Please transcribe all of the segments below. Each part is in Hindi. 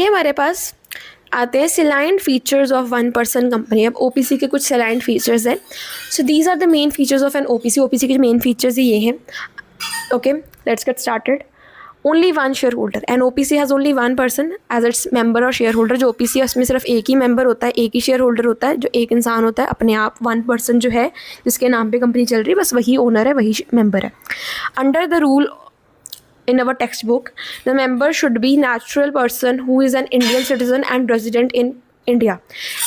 ये हमारे पास आते हैं salient features of one person company. अब ओपीसी के कुछ सिलाइंड फीचर्स हैं। So these are the main features of an OPC. OPC के मेन फीचर्स ही ये हैं। Okay, let's get started. Only one share holder. An OPC has only one person as its member or shareholder. जो ओपीसी है उसमें सिर्फ एक ही मेंबर होता है, एक ही शेयर होल्डर होता है, जो एक इंसान होता है अपने आप। वन पर्सन जो है जिसके नाम पे कंपनी चल रही है, बस वही ओनर है, वही मेंबर है। Under the rule in our textbook, the member should be natural person who is an Indian citizen and resident in India।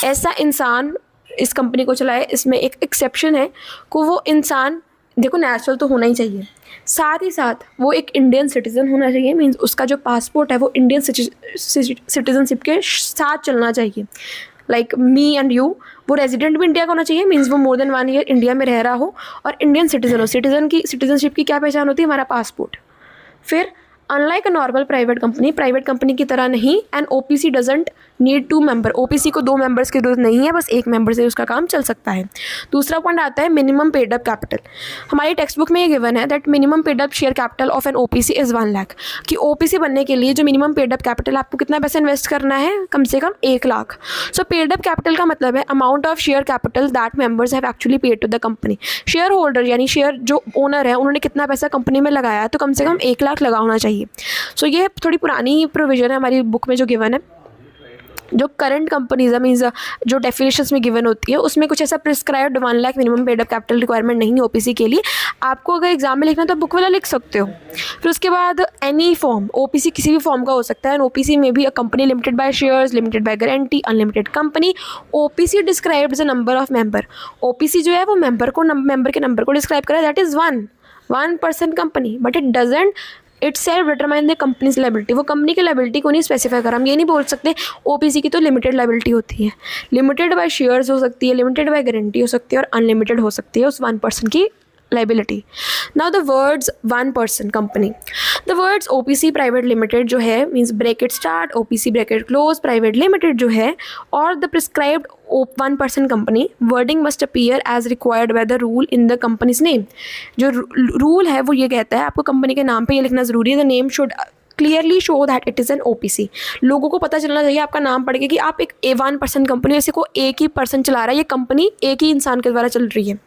ऐसा इंसान इस कंपनी को चलाए। इसमें एक एक्सेप्शन है कि वो इंसान, देखो नेचुरल तो होना ही चाहिए, साथ ही साथ वो एक इंडियन सिटीज़न होना चाहिए। मीन्स उसका जो पासपोर्ट है वो इंडियन सिटीजनशिप के साथ चलना चाहिए। लाइक मी एंड यू, वो रेजिडेंट भी इंडिया का होना चाहिए। मीन्स वो मोर देन 1 ईयर इंडिया में रह रहा हो, और इंडियन सिटीज़न हो। सिटीजनशिप की क्या पहचान होती है? हमारा पासपोर्ट। फिर unlike a normal private company की तरह नहीं, and OPC doesn't need 2 member. OPC को 2 मेंबर्स की जरूरत नहीं है, बस एक मेंबर से उसका काम चल सकता है। दूसरा पॉइंट आता है मिनिमम पेड अप कैपिटल। हमारी टेक्स्ट बुक में ये गिवन है that minimum paid up share capital of an OPC is 1 lakh. कि ओपीसी बनने के लिए जो मिनिमम पेड अप कैपिटल, आपको कितना पैसा इन्वेस्ट करना है? कम से कम 1 lakh. So paid up capital का मतलब है amount of share capital that members have actually paid to the company. Shareholder यानी शेयर जो ओनर है, उन्होंने कितना पैसा कंपनी में लगाया, तो कम से कम 1 लाख लगा होना चाहिए। सो ये थोड़ी पुरानी प्रोविजन है हमारी बुक में जो गिवन है। जो करंट कंपनीज है, मीन्स जो डेफिनेशंस में गिवन होती है, उसमें कुछ ऐसा prescribed 1 lakh minimum paid up capital requirement नहीं है ओपीसी के लिए। आपको अगर एग्जाम में लिखना है तो बुक वाला लिख सकते हो। फिर उसके बाद एनी फॉर्म, ओपीसी किसी भी फॉर्म का हो सकता है। ओपीसी में भी a company limited by shares, limited by guarantee, unlimited company. OPC described the number of member. OPC जो है वो मेंबर के नंबर को डिस्क्राइब करा, that is one person company, but it doesn't it self determine the companies liability. वो कंपनी की लाइबिलिटी को नहीं स्पेसिफाई करा। हम ये नहीं बोल सकते ओपीसी की तो लिमिटेड लाइबिलिटी होती है। लिमिटेड बाय शेयर्स हो सकती है, लिमिटेड बाय गारंटी हो सकती है, और अनलिमिटेड हो सकती है उस 1 पर्सन की liability. Now the words 1 person company, the words OPC private limited जो है, means bracket start, OPC bracket close, private limited जो है, और the prescribed 1 person company wording must appear as required by the rule in the company's name. जो रूल है वो ये कहता है आपको कंपनी के नाम पे ये लिखना ज़रूरी है। The name should clearly show that it is an OPC. लोगों को पता चलना चाहिए आपका नाम पढ़ के कि आप एक 1 पर्सन कंपनी, जैसे को एक ही पर्सन चला रहा है, ये कंपनी एक ही इंसान के द्वारा चल रही है।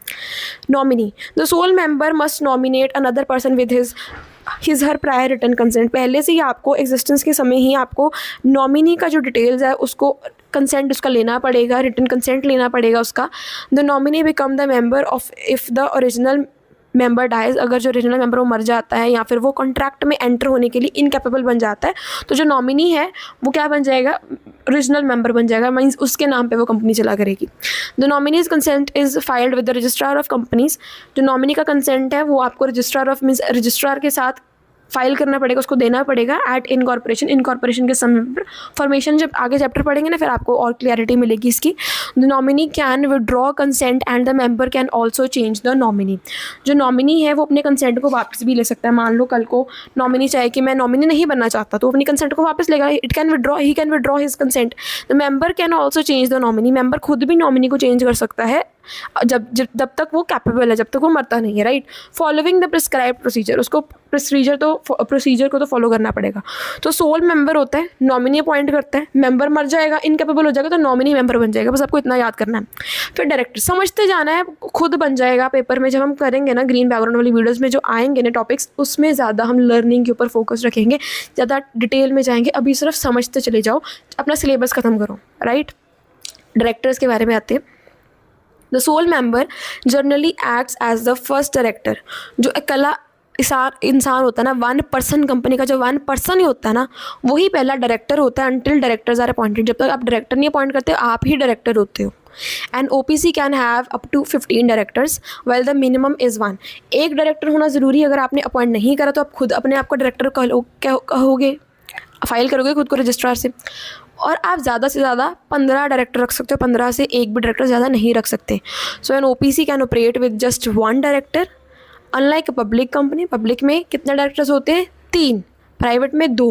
Nominee, the sole member must nominate another person with his her prior return consent. पहले से ही आपको एग्जिस्टेंस के समय ही आपको नॉमिनी का जो डिटेल्स है उसको कंसेंट उसका लेना पड़ेगा, रिटर्न कंसेंट लेना पड़ेगा उसका। The nominee become the member of if the original member dies. अगर जो ओरिजिनल मेंबर वो मर जाता है या फिर वो कॉन्ट्रैक्ट में एंटर होने के लिए इनकैपेबल बन जाता है, तो जो नॉमिनी है वो क्या बन जाएगा? ओरिजिनल मेंबर बन जाएगा। मीन्स उसके नाम पे वो कंपनी चला करेगी। The nominees consent is filed with the registrar of companies. जो नॉमिनी का कंसेंट है वो आपको रजिस्ट्रार ऑफ मीन्स रजिस्ट्रार के साथ फाइल करना पड़ेगा, उसको देना पड़ेगा एट इनकॉर्पोरेशन के समय पर। फॉर्मेशन जब आगे चैप्टर पढ़ेंगे ना, फिर आपको और क्लियरिटी मिलेगी इसकी। The nominee can withdraw consent and the member can also change the nominee. जो नॉमिनी है वो अपने कंसेंट को वापस भी ले सकता है। मान लो कल को नॉमिनी चाहे कि मैं नॉमिनी नहीं बनना चाहता, तो अपनी कंसेंट को वापस लेगा। He can withdraw his consent. The member can also change the nominee. Member खुद भी नॉमिनी को चेंज कर सकता है जब तक वो कैपेबल है, जब तक वो मरता नहीं है, right. Following the prescribed procedure. उसको प्रोसीजर को तो फॉलो करना पड़ेगा। तो सोल मेंबर होता है, नॉमिनी अपॉइंट करता है, मेंबर मर जाएगा, इनकैपेबल हो जाएगा, तो नॉमिनी मेंबर बन जाएगा। बस आपको इतना याद करना है। फिर डायरेक्टर समझते जाना है, खुद बन जाएगा पेपर में। जब हम करेंगे ना ग्रीन बैकग्राउंड वाली वीडियोज़ में जो आएंगे ना टॉपिक्स, उसमें ज़्यादा हम लर्निंग के ऊपर फोकस रखेंगे, ज़्यादा डिटेल में जाएंगे। अभी सिर्फ समझते चले जाओ, अपना सिलेबस ख़त्म करो, राइट। डायरेक्टर्स के बारे में आते हैं। The sole member generally acts as the first director. जो अकेला इंसान होता है ना, 1 पर्सन कंपनी का जो 1 पर्सन ही होता है ना, वही पहला डायरेक्टर होता है। Until directors are appointed. जब तक आप डायरेक्टर नहीं अपॉइंट करते, आप ही डायरेक्टर होते हो। And OPC can have up to 15 directors well the minimum is 1। एक डायरेक्टर होना ज़रूरी है। अगर आपने अपॉइंट नहीं करा तो आप खुद अपने आप को डायरेक्टर कहोगे, फाइल करोगे खुद को रजिस्ट्रार से। और आप ज़्यादा से ज़्यादा 15 डायरेक्टर रख सकते हो, 15 से एक भी डायरेक्टर ज़्यादा नहीं रख सकते। So an OPC can operate with just 1 director. Unlike public company, public में कितने डायरेक्टर्स होते हैं? 3। प्राइवेट में 2,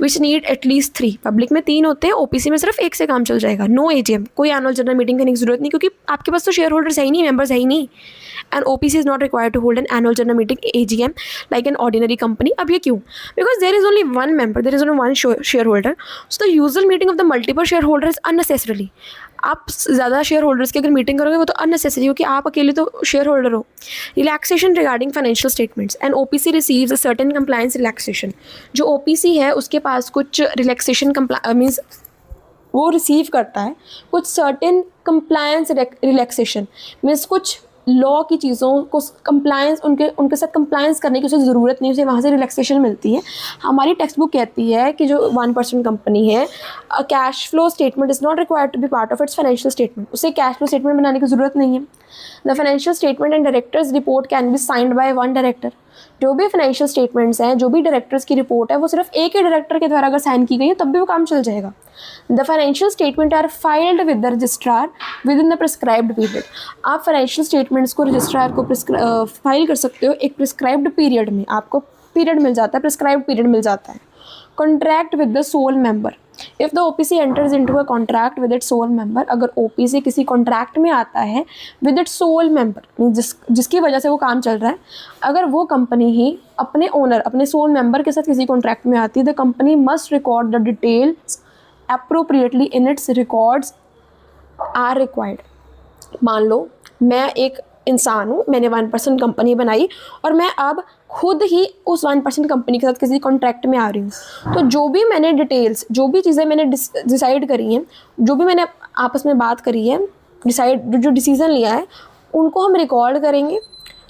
विच नीड एटलीस्ट 3, पब्लिक में 3 होते हैं, ओपीसी में सिर्फ 1 से काम चल जाएगा। नो एजीएम, कोई एनुअल जनरल मीटिंग करने की जरूरत नहीं, क्योंकि आपके पास तो शेयर होल्डर्स है ही नहीं, मेंबर्स है ही नहीं। And OPC is not required to hold an annual general meeting AGM like an ordinary company. अब ये क्यों? Because there is only one member, there is only one share holder, so the usual meeting of the multiple share holder is unnecessarily. आप ज़्यादा शेयर होल्डर्स की अगर मीटिंग करोगे वो तो अननेसेसरी, क्योंकि आप अकेले तो शेयर होल्डर हो। Relaxation regarding financial statements, and OPC receives a certain compliance relaxation. जो ओपीसी है उसके पास कुछ रिलैक्सेशन मीन्स वो रिसीव करता है कुछ सर्टेन कंप्लायंस रिलैक्सेशन, मीन्स कुछ लॉ की चीज़ों को कंप्लायंस उनके साथ कंप्लायंस करने की उसे ज़रूरत नहीं, उसे वहाँ से रिलैक्सेशन मिलती है। हमारी टेक्स्ट बुक कहती है कि जो 1% कंपनी है, cash flow statement is not required to be part of its financial statement, उसे कैश फ्लो स्टेटमेंट बनाने की ज़रूरत नहीं है। The financial statement and directors report can be signed by one director. जो भी फाइनेंशियल स्टेटमेंट्स हैं, जो भी डायरेक्टर्स की रिपोर्ट है, वो सिर्फ एक ही डायरेक्टर के द्वारा अगर साइन की गई है तब भी वो काम चल जाएगा। The financial statements are filed with the registrar with in the prescribed period. आप फाइनेंशियल स्टेटमेंट्स को रजिस्ट्रार को फाइल कर सकते हो एक प्रिस्क्राइब्ड पीरियड में, आपको पीरियड मिल जाता है, प्रिस्क्राइब्ड पीरियड मिल जाता है। Contract with the sole member, if the OPC enters into a contract with its sole member, अगर ओपीसी किसी कॉन्ट्रैक्ट में आता है विद इट्स सोल मेंबर, जिसकी वजह से वो काम चल रहा है, अगर वो कंपनी ही अपने ओनर अपने सोल मेंबर के साथ किसी कॉन्ट्रैक्ट में आती है, the company must record the details appropriately in its records are required। मान लो मैं एक इंसान हूँ, मैंने 1% कंपनी बनाई और मैं अब खुद ही उस 1% कंपनी के साथ किसी कॉन्ट्रैक्ट में आ रही हूँ, तो जो भी मैंने डिटेल्स, जो भी चीज़ें मैंने डिसाइड करी हैं, जो भी मैंने आपस में बात करी है, जो डिसीज़न लिया है, उनको हम रिकॉर्ड करेंगे,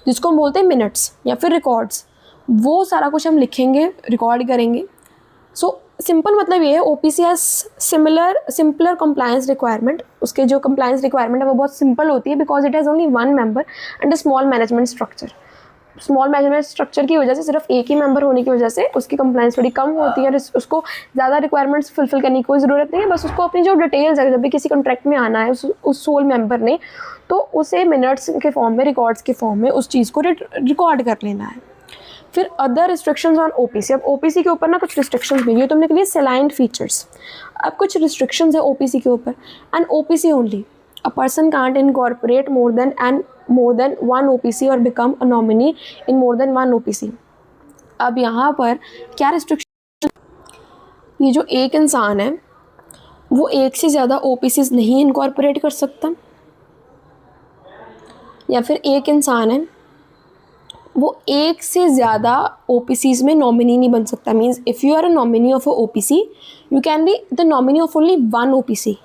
जिसको हम बोलते हैं मिनट्स या फिर रिकॉर्ड्स। वो सारा कुछ हम लिखेंगे, रिकॉर्ड करेंगे। सो सिंपल मतलब ये है, OPC has simpler compliance requirement. उसके जो कंप्लायंस रिक्वायरमेंट है वो बहुत सिंपल होती है, because it has only one member and a small management structure. Small management structure की वजह से, सिर्फ एक ही मेंबर होने की वजह से उसकी कंप्लायंस थोड़ी कम होती है और उसको ज़्यादा रिक्वायरमेंट्स फुलफिल करने की कोई ज़रूरत नहीं है। बस उसको अपनी जो डिटेल्स है, जब भी किसी कॉन्ट्रैक्ट में आना है उस सोल मेंबर ने, तो उसे मिनट्स के फॉर्म में, रिकॉर्ड्स के फॉर्म में उस चीज़ को रिकॉर्ड कर लेना है। फिर अदर रिस्ट्रिक्शंस ऑन ओपीसी। अब ओपीसी के ऊपर ना कुछ रिस्ट्रिक्शंस भी है, तो हमने के लिए सेलाइन फीचर्स। अब कुछ रिस्ट्रिक्शंस है ओपीसी के ऊपर। And OPC only, a person can't incorporate more than one OPC or become a nominee in more than one OPC. अब यहाँ पर क्या रिस्ट्रिक्शन, ये जो एक इंसान है वो एक से ज़्यादा ओपीसीज नहीं इनकॉर्पोरेट कर सकता, या फिर एक इंसान है वो एक से ज़्यादा ओपीसीज में नॉमिनी नहीं बन सकता। Means if you are a nominee of a OPC, you can be the nominee of only one OPC.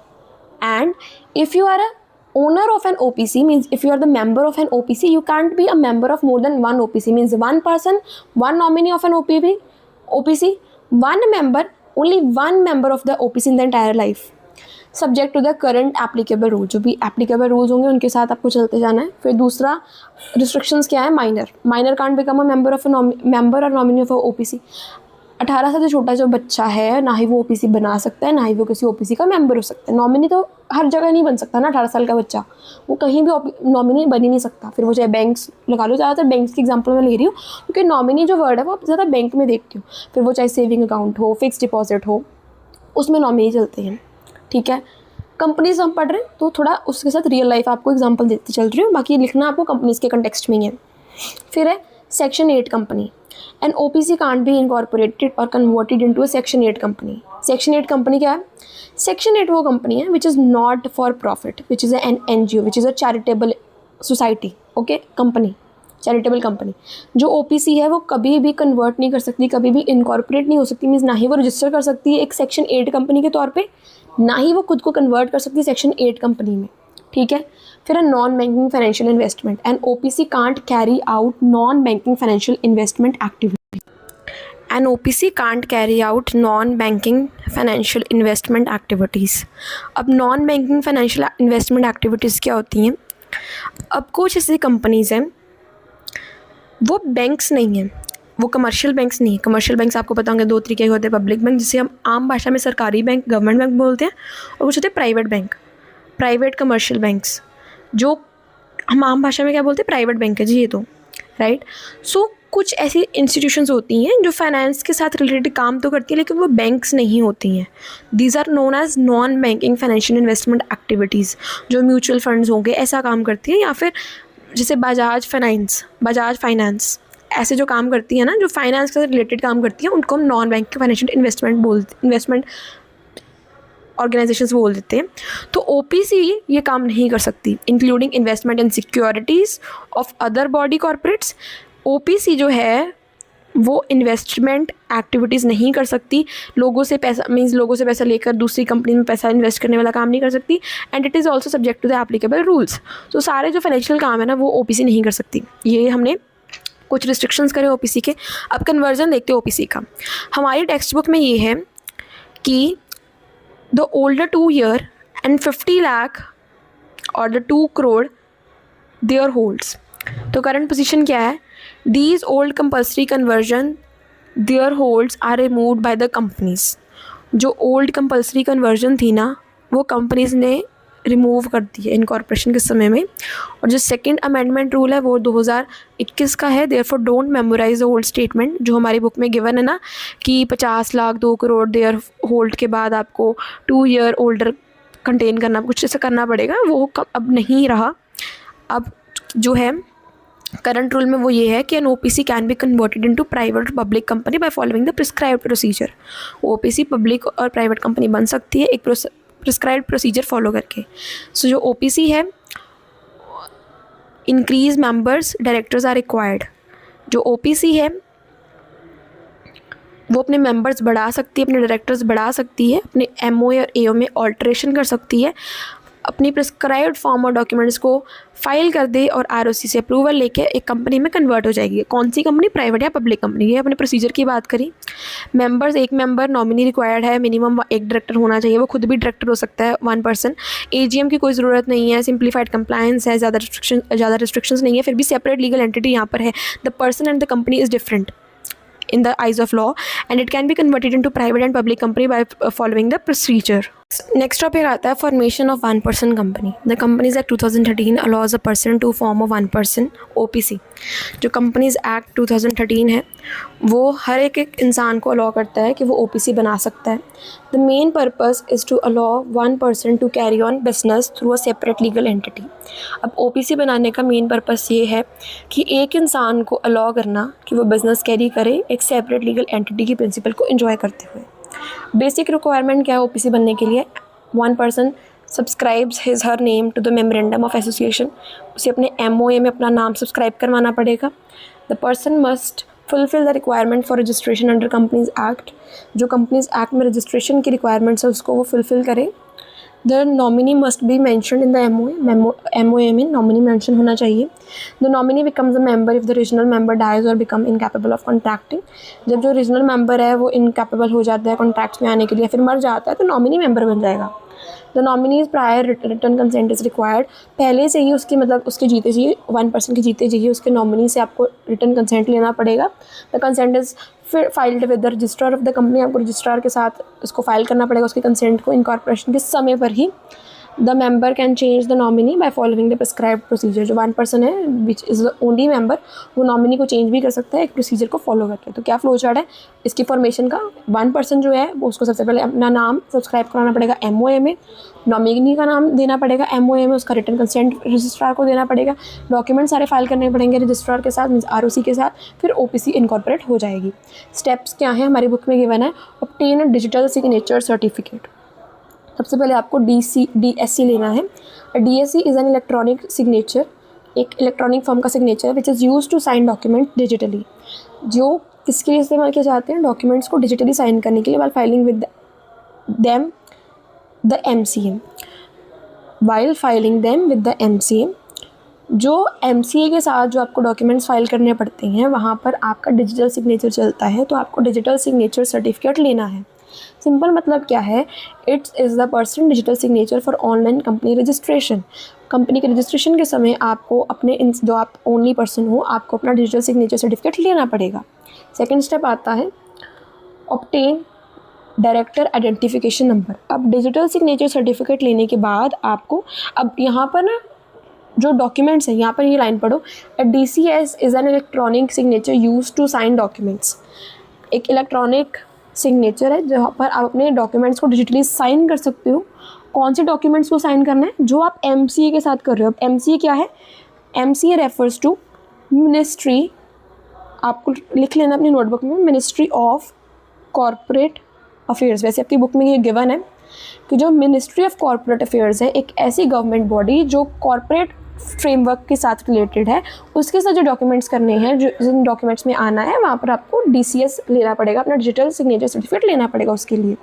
And if you are a owner of an OPC, means if you are the member of an OPC, you can't be a member of more than one OPC, means one person, one nominee of an OPC, one member, only one member of the OPC in the entire life, subject to the current applicable rule. जो भी एप्लीकेबल रूल्स होंगे उनके साथ आपको चलते जाना है। फिर दूसरा रिस्ट्रिक्शंस क्या है, minor can't become a member और नॉमिनी ऑफ ओपीसी। 18 से जो छोटा जो बच्चा है, ना ही वो ओपीसी बना सकता है, ना ही वो किसी ओपीसी का मेंबर हो सकता है। नॉमिनी तो हर जगह नहीं बन सकता ना, 18 साल का बच्चा वो कहीं भी नॉमिनी बन ही नहीं सकता। फिर वो चाहे बैंक्स लगा लो, ज़्यादातर बैंक्स की एग्जांपल मैं ले रही हूँ क्योंकि नॉमिनी जो वर्ड है वो ज़्यादा बैंक में देखती हूँ। फिर वो चाहे सेविंग अकाउंट हो, फिक्स डिपॉजिट हो, उसमें नॉमिनी चलते हैं। ठीक है, कंपनीज हम पढ़ रहे हैं तो थोड़ा उसके साथ रियल लाइफ आपको एग्जांपल देती चल रही हूँ, बाकी लिखना आपको कंपनीज के कंटेक्स्ट में ही है। फिर है section 8 company. An OPC can't be incorporated or converted into a section 8 company. Section 8 company क्या है? सेक्शन 8 वो कंपनी है which is not for profit, which is an NGO, which is a charitable society. Okay, company, charitable company. जो ओपीसी है वो कभी भी कन्वर्ट नहीं कर सकती, कभी भी इनकॉर्पोरेट नहीं हो सकती, मीन्स ना ही वो रजिस्टर कर सकती है एक सेक्शन 8 कंपनी के तौर पे, ना ही वो खुद को कन्वर्ट कर सकती है सेक्शन 8 कंपनी में। ठीक है, फिर है non banking financial investment. And OPC can't carry out non banking financial investment activity. And OPC can't carry out non banking financial investment activities. अब non banking financial investment activities क्या होती हैं? अब कुछ ऐसी कंपनीज़ हैं वो बैंक्स नहीं हैं, वो कमर्शियल बैंक्स नहीं है। कमर्शियल बैंक्स आपको पता होंगे 2 तरीके के होते हैं, पब्लिक बैंक जिसे हम आम भाषा में सरकारी बैंक, गवर्नमेंट बैंक बोलते हैं, और कुछ होते हैं private bank, private commercial banks, जो हम आम भाषा में क्या बोलते हैं, प्राइवेट बैंक है जी ये तो, राइट। सो कुछ ऐसी इंस्टीट्यूशंस होती हैं जो फाइनेंस के साथ रिलेटेड काम तो करती हैं लेकिन वो बैंक्स नहीं होती हैं. These are known as non banking financial investment activities. जो म्यूचुअल फंड्स होंगे ऐसा काम करती हैं, या फिर जैसे बजाज फाइनेंस ऐसे जो काम करती है ना, जो फाइनेंस के साथ रिलेटेड काम करती हैं, उनको हम non banking financial investment organisations बोल देते हैं. तो ओपीसी ये काम नहीं कर सकती, including investment in securities of other body corporates. OPC जो है वो इन्वेस्टमेंट एक्टिविटीज़ नहीं कर सकती. लोगों से पैसा लेकर दूसरी कंपनी में पैसा इन्वेस्ट करने वाला काम नहीं कर सकती. And it is also subject to the applicable rules. तो सारे जो फाइनेंशियल काम है ना वो ओपीसी नहीं कर सकती. ये हमने कुछ रिस्ट्रिक्शंस करे ओपीसी के. अब कन्वर्जन देखते हैं ओपीसी का. हमारी टेक्स्ट बुक में ये है कि the older 2 year and 50 lakh or the 2 crore their holds. तो करंट पोजीशन क्या है? These old compulsory conversion their holds are removed by the companies. जो old compulsory conversion थी ना वो कंपनीज ने रिमूव कर दी है इनकॉर्पोरेशन के समय में. और जो सेकंड अमेंडमेंट रूल है वो 2021 का है. Therefore don't memorize the old statement जो हमारी बुक में गिवन है ना कि 50 लाख 2 करोड़ देयर होल्ड के बाद आपको 2 ईयर ओल्डर कंटेन करना, कुछ ऐसा करना पड़ेगा. वो अब नहीं रहा. अब जो है करंट रूल में वो ये है कि N OPC can be converted into private public company by following the prescribed procedure. OPC public और प्राइवेट कंपनी बन सकती है एक प्रिस्क्राइब्ड प्रोसीजर फॉलो करके. सो जो ओपीसी है, increase members directors are required. जो ओपीसी है वो अपने मेंबर्स बढ़ा सकती है, अपने डायरेक्टर्स बढ़ा सकती है, अपने एमओ और एओ में ऑल्ट्रेशन कर सकती है, अपनी प्रिस्क्राइब्ड फॉर्म और डॉक्यूमेंट्स को फाइल कर दे और आरओसी से अप्रूवल लेके एक कंपनी में कन्वर्ट हो जाएगी. कौन सी कंपनी? प्राइवेट या पब्लिक कंपनी. ये अपने प्रोसीजर की बात करी. मेंबर्स, एक मेंबर नॉमिनी रिक्वायर्ड है, मिनिमम एक डायरेक्टर होना चाहिए. वो खुद भी डायरेक्टर हो सकता है 1 पर्सन. एजीएम की कोई ज़रूरत नहीं है. सिंप्लीफाइड कंप्लायंस है, ज़्यादा रिस्ट्रिक्शंस नहीं है. फिर भी सेपरेट लीगल एंटिटी यहाँ पर है. The person and the company is different in the eyes of law and it can be converted into private and public company by following the procedure. Next topic आता है formation of 1 person company. The Companies Act 2013 allows a person to form a 1 person OPC. जो Companies Act 2013 है वो हर एक इंसान को अलाउ करता है कि वो OPC बना सकता है. The main purpose is to allow 1 person to carry on business through a separate legal entity. अब OPC बनाने का मेन पर्पस ये है कि एक इंसान को अलाउ करना कि वो बिज़नेस कैरी करे एक सेपरेट लीगल एंटिटी की प्रिंसिपल को एंजॉय करते हुए. बेसिक रिक्वायरमेंट क्या है ओपीसी बनने के लिए? 1 person subscribes his her name to the memorandum of association. उसे अपने एमओए में अपना नाम सब्सक्राइब करवाना पड़ेगा. The person must fulfil the requirement for registration under companies act. जो कंपनीज एक्ट में रजिस्ट्रेशन की रिक्वायरमेंट्स है उसको वो फुलफिल करे. The nominee must be mentioned in the MOA में नॉमिनी मैंशन होना चाहिए. The nominee becomes a member if the regional member dies और बिकम इनकैपेबल ऑफ कॉन्ट्रैक्टिंग. जब जो रीजनल मेंबर है वो इनकैपेबल हो जाता है कॉन्ट्रैक्ट्स में आने के लिए, फिर मर जाता है, तो नॉमिनी मेंबर बन जाएगा. The nominees prior return consent is required. पहले से ही उसकी उसके जीते चाहिए 1 पर्सन के जीते चाहिए उसके नॉमिनी से आपको रिटर्न कंसेंट लेना पड़ेगा. द कंसेंट इज़ फिर filed with the registrar of the company. आपको रजिस्ट्रार के साथ उसको फाइल करना पड़ेगा उसके कंसेंट को इनकॉर्पोरेशन के समय पर ही. The member can change the nominee by following the prescribed procedure. जो 1 पर्सन है which is the only member, वो नॉमिनी को चेंज भी कर सकता है एक प्रोसीजर को फॉलो करके. तो क्या फ्लो चार्ट है इसकी फॉर्मेशन का? 1 पर्सन जो है वो उसको सबसे पहले अपना नाम सब्सक्राइब कराना पड़ेगा एमओए में, नॉमिनी का नाम देना पड़ेगा एमओए में, उसका रिटर्न कंसेंट रजिस्ट्रार को देना पड़ेगा, डॉक्यूमेंट सारे फाइल करने पड़ेंगे रजिस्ट्रार के साथ मीन्स आरओसी के साथ, फिर ओपीसी इनकॉर्पोरेट हो जाएगी. स्टेप्स क्या हैं हमारी बुक में गिवन है. Obtain a digital signature certificate. सबसे पहले आपको DSC लेना है. DSC is an electronic signature, एक इलेक्ट्रॉनिक फॉर्म का सिग्नेचर है which is use to sign document digitally. जो किसके लिए इस्तेमाल किए जाते हैं? डॉक्यूमेंट्स को डिजिटली साइन करने के लिए. While filing with them the MCA. While filing them with the MCA. जो MCA के साथ जो आपको डॉक्यूमेंट्स फाइल करने पड़ते हैं वहाँ पर आपका डिजिटल सिग्नेचर चलता है, तो आपको डिजिटल सिग्नेचर सर्टिफिकेट लेना है. सिंपल मतलब क्या है? It's is the person digital signature for online company registration. Company के रजिस्ट्रेशन के समय आपको अपने जो आप ओनली पर्सन हो आपको अपना डिजिटल सिग्नेचर सर्टिफिकेट लेना पड़ेगा. सेकंड स्टेप आता है ऑब्टेन डायरेक्टर आइडेंटिफिकेशन नंबर. अब डिजिटल सिग्नेचर सर्टिफिकेट लेने के बाद आपको, अब यहाँ पर ना जो डॉक्यूमेंट्स हैं, यहाँ पर ये लाइन पढ़ो, a DCS is an electronic signature use to sign documents. एक इलेक्ट्रॉनिक सिग्नेचर है जहाँ पर आप अपने डॉक्यूमेंट्स को डिजिटली साइन कर सकते हो। कौन से डॉक्यूमेंट्स को साइन करना है? जो आप MCA के साथ कर रहे हो। अब MCA क्या है? MCA रेफर्स टू मिनिस्ट्री, आपको लिख लेना अपनी नोटबुक में, मिनिस्ट्री ऑफ कॉर्पोरेट अफेयर्स। वैसे आपकी बुक में ये गिवन है कि जो मिनिस्ट्री ऑफ कॉर्पोरेट अफेयर्स है एक ऐसी गवर्नमेंट बॉडी जो कॉर्पोरेट फ्रेमवर्क के साथ रिलेटेड है, उसके साथ जो डॉक्यूमेंट्स करने हैं, जो जिन डॉक्यूमेंट्स में आना है, वहाँ पर आपको DCS लेना पड़ेगा, अपना डिजिटल सिग्नेचर सर्टिफिकेट लेना पड़ेगा उसके लिए।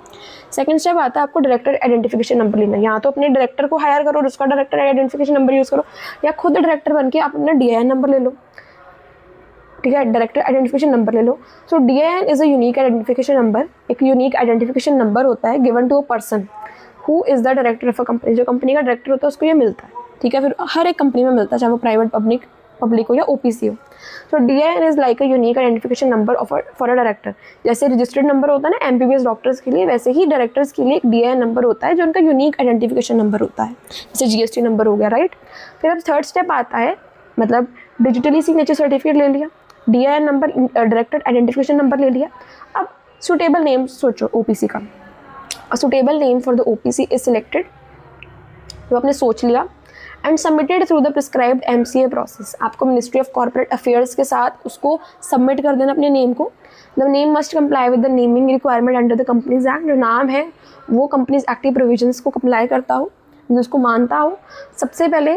सेकंड स्टेप आता है आपको डायरेक्टर आइडेंटिफिकेशन नंबर लेना। यहाँ तो अपने डायरेक्टर को हायर करो और उसका डायरेक्टर आइडेंटिफिकेशन नंबर यूज़ करो, या खुद डायरेक्टर बन के आप अपना DIN नंबर ले लो, ठीक है, डायरेक्टर आइडेंटिफिकेशन नंबर ले लो। So DIN is a unique identification number. एक यूनिक आइडेंटिफिकेशन नंबर होता है given to a person who is the director of a company. जो कंपनी का डायरेक्टर होता है उसको ये मिलता है, ठीक है। फिर हर एक कंपनी में मिलता है, चाहे वो प्राइवेट पब्लिक हो या OPC हो। तो DIN is like a unique identification number for a director. जैसे रजिस्टर्ड नंबर होता है ना MBBS डॉक्टर्स के लिए, वैसे ही डायरेक्टर्स के लिए एक DIN नंबर होता है जो उनका यूनिक आइडेंटिफिकेशन नंबर होता है, जैसे GST नंबर हो गया, राइट। फिर अब थर्ड स्टेप आता है, मतलब डिजिटली सिग्नेचर सर्टिफिकेट ले लिया, DIN number, director identification number ले लिया। अब सुटेबल नेम सोचो OPC का। A suitable name for the OPC is selected, तो आपने सोच लिया, and submitted through the prescribed MCA process. आपको मिनिस्ट्री ऑफ कॉर्पोरेट अफेयर्स के साथ उसको सबमिट कर देना अपने नेम को। The name must comply with the naming requirement under the companies act. जो नाम है वो कंपनीज एक्ट की प्रोविजंस को कंप्लाई करता हो, जिसको मानता हो। सबसे पहले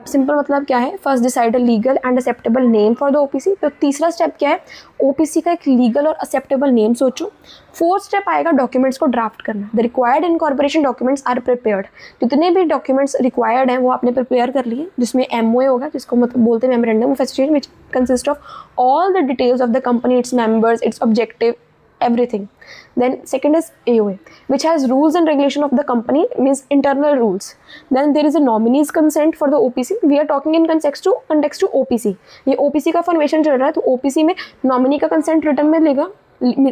सिंपल मतलब क्या है, first decide a legal and acceptable name for the OPC। तो तीसरा स्टेप क्या है, OPC का एक लीगल और एक्सेप्टेबल नेम सोचो। फोर्थ स्टेप आएगा डॉक्यूमेंट्स को ड्राफ्ट करना। The required incorporation documents are prepared. जितने भी डॉक्यूमेंट्स रिक्वायर्ड हैं वो आपने प्रिपेयर कर लिए, जिसमें MOA होगा, जिसको मतलब बोलते हैं memorandum of association, which consist of all the details of the company, its members, it's objective, everything. Then second is AOA, which has rules and regulation of the company, means internal rules. Then there is a nominee's consent for the OPC. We are talking in context to OPC. ये OPC का फॉर्मेशन चल रहा है, तो OPC में नॉमिनी का कंसेंट रिटर्न में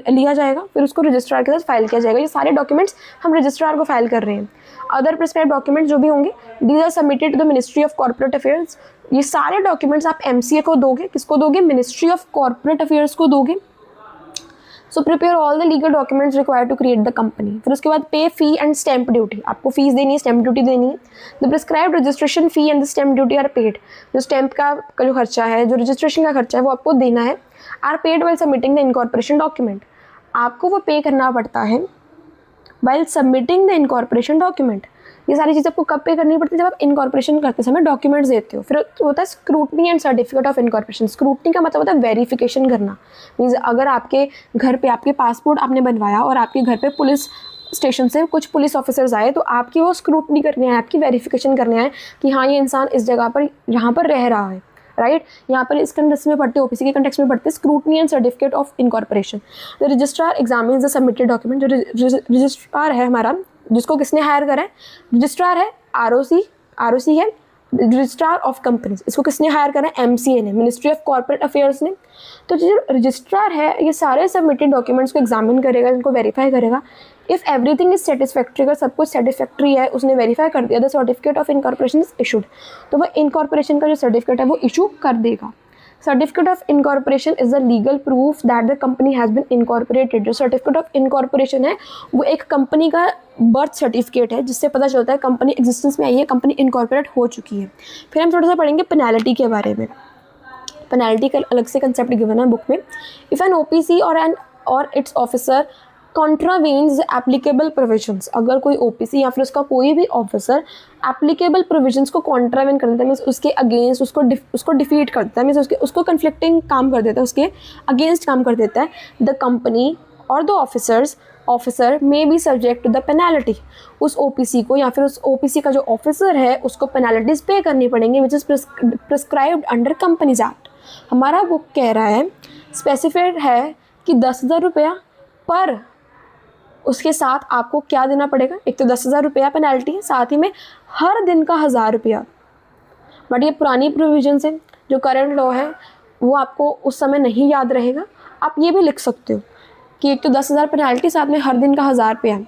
लिया जाएगा, फिर उसको रजिस्ट्रार के साथ फाइल किया जाएगा। ये सारे डॉक्यूमेंट्स हम रजिस्ट्रार को फाइल कर रहे हैं। अदर प्रिस्क्राइब डॉक्यूमेंट्स जो भी होंगे, these are submitted to the ministry of corporate affairs. ये सारे डॉक्यूमेंट्स आप MCA को दोगे, किसको दोगे? मिनिस्ट्री ऑफ कॉर्पोरेट अफेयर्स को दोगे। So prepare all the legal documents required to create the company. फिर उसके बाद pay fee and stamp duty, आपको फीस देनी है, स्टैम्प ड्यूटी देनी है। The prescribed registration fee and the stamp duty are paid. जो स्टैम्प का जो खर्चा है, जो रजिस्ट्रेशन का खर्चा है, वो आपको देना है। Are paid while submitting the incorporation document. आपको वो पे करना पड़ता है while submitting the incorporation document. ये सारी चीज़ आपको कब पे करनी पड़ती है? जब आप इनकॉर्पोरेशन करते समय डॉक्यूमेंट्स देते हो। फिर होता है scrutiny and certificate of incorporation. Scrutiny का मतलब होता है वेरिफिकेशन करना। मीन्स अगर आपके घर पे आपके पासपोर्ट आपने बनवाया और आपके घर पे पुलिस स्टेशन से कुछ पुलिस ऑफिसर्स आए, तो आपकी वो स्क्रूटनी करनी है, आपकी वेरिफिकेशन करनी है कि हाँ ये इंसान इस जगह पर यहाँ पर रह रहा है, राइट। यहाँ पर इस कंटेक्स्ट में पढ़ते, OPC के कंटेक्स्ट में पढ़ते scrutiny and certificate of incorporation. The registrar examines the submitted document. जो रजिस्ट्रार है हमारा, जिसको किसने हायर करा है? रजिस्ट्रार है ROC है, रजिस्ट्रार ऑफ कंपनीज। इसको किसने हायर करा है? MCA ने, मिनिस्ट्री ऑफ कॉर्पोरेट अफेयर्स ने। तो जो रजिस्ट्रार है ये सारे सबमिटेड डॉक्यूमेंट्स को एग्जामिन करेगा, इनको वेरीफाई करेगा। इफ़ एवरीथिंग इज सेटिस्फैक्ट्री, अगर सब कुछ सेटिस्फैक्ट्री है, उसने वेरीफाई कर दिया, the certificate of incorporation is issued, तो वह इनकॉर्पोरेशन का जो सर्टिफिकेट है वो इशू कर देगा। Certificate of incorporation is the legal proof that the company has been incorporated. जो सर्टिफिकेट ऑफ इनकॉर्पोरेशन है वो एक कंपनी का बर्थ सर्टिफिकेट है, जिससे पता चलता है कंपनी एग्जिस्टेंस में आई है, कंपनी इनकॉर्पोरेट हो चुकी है। फिर हम थोड़ा सा पढ़ेंगे पेनल्टी के बारे में। पेनल्टी का अलग से कंसेप्ट गिवन है बुक में। इफ़ एन OPC और इट्स ऑफिसर कॉन्ट्रावेन्स एप्लीकेबल प्रोविजंस, अगर कोई OPC या फिर उसका कोई भी ऑफिसर एप्लीकेबल प्रोविजंस को कॉन्ट्रावेन कर देता है, मीन्स उसके अगेंस्ट उसको डिफीट कर देता है, मीन्स उसको कन्फ्लिक्टिंग काम कर देता है, उसके अगेंस्ट काम कर देता है, the company or the officer may be subject to the penalty. उस OPC को या फिर उस OPC का जो ऑफिसर है उसको पेनल्टीज पे करनी पड़ेंगी, which is prescribed under companies act. हमारा बुक कह रहा है, स्पेसिफाइड है कि 10,000 रुपया पर उसके साथ आपको क्या देना पड़ेगा? एक तो 10,000 रुपया पेनल्टी है, साथ ही में हर दिन का 1,000 रुपया। बट ये पुरानी प्रोविजंस हैं, जो करंट लॉ है वो आपको उस समय नहीं याद रहेगा। आप ये भी लिख सकते हो कि एक तो 10,000 पेनल्टी, साथ में हर दिन का 1,000 रुपया,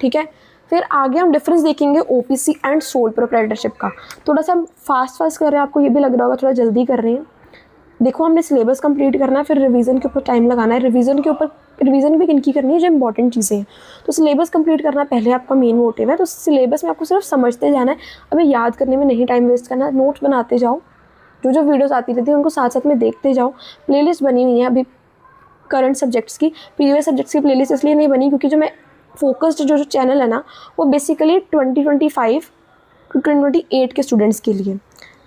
ठीक है। फिर आगे हम डिफरेंस देखेंगे ओपीसी एंड सोल प्रोप्राइटरशिप का। थोड़ा सा हम फास्ट कर रहे हैं, आपको ये भी लग रहा होगा थोड़ा जल्दी कर रहे हैं। देखो हमने सिलेबस कंप्लीट करना है, फिर रिवीजन के ऊपर टाइम लगाना है। रिवीजन भी किनकी करनी है, जो इंपॉर्टेंट चीज़ें हैं। तो सिलेबस कंप्लीट करना पहले आपका मेन मोटिव है। तो सिलेबस में आपको सिर्फ समझते जाना है, अभी याद करने में नहीं टाइम वेस्ट करना। नोट्स बनाते जाओ, जो वीडियोस आती रहती है उनको साथ साथ में देखते जाओ। प्लेलिस्ट बनी हुई है अभी करंट सब्जेक्ट्स की, प्रीवियस सब्जेक्ट्स की प्लेलिस्ट इसलिए नहीं बनी क्योंकि जो मैं फोकस्ड जो चैनल है ना, वो बेसिकली 2025 टू 2028 के स्टूडेंट्स के लिए,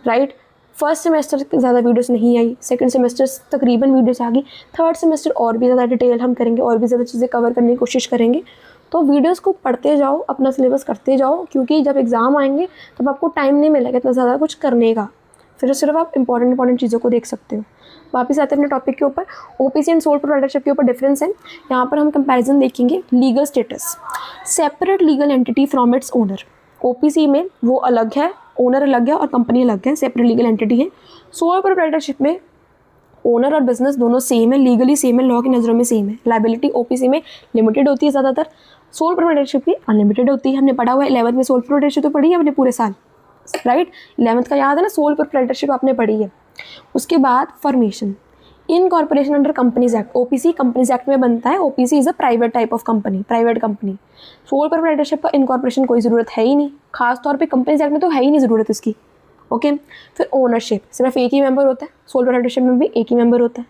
राइट। फर्स्ट सेमेस्टर ज़्यादा वीडियोस नहीं आई, सेकंड सेमेस्टर तकरीबन वीडियोस आ गई, थर्ड सेमेस्टर और भी ज़्यादा डिटेल हम करेंगे, और भी ज़्यादा चीज़ें कवर करने की कोशिश करेंगे। तो वीडियोस को पढ़ते जाओ, अपना सिलेबस करते जाओ, क्योंकि जब एग्ज़ाम आएंगे तब आपको टाइम नहीं मिलेगा इतना ज़्यादा कुछ करने का, फिर सिर्फ आप इंपॉर्टेंट चीज़ों को देख सकते हो। वापस आते हैं अपने टॉपिक के ऊपर। ओपीसी एंड सोल प्रोप्राइटरशिप के ऊपर डिफरेंस है। यहाँ पर हम कंपैरिजन देखेंगे। Legal status, separate legal entity from its owner. OPC में वो अलग है, ओनर अलग है और कंपनी अलग है, सेपरेट लीगल एंटिटी है। सोल प्रोप्राइटरशिप में ओनर और बिजनेस दोनों सेम है, लीगली सेम है, लॉ की नज़रों में सेम है। लाइबिलिटी ओपीसी में लिमिटेड होती है ज़्यादातर, सोल प्रोप्राइटरशिप की अनलिमिटेड होती है। हमने पढ़ा हुआ है 11th में सोल प्रोप्राइटरशिप तो पढ़ी है अपने पूरे साल, राइट। 11th का याद है ना, सोल प्रोप्राइटरशिप आपने पढ़ी है। उसके बाद formation, incorporation under companies act. OPC companies act में बनता है। OPC is a private type of company, private company. Sole proprietorship का इनकॉर्पोरेशन कोई ज़रूरत है ही नहीं, खास तौर पे कंपनीज एक्ट में तो है ही नहीं ज़रूरत इसकी, ओके। फिर ओनरशिप, सिर्फ एक ही मेंबर होता है, सोल प्रोप्राइटरशिप में भी एक ही मेंबर होता है,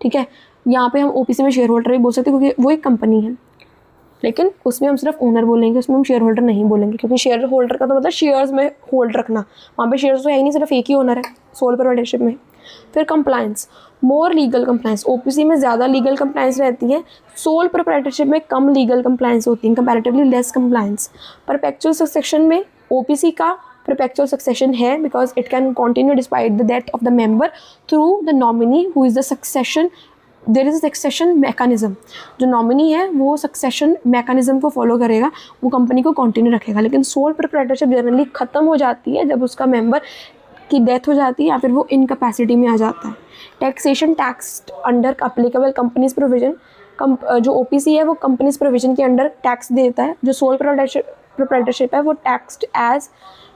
ठीक है। यहाँ पे हम ओपीसी में शेयर होल्डर भी बोल सकते हैं क्योंकि वो एक कंपनी है, लेकिन उसमें हम सिर्फ ओनर बोलेंगे, उसमें हम शेयर होल्डर नहीं बोलेंगे, क्योंकि शेयर होल्डर का तो मतलब शेयर्स में होल्ड रखना, वहाँ पे शेयर्स तो है ही नहीं, सिर्फ एक ही ओनर है सोल प्रोप्राइटरशिप में। फिर कंप्लायंस, मोर लीगल कंप्लायंस। ओपीसी में ज़्यादा लीगल कंप्लायंस रहती है, सोल प्रोप्राइटरशिप में कम लीगल कंप्लायंस होती है, comparatively less compliance. Perpetual succession में ओपीसी का परपेचुअल सक्सेशन है because it can continue despite the death of the member through the nominee who is the succession. There is a succession mechanism, जो नॉमिनी है वो सक्सेशन मैकेनिज्म को फॉलो करेगा, वो कंपनी को कंटिन्यू रखेगा। लेकिन सोल प्रोप्राइटरशिप जनरली ख़त्म हो जाती है जब उसका मेंबर की डेथ हो जाती है या फिर वो इनकैपेसिटी में आ जाता है। Taxation, tax under applicable companies provision. जो ओपीसी है वो कंपनीज प्रोविजन के अंडर टैक्स देता है, जो सोल प्रोप्राइटरशिप है वो taxed as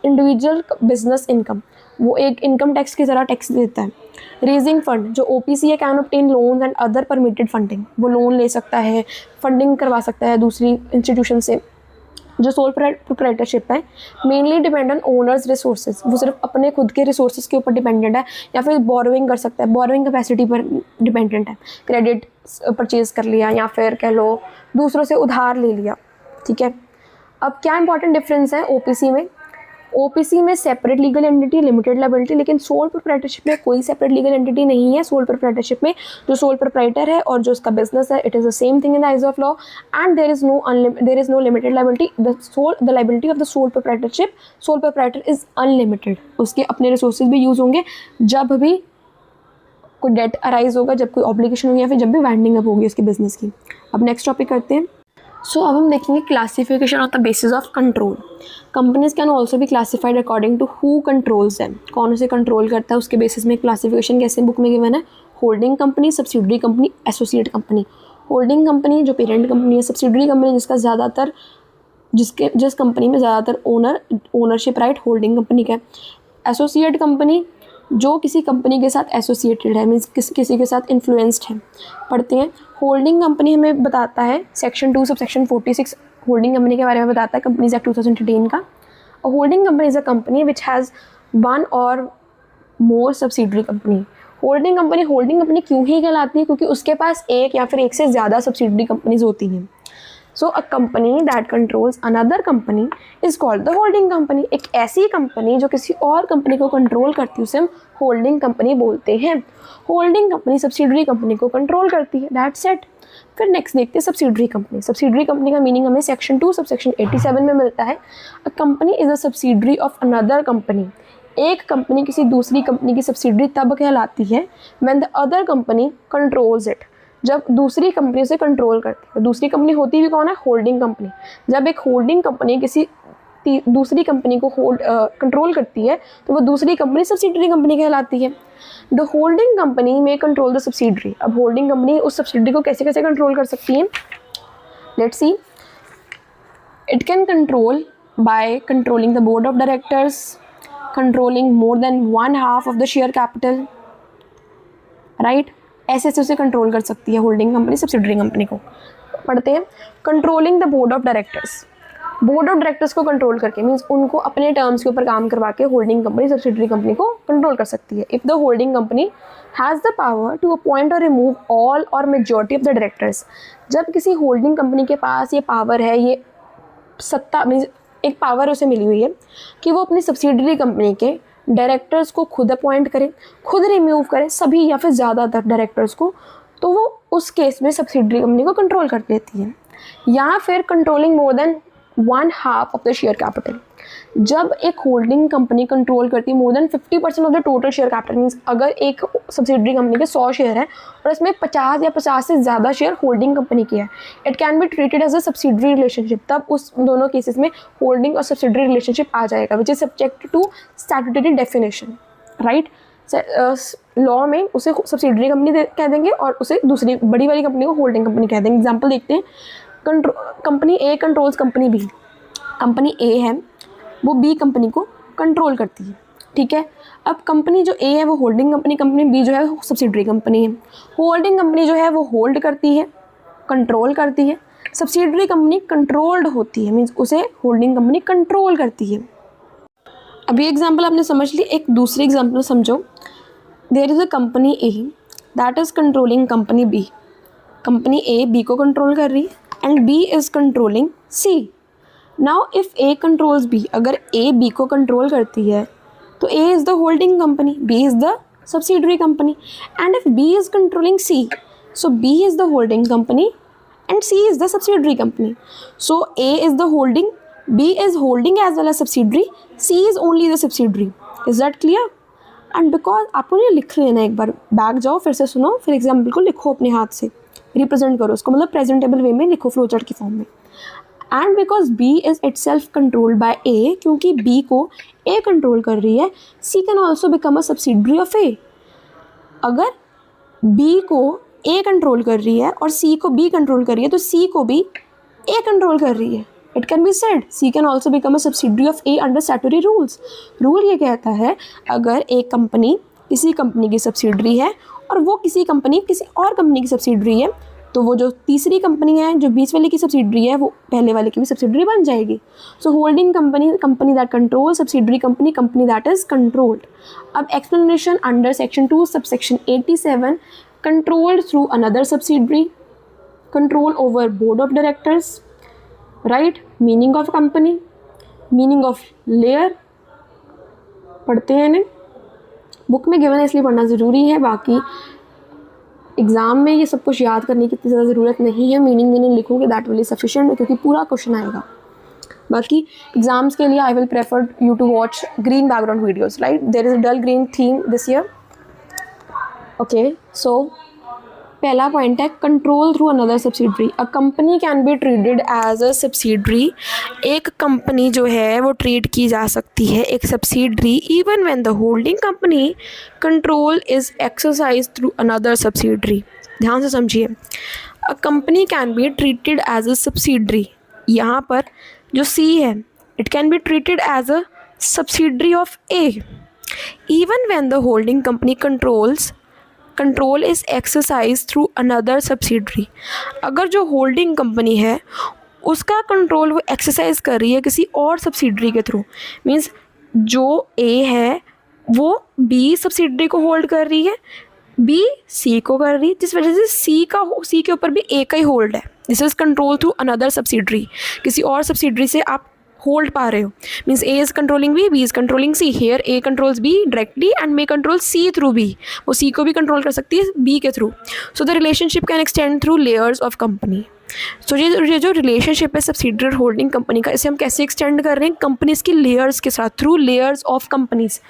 individual business income, वो एक इनकम टैक्स की तरह टैक्स देता है। रेजिंग फंड, जो ओपीसी है can obtain loans and other permitted funding, वो लोन ले सकता है, फंडिंग करवा सकता है दूसरी इंस्टीट्यूशन से। जो सोल प्रोप्राइटरशिप है mainly depend on owners resources, वो सिर्फ अपने खुद के रिसोर्सेज के ऊपर डिपेंडेंट है, या फिर बोरोइंग कर सकता है, बोरोइंग कैपेसिटी पर डिपेंडेंट है। क्रेडिट परचेज कर लिया या फिर कह लो दूसरों से उधार ले लिया, ठीक है। अब क्या इंपॉर्टेंट डिफरेंस है ओपीसी में? ओपीसी में separate legal entity, limited liability, लेकिन सोल प्रोप्राइटरशिप में कोई सेपरेट लीगल एंटिटी नहीं है। सोल प्रोप्राइटरशिप में जो सोल प्रोप्राइटर है और जो उसका बिजनेस है, it is the same thing in the eyes of law and there is no limited liability. The liability of the sole proprietorship, sole proprietor is unlimited, उसके अपने रिसोर्सेज भी यूज़ होंगे जब भी कोई डेट अराइज होगा, जब कोई ऑब्लिगेशन होगी या फिर जब भी वाइंडिंग अप होगी उसकी बिजनेस की। अब नेक्स्ट टॉपिक करते हैं। सो अब हम देखेंगे classification of the basis of control. Companies can also भी classified according to who controls them, कौन उसे कंट्रोल करता है उसके बेसिस में क्लासिफिकेशन कैसे बुक में गिवन है। Holding company, subsidiary company, associate company. Holding company जो पेरेंट कंपनी है, सब्सिडरी कंपनी जिस कंपनी में ज़्यादातर ओनरशिप राइट होल्डिंग कंपनी का है। एसोसिएट कंपनी जो किसी कंपनी के साथ एसोसिएटेड है, मीन्स किसी के साथ इन्फ्लुएंस्ड है। पढ़ते हैं होल्डिंग कंपनी हमें बताता है section 2 sub section 46 holding company के बारे में बताता है कंपनीज एक्ट 2013 का। Holding company is a company which has one or more subsidiary company. Holding company क्यों ही कहलाती है? क्योंकि उसके पास एक या फिर एक से ज़्यादा सब्सिडरी कंपनीज होती हैं। So a company that controls another company is called the holding company. एक ऐसी कंपनी जो किसी और कंपनी को कंट्रोल करती है उसे हम होल्डिंग कंपनी बोलते हैं। होल्डिंग कंपनी सब्सिडरी कंपनी को कंट्रोल करती है, दैट्स इट। फिर नेक्स्ट देखते हैं सब्सिडरी कंपनी। सब्सिडरी कंपनी का मीनिंग हमें सेक्शन 2 सब सेक्शन 87 में मिलता है। A company is a subsidiary of another company. एक कंपनी किसी दूसरी कंपनी की सब्सिडरी तब कहलाती है when the other company controls it, जब दूसरी कंपनी से कंट्रोल करती है। दूसरी कंपनी होती भी कौन है? Holding company. जब एक होल्डिंग कंपनी किसी दूसरी कंपनी को कंट्रोल करती है तो वो दूसरी कंपनी सब्सिडरी कंपनी कहलाती है। द होल्डिंग कंपनी में कंट्रोल द सब्सिडरी। अब होल्डिंग कंपनी उस सब्सिडरी को कैसे कैसे कंट्रोल कर सकती है? Let's see. It can control by controlling the board of directors, controlling more than 1/2 of the share capital, right. ऐसे ऐसे उसे कंट्रोल कर सकती है होल्डिंग कंपनी सब्सिडरी कंपनी को. पढ़ते हैं. Controlling the board of directors. Board of directors को कंट्रोल करके मीन्स उनको अपने टर्म्स के ऊपर काम करवा के होल्डिंग कंपनी सब्सिडरी कंपनी को कंट्रोल कर सकती है. If the holding company has the power to appoint or remove all or majority of the directors. जब किसी होल्डिंग कंपनी के पास ये पावर है, ये सत्ता मीन्स एक पावर उसे मिली हुई है कि वो अपनी सब्सिडरी कंपनी के डायरेक्टर्स को खुद अपॉइंट करे, खुद रिमूव करे सभी या फिर ज़्यादातर डायरेक्टर्स को, तो वो उस केस में सब्सिडरी कंपनी को कंट्रोल कर लेती है. या फिर controlling more than 1/2 of the share capital. जब एक होल्डिंग कंपनी कंट्रोल करती है more than 50% of the total share capital, means अगर एक सब्सिडरी कंपनी के 100 शेयर हैं और इसमें 50 या 50 से ज़्यादा शेयर होल्डिंग कंपनी की है, it can be treated as a subsidiary relationship. तब उस दोनों केसेस में होल्डिंग और सब्सिडरी रिलेशनशिप आ जाएगा, which is subject to statutory definition, right. Law में उसे सब्सिडरी कंपनी कह देंगे और उसे दूसरी बड़ी वाली कंपनी को होल्डिंग कंपनी कह देंगे. एग्जाम्पल देखते हैं. कंपनी ए कंट्रोल्स कंपनी बी. कंपनी ए है वो बी कंपनी को कंट्रोल करती है, ठीक है. अब कंपनी जो ए है वो होल्डिंग कंपनी, कंपनी बी जो है वो सब्सिडरी कंपनी है. होल्डिंग कंपनी जो है वो होल्ड करती है, कंट्रोल करती है. सब्सिडरी कंपनी कंट्रोल्ड होती है, मीन्स उसे होल्डिंग कंपनी कंट्रोल करती है. अभी एग्जाम्पल आपने समझ ली. एक दूसरी एग्जाम्पल समझो. There is a company A that is controlling company B. Company A B को कंट्रोल कर रही है and B is controlling C. Now if A controls B, अगर ए बी को कंट्रोल करती है तो A is the holding company, B is the subsidiary company. And if B is controlling C, so B is the holding company and C is the subsidiary company. So A is the holding, B is holding as well as subsidiary, C is only the subsidiary. Is that clear? And because आपको ये लिख लेना, एक बार बैक जाओ फिर से सुनो, फिर एग्जाम्पल को लिखो अपने हाथ से, रिप्रेजेंट करो उसको, मतलब प्रेजेंटेबल वे में लिखो फ्लो चार्ट की फॉर्म में. And because B is it self controlled by A, क्योंकि B को A कंट्रोल कर रही है, C can also become a subsidiary of A. अगर B को A कंट्रोल कर रही है और C को B कंट्रोल कर रही है तो C को भी A कंट्रोल कर रही है. It can be said C can also become a subsidiary of A under statutory rules. Rule ये कहता है अगर एक कंपनी किसी कंपनी की सब्सिडियरी है और वो किसी और कंपनी की सब्सिडियरी है, तो वो जो तीसरी कंपनी है जो बीच वाले की सब्सिडियरी है वो पहले वाले की भी सब्सिडियरी बन जाएगी. So holding company, company that control, subsidiary company, company that is controlled. अब explanation under section 2 subsection 87. Controlled through another subsidiary, control over board of directors, right? Meaning of company, meaning of layer. पढ़ते हैं इन्हें. बुक में गिवन है इसलिए पढ़ना ज़रूरी है, बाकी एग्ज़ाम में ये सब कुछ याद करने की इतनी ज़्यादा ज़रूरत नहीं है. मीनिंग लिखोगे दैट विल बी सफिशिएंट, क्योंकि पूरा क्वेश्चन आएगा. बाकी एग्जाम्स के लिए I will prefer you to watch green background videos, right. There is a dull green theme this year. Okay, so पहला पॉइंट है control through another subsidiary. A company can be treated as a subsidiary. एक कंपनी जो है वो ट्रीट की जा सकती है एक subsidiary even when the holding company control is exercise through another subsidiary. ध्यान से समझिए. A company can be treated as a subsidiary. यहाँ पर जो सी है it can be treated as a subsidiary of A even when the holding company control is exercise through another subsidiary. अगर जो होल्डिंग कंपनी है उसका कंट्रोल वो एक्सरसाइज कर रही है किसी और सब्सिडरी के थ्रू, मीन्स जो ए है वो बी सब्सिडरी को होल्ड कर रही है, बी सी को कर रही है, जिस वजह से सी के ऊपर भी ए का ही होल्ड है. This is control through another subsidiary. किसी और सब्सिडरी से आप होल्ड पा रहे हो, means A is controlling B is controlling C. Here A controls B directly and may control C through B. वो सी को भी कंट्रोल कर सकती है बी के through. So the relationship can extend through layers of company. So ये जो रिलेशनशिप है सब्सिडरी और होल्डिंग कंपनी का, इसे हम कैसे एक्सटेंड कर रहे हैं कंपनीज़ की लेयर्स के साथ, through layers of companies.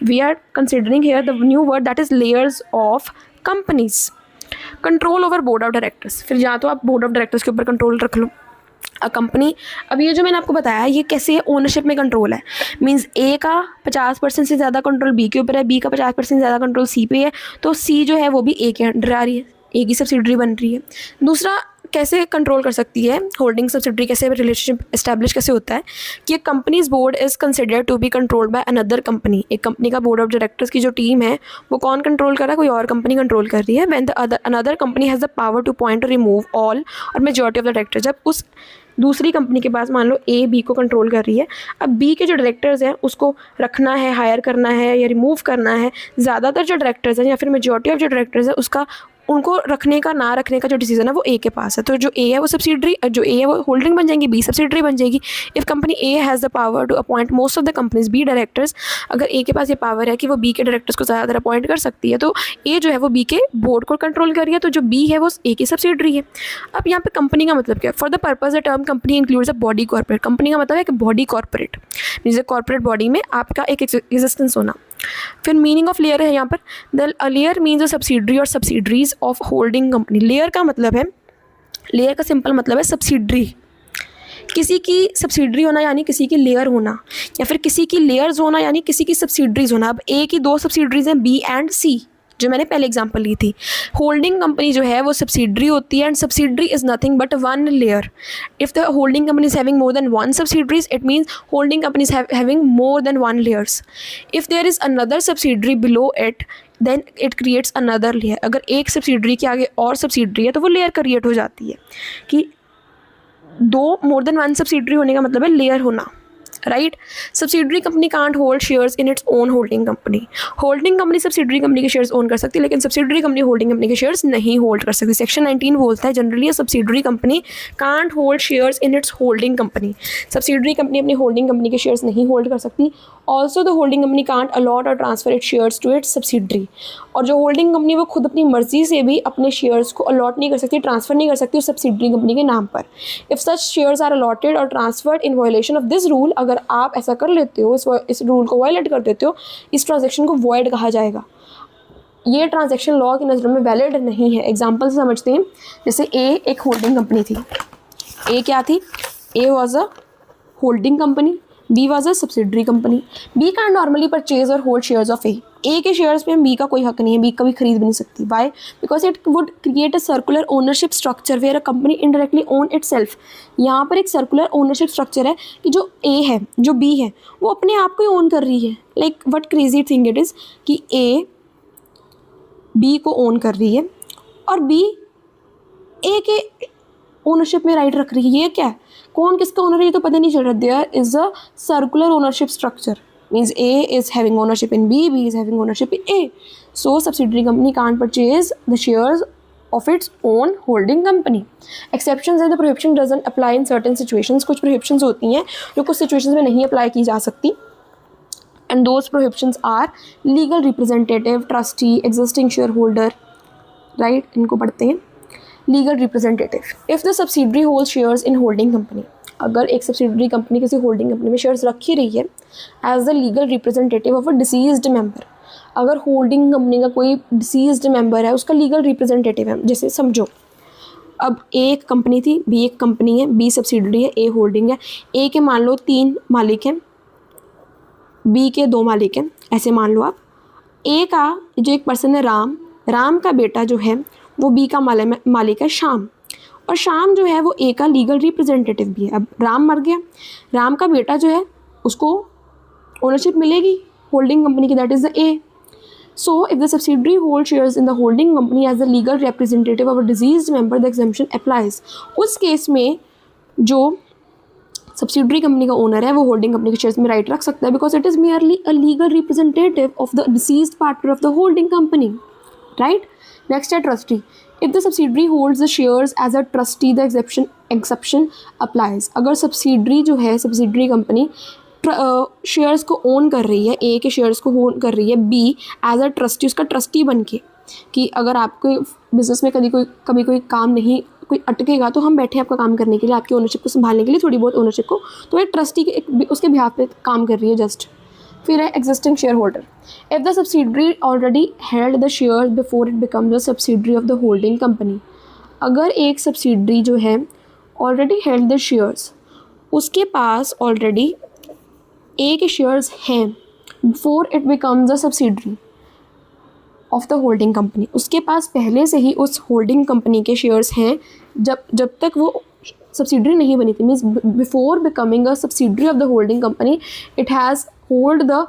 We are considering here the new word that is layers of companies. Control over board of directors. फिर या तो आप बोर्ड ऑफ डायरेक्टर्स के ऊपर कंट्रोल रख लो. अ कंपनी, अब ये जो मैंने आपको बताया ये कैसे ओनरशिप में कंट्रोल है, मींस ए का 50% से ज़्यादा कंट्रोल बी के ऊपर है, बी का 50% से ज़्यादा कंट्रोल सी पे है, तो सी जो है वो भी ए के अंडर आ रही है, ए की सब्सिडरी बन रही है. दूसरा कैसे कंट्रोल कर सकती है होल्डिंग सब्सिडरी, कैसे रिलेशनशिप इस्टेब्लिश कैसे होता है कि एक company's board is considered to be controlled by another company. एक कंपनी का बोर्ड ऑफ डायरेक्टर्स की जो टीम है वो कौन कंट्रोल कर रहा है, कोई और कंपनी कंट्रोल कर रही है। When the another company has the power to appoint or remove all or majority of the director, जब उस दूसरी कंपनी के पास मान लो ए बी को कंट्रोल कर रही है, अब बी के जो डायरेक्टर्स हैं उसको रखना है, हायर करना है या रिमूव करना है, ज़्यादातर जो डायरेक्टर्स हैं या फिर मेजॉरिटी ऑफ जो डायरेक्टर्स हैं उसका उनको रखने का ना रखने का जो डिसीजन है वो ए के पास है। तो जो ए है वो सब्सिडरी, जो ए है वो होल्डिंग बन जाएंगी, बी सब्सिडरी बन जाएगी। If company A has the power to appoint most of the company's B directors, अगर ए के पास ये पावर है कि वो बी के डायरेक्टर्स को ज़्यादातर अपॉइंट कर सकती है, तो ए जो है वो बी के बोर्ड को कंट्रोल कर रही है, तो जो बी है वो ए की सब्सिडरी है। अब यहाँ पे कंपनी का मतलब क्या है? For the purpose the term company includes a body corporate. Company का मतलब है कि body corporate means corporate body में आपका एक एग्जिस्टेंस होना। फिर मीनिंग ऑफ लेयर है यहाँ पर, the layer means a subsidiary or subsidiaries of holding company. Layer का मतलब है, लेयर का सिंपल मतलब है सब्सिडरी, किसी की सब्सिडरी होना यानी किसी की लेयर होना, या फिर किसी की लेयर्स होना यानी किसी की सब्सिडरीज होना। अब ए की दो सब्सिडरीज हैं बी एंड सी, जो मैंने पहले एग्जांपल ली थी। होल्डिंग कंपनी जो है वो सब्सिडरी होती है and subsidiary is nothing but one layer. If the holding company is having more than one subsidiaries it means holding company is having more than one layers. If there is another subsidiary below it then it creates another layer. अगर एक सब्सिडरी के आगे और सब्सिडरी है तो वो लेयर क्रिएट हो जाती है। कि दो मोर देन वन सब्सिडरी होने का मतलब है लेयर होना, right. Subsidiary company can't hold shares in its own holding company. Holding company subsidiary company के शेयर्स ओन कर सकती है, लेकिन सब्सिडरी कंपनी होल्डिंग कंपनी के शेयर्स नहीं होल्ड कर सकती। सेक्शन 19 बोलता है generally a subsidiary company can't hold shares in its holding company. Subsidiary company अपनी होल्डिंग कंपनी के शेयर्स नहीं होल्ड कर सकती। Also the holding company can't allot or transfer it shares to its subsidiary. और जो होल्डिंग कंपनी वो खुद अपनी मर्जी से भी अपने शेयर्स को अलॉट नहीं कर सकती, ट्रांसफर नहीं कर सकती उस सब्सिडरी कंपनी के नाम पर। If such shares are allotted or transferred in violation of this rule, अगर आप ऐसा कर लेते हो, इस रूल को वायलेट कर देते हो, इस ट्रांजेक्शन को वॉइड कहा जाएगा। ये ट्रांजेक्शन लॉ की नज़र में वैलिड नहीं है। एग्जाम्पल से समझते हैं, जैसे ए एक होल्डिंग कंपनी थी। ए क्या थी? A was a holding company, B was a subsidiary company. B can normally purchase or hold shares of A. A के शेयर्स पे बी का कोई हक नहीं है, बी कभी खरीद भी नहीं सकती। Why? Because it would create a circular ownership structure where a company indirectly own itself. यहाँ पर एक सर्कुलर ओनरशिप स्ट्रक्चर है कि जो ए है, जो बी है, वो अपने आप को ही ओन कर रही है। Like what crazy thing it is कि ए बी को ओन कर रही है और बी ए के ओनरशिप में राइट रख रही है। ये क्या है? कौन किसका ओनर है ये तो पता नहीं चल रहा। There is a circular ownership structure, means A is having ownership in B, B is having ownership in A. So subsidiary company can't purchase the shares of its own holding company. Exceptions है, the prohibition doesn't apply in certain situations. कुछ prohibitions होती हैं जो कुछ situations में नहीं apply की जा सकती, and those prohibitions are legal representative, trustee, existing shareholder, right? इनको पढ़ते हैं। Legal representative, if the subsidiary hold shares in holding company, अगर एक सब्सिडरी कंपनी किसी होल्डिंग कंपनी में शेयर्स रखी रही है as the legal representative of a deceased member. अगर होल्डिंग कंपनी का कोई डिसीज्ड मेंबर है उसका लीगल रिप्रेजेंटेटिव है। जैसे समझो, अब ए एक कंपनी थी, बी एक कंपनी है, बी सब्सिडरी है, ए होल्डिंग है। ए के मान लो 3 मालिक हैं, बी के 2 मालिक हैं, ऐसे मान लो आप। ए का जो एक पर्सन है राम, राम का बेटा जो है वो बी का मालिक है श्याम, और श्याम जो है वो ए का लीगल रिप्रेजेंटेटिव भी है। अब राम मर गया, राम का बेटा जो है उसको ओनरशिप मिलेगी होल्डिंग कंपनी की, that is the A. So if the subsidiary hold shares in the holding company as the legal representative of a deceased member the exemption applies. उस केस में जो सब्सिडरी कंपनी का ओनर है वो होल्डिंग कंपनी के शेयर्स में राइट रख सकता है, because it is merely a legal representative of the deceased partner of the holding company, right. Next है trustee, if the subsidiary holds the shares as a trustee the exception applies. अगर सब्सिडरी जो है, सब्सिडरी कंपनी शेयर्स को ओन कर रही है, ए के शेयर्स को ओन कर रही है, बी एज अ ट्रस्टी, उसका ट्रस्टी बन के, कि अगर आपके बिजनेस में कभी कोई काम नहीं, कोई अटकेगा तो हम बैठे हैं आपका काम करने के लिए, आपकी ओनरशिप को संभालने के लिए, थोड़ी बहुत ओनरशिप को, तो एक ट्रस्टी के उसके बिहाफ पे काम कर रही है जस्ट। फिर है existing share holder, if the subsidiary already held the share before it become the subsidiary of the holding company. अगर एक सब्सिडरी जो है ऑलरेडी हेल्ड द शेयर्स, उसके पास ऑलरेडी ए के शेयर्स हैं before it becomes the subsidiary of the holding company, उसके पास पहले से ही उस होल्डिंग कंपनी के शेयर्स हैं जब तक वो सब्सिडरी नहीं बनी थी, means before becoming a subsidiary of the holding company it has hold the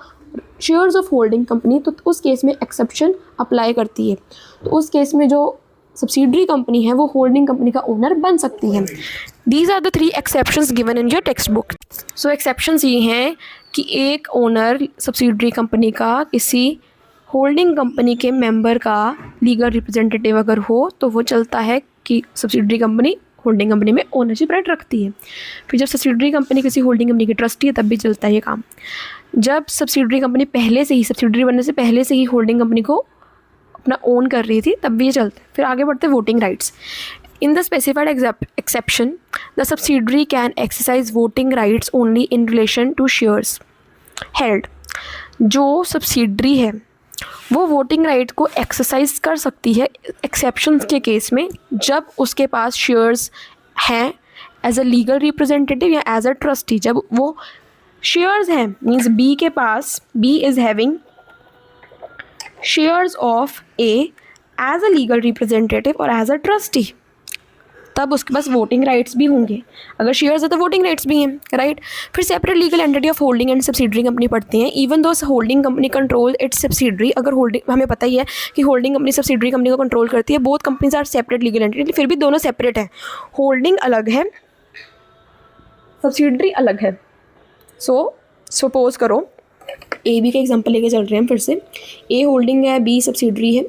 shares of holding company, तो उस केस में एक्सेप्शन अप्लाई करती है। तो उस केस में जो सब्सिडरी कंपनी है वो होल्डिंग कंपनी का ओनर बन सकती है। These are the 3 exceptions given in your text book. So exceptions ये हैं कि एक ओनर सब्सिडरी कंपनी का किसी होल्डिंग कंपनी के मेंबर का लीगल रिप्रेजेंटेटिव अगर हो तो वो चलता है कि सब्सिडरी कंपनी होल्डिंग कंपनी में ओनरशिप राइट रखती है। फिर जब सब्सिडरी कंपनी किसी होल्डिंग कंपनी की ट्रस्टी है तब भी चलता है ये काम। जब सब्सिडरी कंपनी पहले से ही, सब्सिडरी बनने से पहले से ही होल्डिंग कंपनी को अपना ओन कर रही थी तब भी ये चलता है। फिर आगे बढ़ते हैं voting rights. In the specified exception the subsidiary can exercise voting rights only in relation to shares held. जो सब्सिडरी है वो वोटिंग राइट को एक्सरसाइज कर सकती है एक्सेप्शंस के केस में, जब उसके पास शेयर्स हैं एज अ लीगल रिप्रेजेंटेटिव या एज अ ट्रस्टी। जब वो शेयर्स हैं, मीन्स बी के पास, B is having shares of a as a legal representative और एज अ ट्रस्टी, तब उसके पास वोटिंग राइट्स भी होंगे। अगर शेयर्स है तो वोटिंग राइट्स भी हैं, राइट। फिर separate legal entity of holding and subsidiary company पढ़ते हैं। Even though holding company control its subsidiary, अगर होल्डिंग, हमें पता ही है कि होल्डिंग कंपनी सब्सिडरी कंपनी को कंट्रोल करती है, both companies are separate legal entity, फिर भी दोनों सेपरेट हैं। होल्डिंग अलग है, सब्सिडरी अलग है। सो सपोज करो ए बी का एग्जाम्पल लेके चल रहे हैं फिर से। ए होल्डिंग है, बी सब्सिडरी है।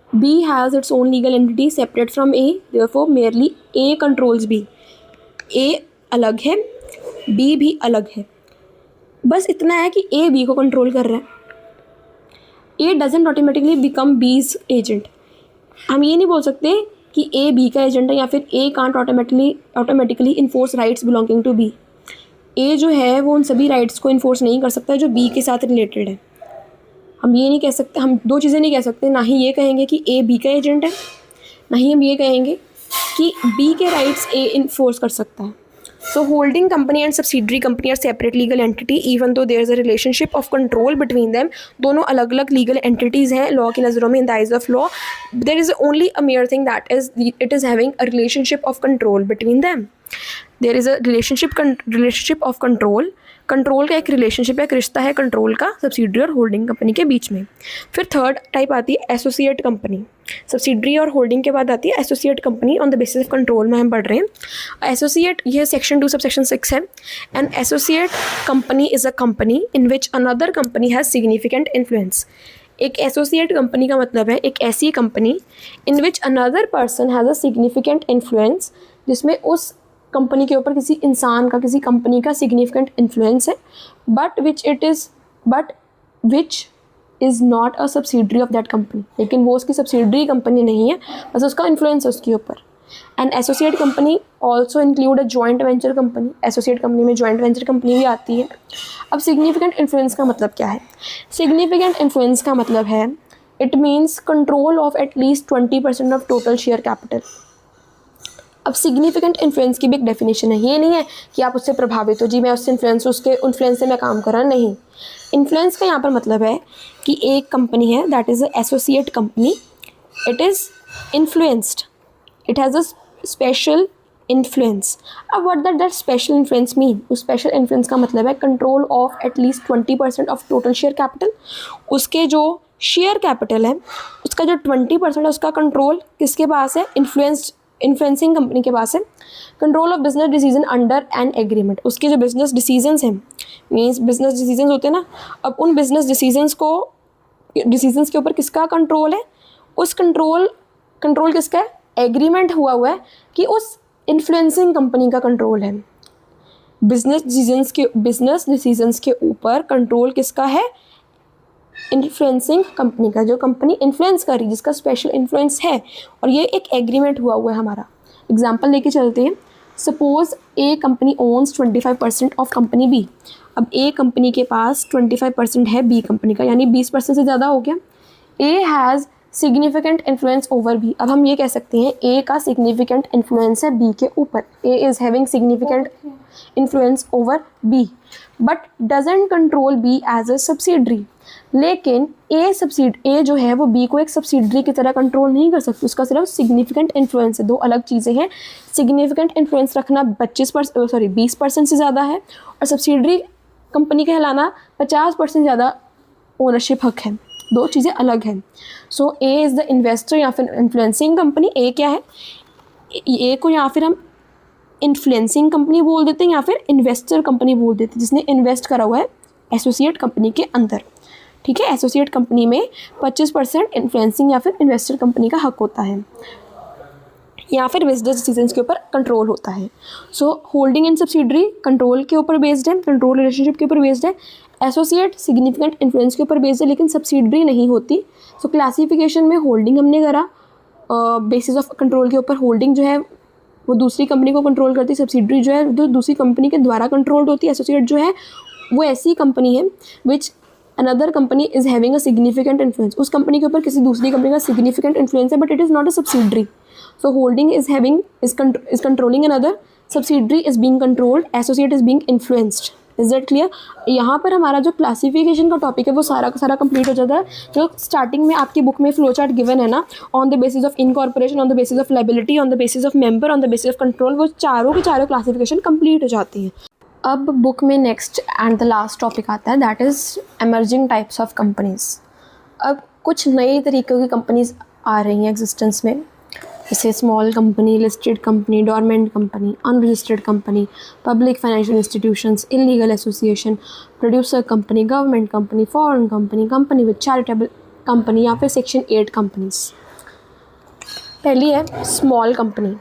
B has its own legal entity separate from A, therefore merely A controls B. A अलग है, B भी अलग है। बस इतना है कि A B को कंट्रोल कर रहा है। A doesn't automatically become B's agent। हम ये नहीं बोल सकते कि A B का एजेंट है या फिर A can't automatically enforce rights belonging to B। A जो है वो उन सभी राइट्स को इन्फोर्स नहीं कर सकता जो B के साथ रिलेटेड है। हम ये नहीं कह सकते, हम दो चीज़ें नहीं कह सकते, ना ही ये कहेंगे कि ए बी का एजेंट है, ना ही हम ये कहेंगे कि बी के राइट्स ए इन्फोर्स कर सकता है। So holding company and subsidiary company are separate legal entity even though there is a relationship of control between them. दोनों अलग अलग लीगल एंटिटीज़ हैं लॉ की नज़रों में, in the eyes of law there is only a mere thing that is it is having a relationship of control between them. There is a relationship of control. Control का एक रिलेशनशिप, एक रिश्ता है कंट्रोल का सब्सिडरी और होल्डिंग कंपनी के बीच में। फिर थर्ड टाइप आती है एसोसिएट कंपनी। सब्सिडरी और होल्डिंग के बाद आती है associate company on the basis of control में हम पढ़ रहे हैं। एसोसिएट, यह सेक्शन 2 सबसेक्शन 6 है। An associate company is a company in which another company has significant influence. एक एसोसिएट कंपनी का मतलब है एक ऐसी company in which another person has a significant influence, जिसमें उस कंपनी के ऊपर किसी इंसान का, किसी कंपनी का सिग्निफिकेंट इन्फ्लुएंस है, but which is not a subsidiary of that company. लेकिन वो उसकी सब्सिडरी कंपनी नहीं है, बस उसका इन्फ्लुएंस है उसके ऊपर। And associate company also include a joint venture company. Associate company में जॉइंट वेंचर कंपनी भी आती है। अब सिग्निफिकेंट इन्फ्लुएंस का मतलब क्या है? सिग्निफिकेंट इन्फ्लुएंस का मतलब है it means control of at least 20% of total share capital. अब सिग्निफिकेंट इन्फ्लुएंस की भी एक डेफिनेशन है। ये नहीं है कि आप उससे प्रभावित हो, जी मैं उससे उसके इन्फ्लुएंस से मैं काम कर रहा, नहीं। इन्फ्लुएंस का यहाँ पर मतलब है कि एक कंपनी है that is a associate company, it is influenced, it has a special influence. अब what that special influence mean? उस स्पेशल इन्फ्लुएंस का मतलब है control of at least 20% of total share capital. उसके जो शेयर कैपिटल है उसका जो 20% है उसका कंट्रोल किसके पास है? इन्फ्लुएंसिंग कंपनी के पास है। Control of business decision under an agreement. उसके जो बिजनेस डिसीजंस हैं, मीन्स बिजनेस डिसीजंस होते हैं ना, अब उन बिजनेस डिसीजंस के ऊपर किसका कंट्रोल है? उस कंट्रोल किसका है? एग्रीमेंट हुआ है कि उस इन्फ्लुएंसिंग कंपनी का कंट्रोल है। बिजनेस डिसीजंस के ऊपर कंट्रोल किसका है? इन्फ्लुएंसिंग कंपनी का, जो कंपनी इन्फ्लुएंस कर रही, जिसका स्पेशल इन्फ्लुएंस है, और ये एक एग्रीमेंट हुआ है हमारा। एग्जाम्पल लेके चलते हैं। Suppose A company owns 25% of company B. अब ए कंपनी के पास 25% है बी कंपनी का, यानी 20% से ज़्यादा हो गया। A has significant influence over B, अब हम ये कह सकते हैं ए का सिग्निफिकेंट इन्फ्लुएंस है बी के ऊपर, A is having significant influence over B but doesn't control B as a subsidiary. लेकिन ए जो है वो बी को एक सब्सिडरी की तरह कंट्रोल नहीं कर सकती, उसका सिर्फ सिग्निफिकेंट इन्फ्लुएंस है। दो अलग चीज़ें हैं, सिग्निफिकेंट इन्फ्लुएंस रखना 20% से ज़्यादा है और सब्सिडरी कंपनी कहलाना 50% ज़्यादा ओनरशिप हक है, दो चीज़ें अलग हैं। सो ए इज़ द इन्वेस्टर या फिर इन्फ्लुएंसिंग कंपनी। ए क्या है, ए को या फिर हम इन्फ्लुएंसिंग कंपनी बोल देते हैं या फिर इन्वेस्टर कंपनी बोल देते हैं, जिसने इन्वेस्ट करा हुआ है एसोसिएट कंपनी के अंदर। ठीक है, एसोसिएट कंपनी में 25% इन्फ्लुएंसिंग या फिर इन्वेस्टर कंपनी का हक होता है या फिर बिजनेस डिसीजंस के ऊपर कंट्रोल होता है। So holding in subsidiary control के ऊपर बेस्ड है, कंट्रोल रिलेशनशिप के ऊपर बेस्ड है। एसोसिएट सिग्निफिकेंट इन्फ्लुएंस के ऊपर बेस्ड है लेकिन सब्सिडरी नहीं होती। सो क्लासिफिकेशन में होल्डिंग हमने करा बेसिस ऑफ कंट्रोल के ऊपर, होल्डिंग जो है वो दूसरी कंपनी को कंट्रोल करती है, सब्सिडरी जो है जो दूसरी कंपनी के द्वारा कंट्रोल्ड होती है। एसोसिएट जो है वो ऐसी कंपनी है which another company is having a significant influence, उस कंपनी के ऊपर किसी दूसरी कंपनी का सिग्निफिकेंट इन्फ्लुएंस है but it is not a subsidiary. So holding is controlling another, subsidiary is being controlled, associate is being influenced. Is that clear? यहाँ पर हमारा जो क्लासिफिकेशन का टॉपिक है वो सारा का सारा कंप्लीट हो जाता है। जो स्टार्टिंग में आपकी बुक में फ्लो चार्ट गिवन है ना, on the basis of incorporation, on the basis of liability, on the basis of member, on the basis of control, वो चारों के चारों क्लासिफिकेशन कंप्लीट हो जाती है। अब बुक में next and the last topic आता है, that is emerging types of companies. अब कुछ नए तरीक़ों की कंपनीज़ आ रही हैं एग्जिस्टेंस में, जैसे small company, listed company, dormant company, unregistered company, public financial institutions, illegal association, producer company, government company, foreign company, company with charitable company या फिर सेक्शन 8 कंपनीज़। पहली है small company.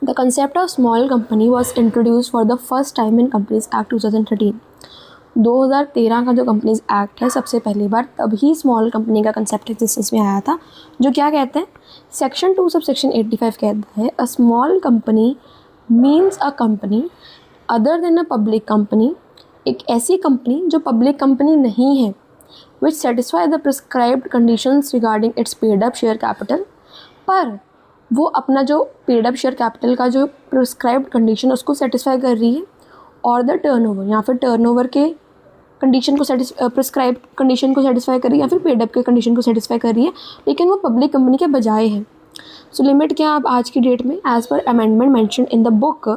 The concept of small company was introduced for the first time in Companies Act 2013. 2013 का जो कंपनीज एक्ट है सबसे पहली बार तभी स्मॉल कंपनी का कंसेप्ट एग्जिस्टेंस में आया था, जो क्या कहते हैं, सेक्शन 2 सब सेक्शन 85 कहता है अ small company means a company other than a public company, एक ऐसी कंपनी जो पब्लिक कंपनी नहीं है, विच satisfy the prescribed conditions regarding it's paid up share capital, पर वो अपना जो पेड अप शेयर कैपिटल का जो प्रिस्क्राइब्ड कंडीशन उसको सेटिस्फाई कर रही है, और द टर्नओवर या फिर टर्नओवर के कंडीशन को प्रिस्क्राइब कंडीशन को सेटिस्फाई कर रही है या फिर पेड अप के कंडीशन को सेटिस्फाई कर रही है, लेकिन वो पब्लिक कंपनी के बजाय है। सो लिमिट क्या अब आज की डेट में, as per amendment mention in the book,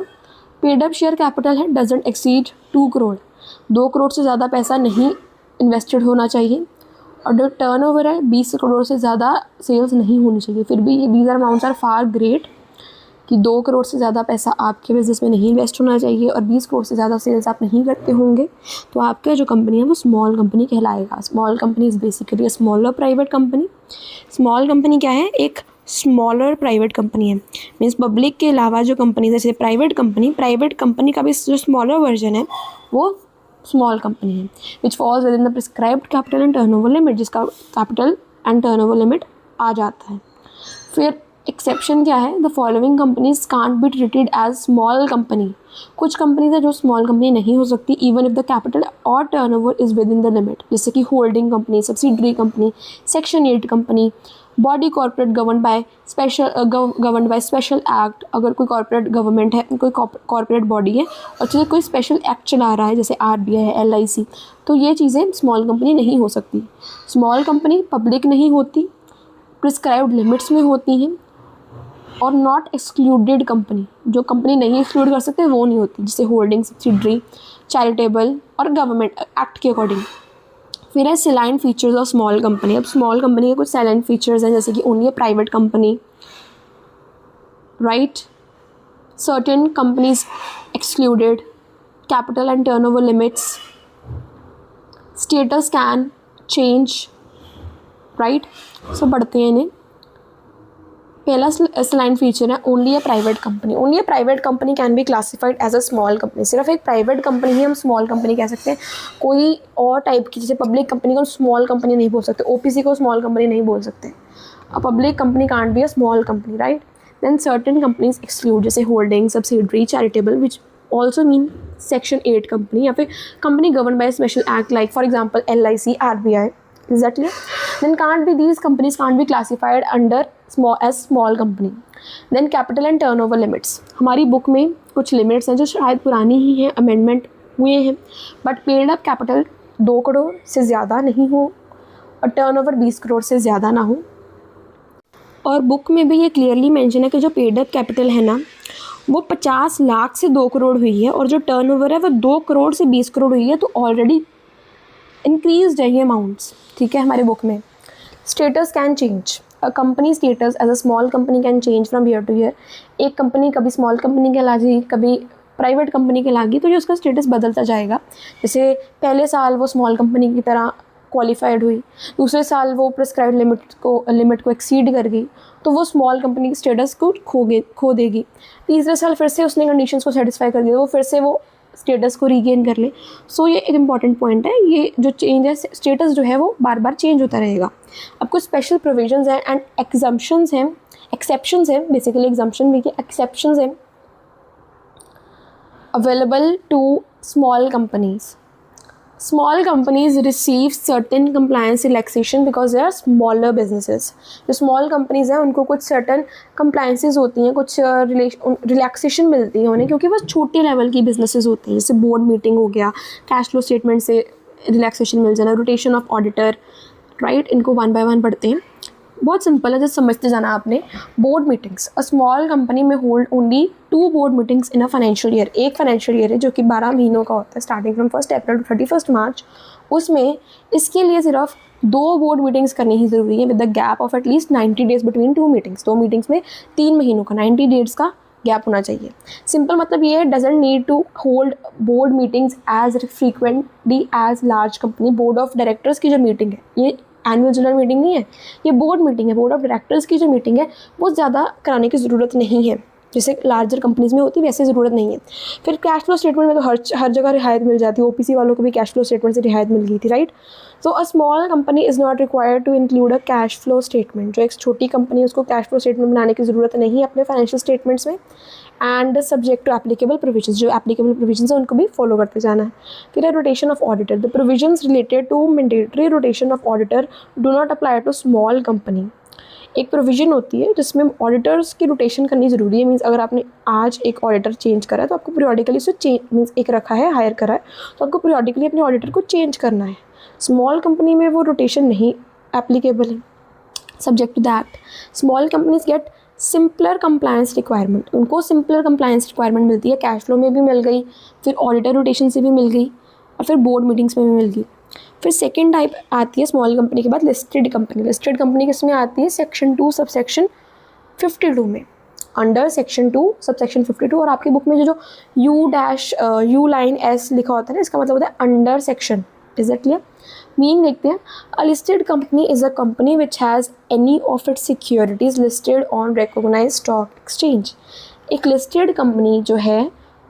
paid up share capital है डजंट एक्सीड 2 करोड़, 2 करोड़ से ज़्यादा पैसा नहीं इन्वेस्टेड होना चाहिए, और जो टर्नओवर है 20 करोड़ से ज़्यादा सेल्स नहीं होनी चाहिए। फिर भी ये these amounts are far great कि 2 करोड़ से ज़्यादा पैसा आपके बिज़नेस में नहीं इन्वेस्ट होना चाहिए और 20 करोड़ से ज़्यादा सेल्स आप नहीं करते होंगे, तो आपका जो कंपनी है वो स्मॉल कंपनी कहलाएगा। Small company is basically a smaller private company. Small company क्या है, एक स्मॉलर प्राइवेट कंपनी है, मीन्स पब्लिक के अलावा जो कंपनी जैसे प्राइवेट कंपनी का भी जो स्मॉलर वर्जन है वो स्मॉल कंपनी है, which falls with in the prescribed capital and turnover limit, जिसका कैपिटल एंड टर्नओवर लिमिट आ जाता है। फिर एक्सेप्शन क्या है, the following companies can't be treated as small company, कुछ कंपनीज है जो स्मॉल कंपनी नहीं हो सकती even if the capital or turnover is with in the limit, जैसे कि holding company, subsidiary company, section 8 company, body corporate govern by special act, अगर कोई कॉर्पोरेट गवर्नमेंट है, कोई कॉर्पोरेट बॉडी है और जैसे कोई स्पेशल एक्ट चला रहा है जैसे RBI है, LIC, तो ये चीज़ें स्मॉल कंपनी नहीं हो सकती। स्मॉल कंपनी पब्लिक नहीं होती, प्रिस्क्राइब्ड लिमिट्स में होती हैं, और नॉट एक्सक्लूडेड कंपनी, जो कंपनी नहीं एक्सक्लूड कर सकते वो नहीं होती, जैसे होल्डिंग, सब्सिडरी, चैरिटेबल और गवर्नमेंट एक्ट के अकॉर्डिंग। फिर है salient features of small company. अब स्मॉल कंपनी के कुछ सैलाइंट फीचर्स हैं, जैसे कि only a private company, right, certain companies excluded, capital and turnover limits, status can change, right. So बढ़ते हैं इन्हें। पहला सैलाइंट फीचर है only a private company. Only a private company can be classified as a small company, सिर्फ एक प्राइवेट कंपनी ही हम स्मॉल कंपनी कह सकते हैं, कोई और टाइप की जैसे पब्लिक कंपनी को स्मॉल कंपनी नहीं बोल सकते, OPC को स्मॉल कंपनी नहीं बोल सकते। A public company can't be a small company, right. Then certain companies exclude, जैसे holding, subsidiary, charitable, which also mean section 8 company, या फिर company govern by special act like for example LIC, RBI, Exactly. Then these companies can't be classified under small company. Then capital and turnover limits. हमारी बुक में कुछ लिमिट्स हैं जो शायद पुरानी ही हैं, अमेंडमेंट हुए हैं, but paid up capital 2 crore से ज़्यादा नहीं हो और टर्नओवर 20 करोड़ से ज़्यादा ना हो. और बुक में भी ये क्लियरली मेंशन है कि जो पेड अप कैपिटल है ना वो 50 लाख से 2 करोड़ हुई है और जो टर्नओवर है वो 2 करोड़ से 20 करोड़ हुई है, तो ऑलरेडी इंक्रीज है ये अमाउंट्स. ठीक है, हमारे बुक में. Status can change. A company status as a small company can change from year to year. एक कंपनी कभी स्मॉल कंपनी कहलाएगी, कभी प्राइवेट कंपनी कहलाएगी, तो ये उसका स्टेटस बदलता जाएगा. जैसे पहले साल वो स्मॉल कंपनी की तरह क्वालिफाइड हुई, दूसरे साल वो प्रिस्क्राइब्ड लिमिट को एक्सीड कर गई, तो वो स्मॉल कंपनी के स्टेटस को खो देगी. तीसरे साल फिर से उसने कंडीशंस को सेटिस्फाई कर दिया, वो फिर से वो स्टेटस को रीगेन कर ले. सो ये एक इम्पॉर्टेंट पॉइंट है. ये जो चेंज है, स्टेटस जो है वो बार बार चेंज होता रहेगा. अब कुछ स्पेशल प्रोविजंस हैं एंड एक्सेप्शंस हैं बेसिकली एग्जम्पशन भी, एक्सेप्शंस हैं available to small companies. Small companies receive certain compliance relaxation because they are smaller businesses. जो small companies हैं उनको कुछ certain compliances होती हैं, कुछ relaxation मिलती है उन्हें, क्योंकि वो छोटे लेवल की businesses होती हैं. जैसे board meeting हो गया, cash flow statement से relaxation मिल जाना, rotation of auditor, right? इनको one by one पढ़ते हैं. बहुत सिंपल है, जैसे समझते जाना आपने. Board meetings. A small company में hold only 2 board meetings in a financial year. एक फाइनेंशियल ईयर है जो कि 12 महीनों का होता है, starting from 1 April to 31 March. उसमें इसके लिए सिर्फ 2 बोर्ड मीटिंग्स करनी ही ज़रूरी है with the gap of at least 90 days between 2 meetings. 2 meetings में 3 महीनों का 90 डेज का गैप होना चाहिए. सिंपल मतलब ये है, doesn't need to hold board meetings as frequently as large company. Board of directors की जो मीटिंग है, ये एनुअल जनरल मीटिंग नहीं है, ये बोर्ड मीटिंग है. बोर्ड ऑफ डायरेक्टर्स की जो मीटिंग है वो ज़्यादा कराने की ज़रूरत नहीं है, जैसे लार्जर कंपनीज़ में होती है वैसे ज़रूरत नहीं है. फिर कैश फ्लो स्टेटमेंट में तो हर जगह रियायत मिल जाती है. ओपीसी वालों को भी कैश फ्लो स्टेटमेंट से रियायत मिल गई थी, right. So a small company is not required to include a cash flow statement. जो एक छोटी कंपनी है उसको कैश फ्लो स्टेटमेंट बनाने की ज़रूरत नहीं है अपने फाइनेंशियल स्टेटमेंट्स में. And subject to applicable provisions. जो एप्लीकेबल प्रोविजंस है उनको भी फॉलो करते जाना है. फिर है rotation of auditor. The provisions related to mandatory rotation of auditor do not apply to small company. एक प्रोविज़न होती है जिसमें ऑडिटर्स की रोटेशन करनी ज़रूरी है. मीन्स अगर आपने आज एक ऑडिटर चेंज करा है तो आपको पीरियडिकली उसे मीन्स एक रखा है, हायर करा है, तो आपको पीरियडिकली अपने ऑडिटर को चेंज करना है. स्मॉल कंपनी में वो रोटेशन नहीं एप्लीकेबल है. Subject to that small companies get simpler compliance requirement. उनको सिंपलर कंप्लायंस रिक्वायरमेंट मिलती है. कैश फ्लो में भी मिल गई, फिर ऑडिटर रोटेशन से भी मिल गई, और फिर बोर्ड मीटिंग्स में भी मिल गई. फिर सेकेंड टाइप आती है स्मॉल कंपनी के बाद लिस्टेड कंपनी. लिस्टेड कंपनी किसमें आती है? सेक्शन 2 सबसेक्शन 52 में, अंडर सेक्शन 2 सबसेक्शन 52. और आपकी बुक में जो U लाइन S लिखा होता है ना, इसका मतलब होता है under section. Is it clear? Meaning देखते हैं. A listed company is a company which has any of its securities listed on recognised stock exchange. एक लिस्टेड कंपनी जो है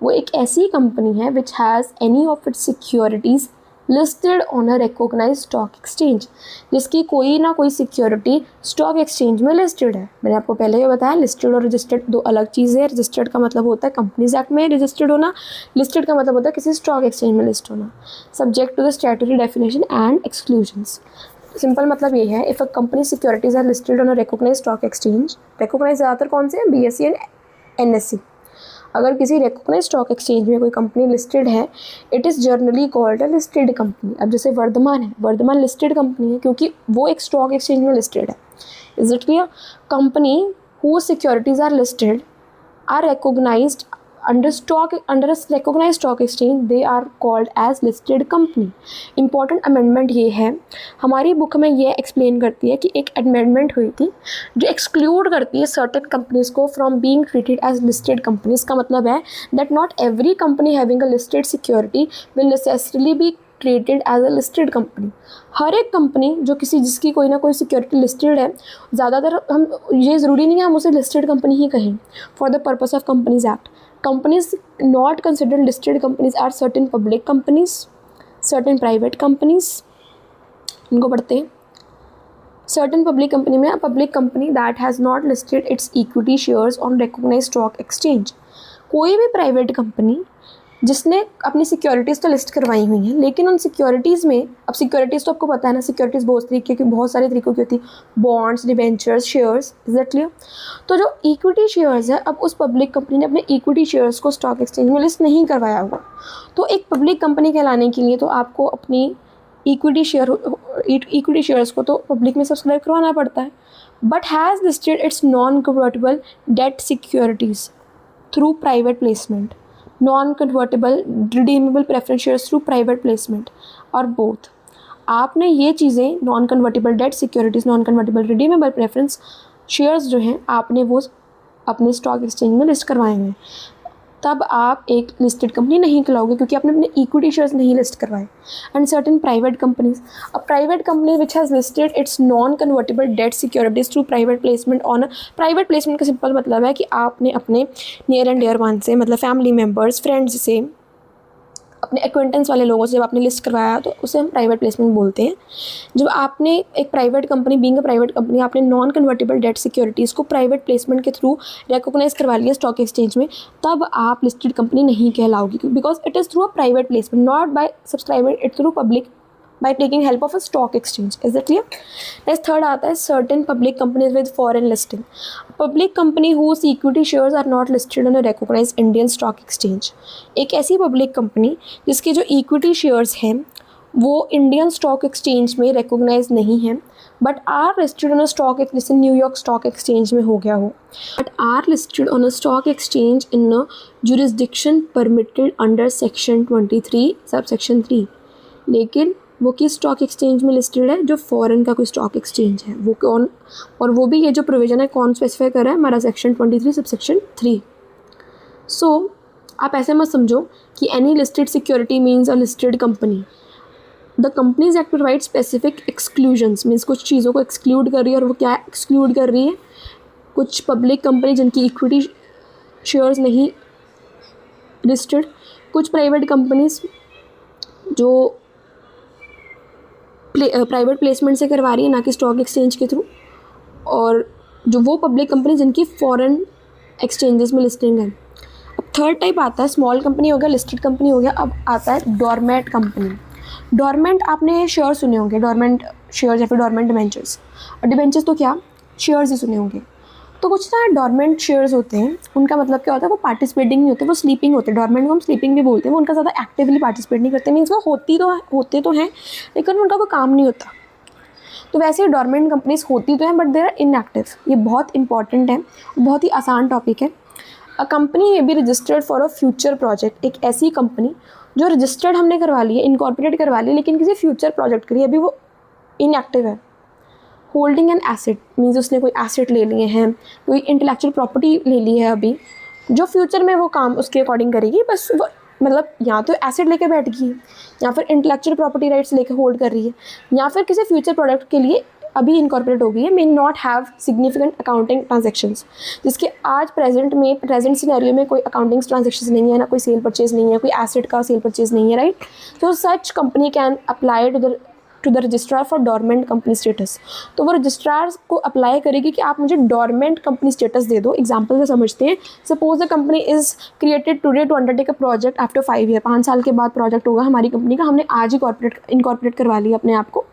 वो एक ऐसी कंपनी है which has any of its securities listed on a recognised stock exchange. जिसकी कोई ना कोई सिक्योरिटी स्टॉक एक्सचेंज में लिस्टेड है. मैंने आपको पहले ही बताया लिस्टेड और रजिस्टर्ड 2 अलग चीज़ें हैं. रजिस्टर्ड का मतलब होता है कंपनीज एक्ट में रजिस्टर्ड होना, लिस्टेड का मतलब होता है किसी स्टॉक एक्सचेंज में लिस्ट होना. Subject to the statutory definition and exclusions. Simple मतलब ये है, if a company securities are listed on a recognised stock exchange. Recognise ज़्यादातर कौन से हैं? BSE and NSE. अगर किसी रिकॉग्नाइज स्टॉक एक्सचेंज में कोई कंपनी लिस्टेड है, it is generally called a listed company. अब जैसे वर्धमान है, वर्धमान लिस्टेड कंपनी है क्योंकि वो एक स्टॉक एक्सचेंज में लिस्टेड है. Is it clear? Company who securities are listed are recognised under a recognized stock exchange, they are called as listed company. Important amendment ये है, हमारी बुक में ये एक्सप्लेन करती है कि एक अमेंडमेंट हुई थी जो एक्सक्लूड करती है सर्टेन कंपनीज को from being treated as listed companies. का मतलब है that not every company having a listed security will necessarily be treated as a listed company. हर एक कंपनी जो जिसकी कोई ना कोई सिक्योरिटी लिस्टेड है, ज़्यादातर हम ये ज़रूरी नहीं है हम उसे लिस्टेड कंपनी ही कहें. For the purpose of companies act, companies not considered listed companies are certain public companies, certain private companies. इनको पढ़ते हैं. certain public company में public company that has not listed its equity shares on recognized stock exchange. कोई भी प्राइवेट कंपनी जिसने अपनी सिक्योरिटीज़ तो लिस्ट करवाई हुई हैं, लेकिन उन सिक्योरिटीज़ में, अब सिक्योरिटीज़ तो आपको पता है ना, सिक्योरिटीज़ बहुत सारे तरीक़ों की होती है, bonds, debentures, shares, is that clear? तो जो इक्विटी शेयर्स है, अब उस पब्लिक कंपनी ने अपने इक्विटी शेयर्स को स्टॉक एक्सचेंज में लिस्ट नहीं करवाया हुआ, तो एक पब्लिक कंपनी कहलाने के लिए तो आपको अपनी इक्विटी शेयर्स को तो पब्लिक में सब्सक्राइब करवाना पड़ता है, but has listed it's non convertible debt securities through private placement, non convertible redeemable preference shares through private placement, और बोथ। आपने ये चीज़ें non convertible debt securities, non convertible redeemable preference shares जो हैं, आपने वो अपने स्टॉक एक्सचेंज में लिस्ट करवाए हैं, तब आप एक लिस्टेड कंपनी नहीं कहलाओगे, क्योंकि आपने अपने इक्विटी शेयर्स नहीं लिस्ट करवाए। And certain private companies, a private company which has listed it's non convertible debt securities through private placement on private placement का सिंपल मतलब है कि आपने अपने नियर एंड डियर वन से, मतलब फैमिली मेम्बर्स, फ्रेंड्स से, अपने एक्वेंटेंस वाले लोगों से जब आपने लिस्ट करवाया, तो उसे हम प्राइवेट प्लेसमेंट बोलते हैं। जब आपने एक private company, being a private company, आपने नॉन कन्वर्टेबल डेट सिक्योरिटीज़ को प्राइवेट प्लेसमेंट के थ्रू रिकॉग्नाइज करवा लिया स्टॉक एक्सचेंज में, तब आप लिस्टेड कंपनी नहीं कहलाओगी, because it is through a private placement, not by subscribing it through public by taking help of a stock exchange. Is that clear? Next, third आता है certain public companies with foreign listing. Public company whose equity shares are not listed on a recognized Indian stock exchange. एक ऐसी public company जिसके जो equity shares हैं वो इंडियन स्टॉक एक्सचेंज में रिकॉग्नाइज नहीं है, but are listed on a stock, जैसे न्यूयॉर्क स्टॉक एक्सचेंज में हो गया हो, but are listed on a stock exchange in a jurisdiction permitted under section 23 subsection 3, लेकिन वो किस स्टॉक एक्सचेंज में लिस्टेड है? जो फॉरेन का कोई स्टॉक एक्सचेंज है, वो कौन, और वो भी ये जो प्रोविज़न है कौन स्पेसिफाई कर रहा है? हमारा सेक्शन 23 सबसेक्शन 3। सो आप ऐसे मत समझो कि any listed security means a listed company. The companies act provide specific exclusions, means कुछ चीज़ों को एक्सक्लूड कर रही है, और वो क्या एक्सक्लूड कर रही है? कुछ पब्लिक कंपनी जिनकी इक्विटी शेयर्स नहीं लिस्टेड, कुछ प्राइवेट कंपनीज जो प्राइवेट प्लेसमेंट से करवा रही है, ना कि स्टॉक एक्सचेंज के थ्रू, और जो वो पब्लिक कंपनी जिनकी फॉरेन एक्सचेंजेस में लिस्टिंग है। अब थर्ड टाइप आता है, स्मॉल कंपनी हो गया, लिस्टेड कंपनी हो गया। अब आता है डोरमेट कंपनी। डोरमेंट आपने शेयर सुने होंगे, डोरमेंट शेयर्स या फिर डोरमेंट डिबेंचर्स, और डिबेंचर्स तो क्या, शेयर्स ही सुने होंगे। तो कुछ ना डोरमेंट शेयर्स होते हैं, उनका मतलब क्या होता है? वो पार्टिसिपेटिंग नहीं होते, वो स्लीपिंग होते हैं। डोरमेंट को हम स्लीपिंग भी बोलते हैं। वो उनका ज़्यादा एक्टिवली पार्टिसिपेट नहीं करते, मीन्स वो होते तो हैं, लेकिन उनका कोई काम नहीं होता। तो वैसे ही डोरमेंट कंपनीज होती तो हैं, बट दे आर इनएक्टिव। ये बहुत इंपॉर्टेंट है, बहुत ही आसान टॉपिक है। A company may be registered for a future project, एक ऐसी कंपनी जो रजिस्टर्ड हमने करवा ली है, इनकॉर्पोरेट करवा ली, लेकिन किसी फ्यूचर प्रोजेक्ट के लिए अभी वो इनएक्टिव है। होल्डिंग एन एसेट मीन्स उसने कोई एसेट ले लिए हैं, कोई इंटेलेक्चुअल प्रॉपर्टी ले ली है अभी, जो फ्यूचर में वो काम उसके अकॉर्डिंग करेगी। बस वो मतलब या तो एसेट लेके बैठ गई है, या फिर इंटेलेक्चुअल प्रॉपर्टी राइट्स लेके होल्ड कर रही है, या फिर किसी फ्यूचर प्रोडक्ट के लिए अभी इनकॉर्पोरेट हो गई है, may not have significant accounting transactions, जिसके आज प्रेजेंट सिनेरियो में कोई अकाउंटिंग ट्रांजेक्शंस नहीं है, ना कोई सेल परचेज नहीं है, कोई एसेट का सेल परचेज नहीं है, राइट। तो such company can apply to the registrar for dormant company status. तो वो रजिस्ट्रार को अप्लाई करेगी कि आप मुझे डोरमेंट कंपनी स्टेटस दे दो। एग्जाम्पल से समझते हैं, suppose the company is created today to undertake a project after 5 year, 5 साल के बाद प्रोजेक्ट होगा हमारी कंपनी का, हमने आज ही इनकॉर्पोरेट करवा लिया अपने आप को।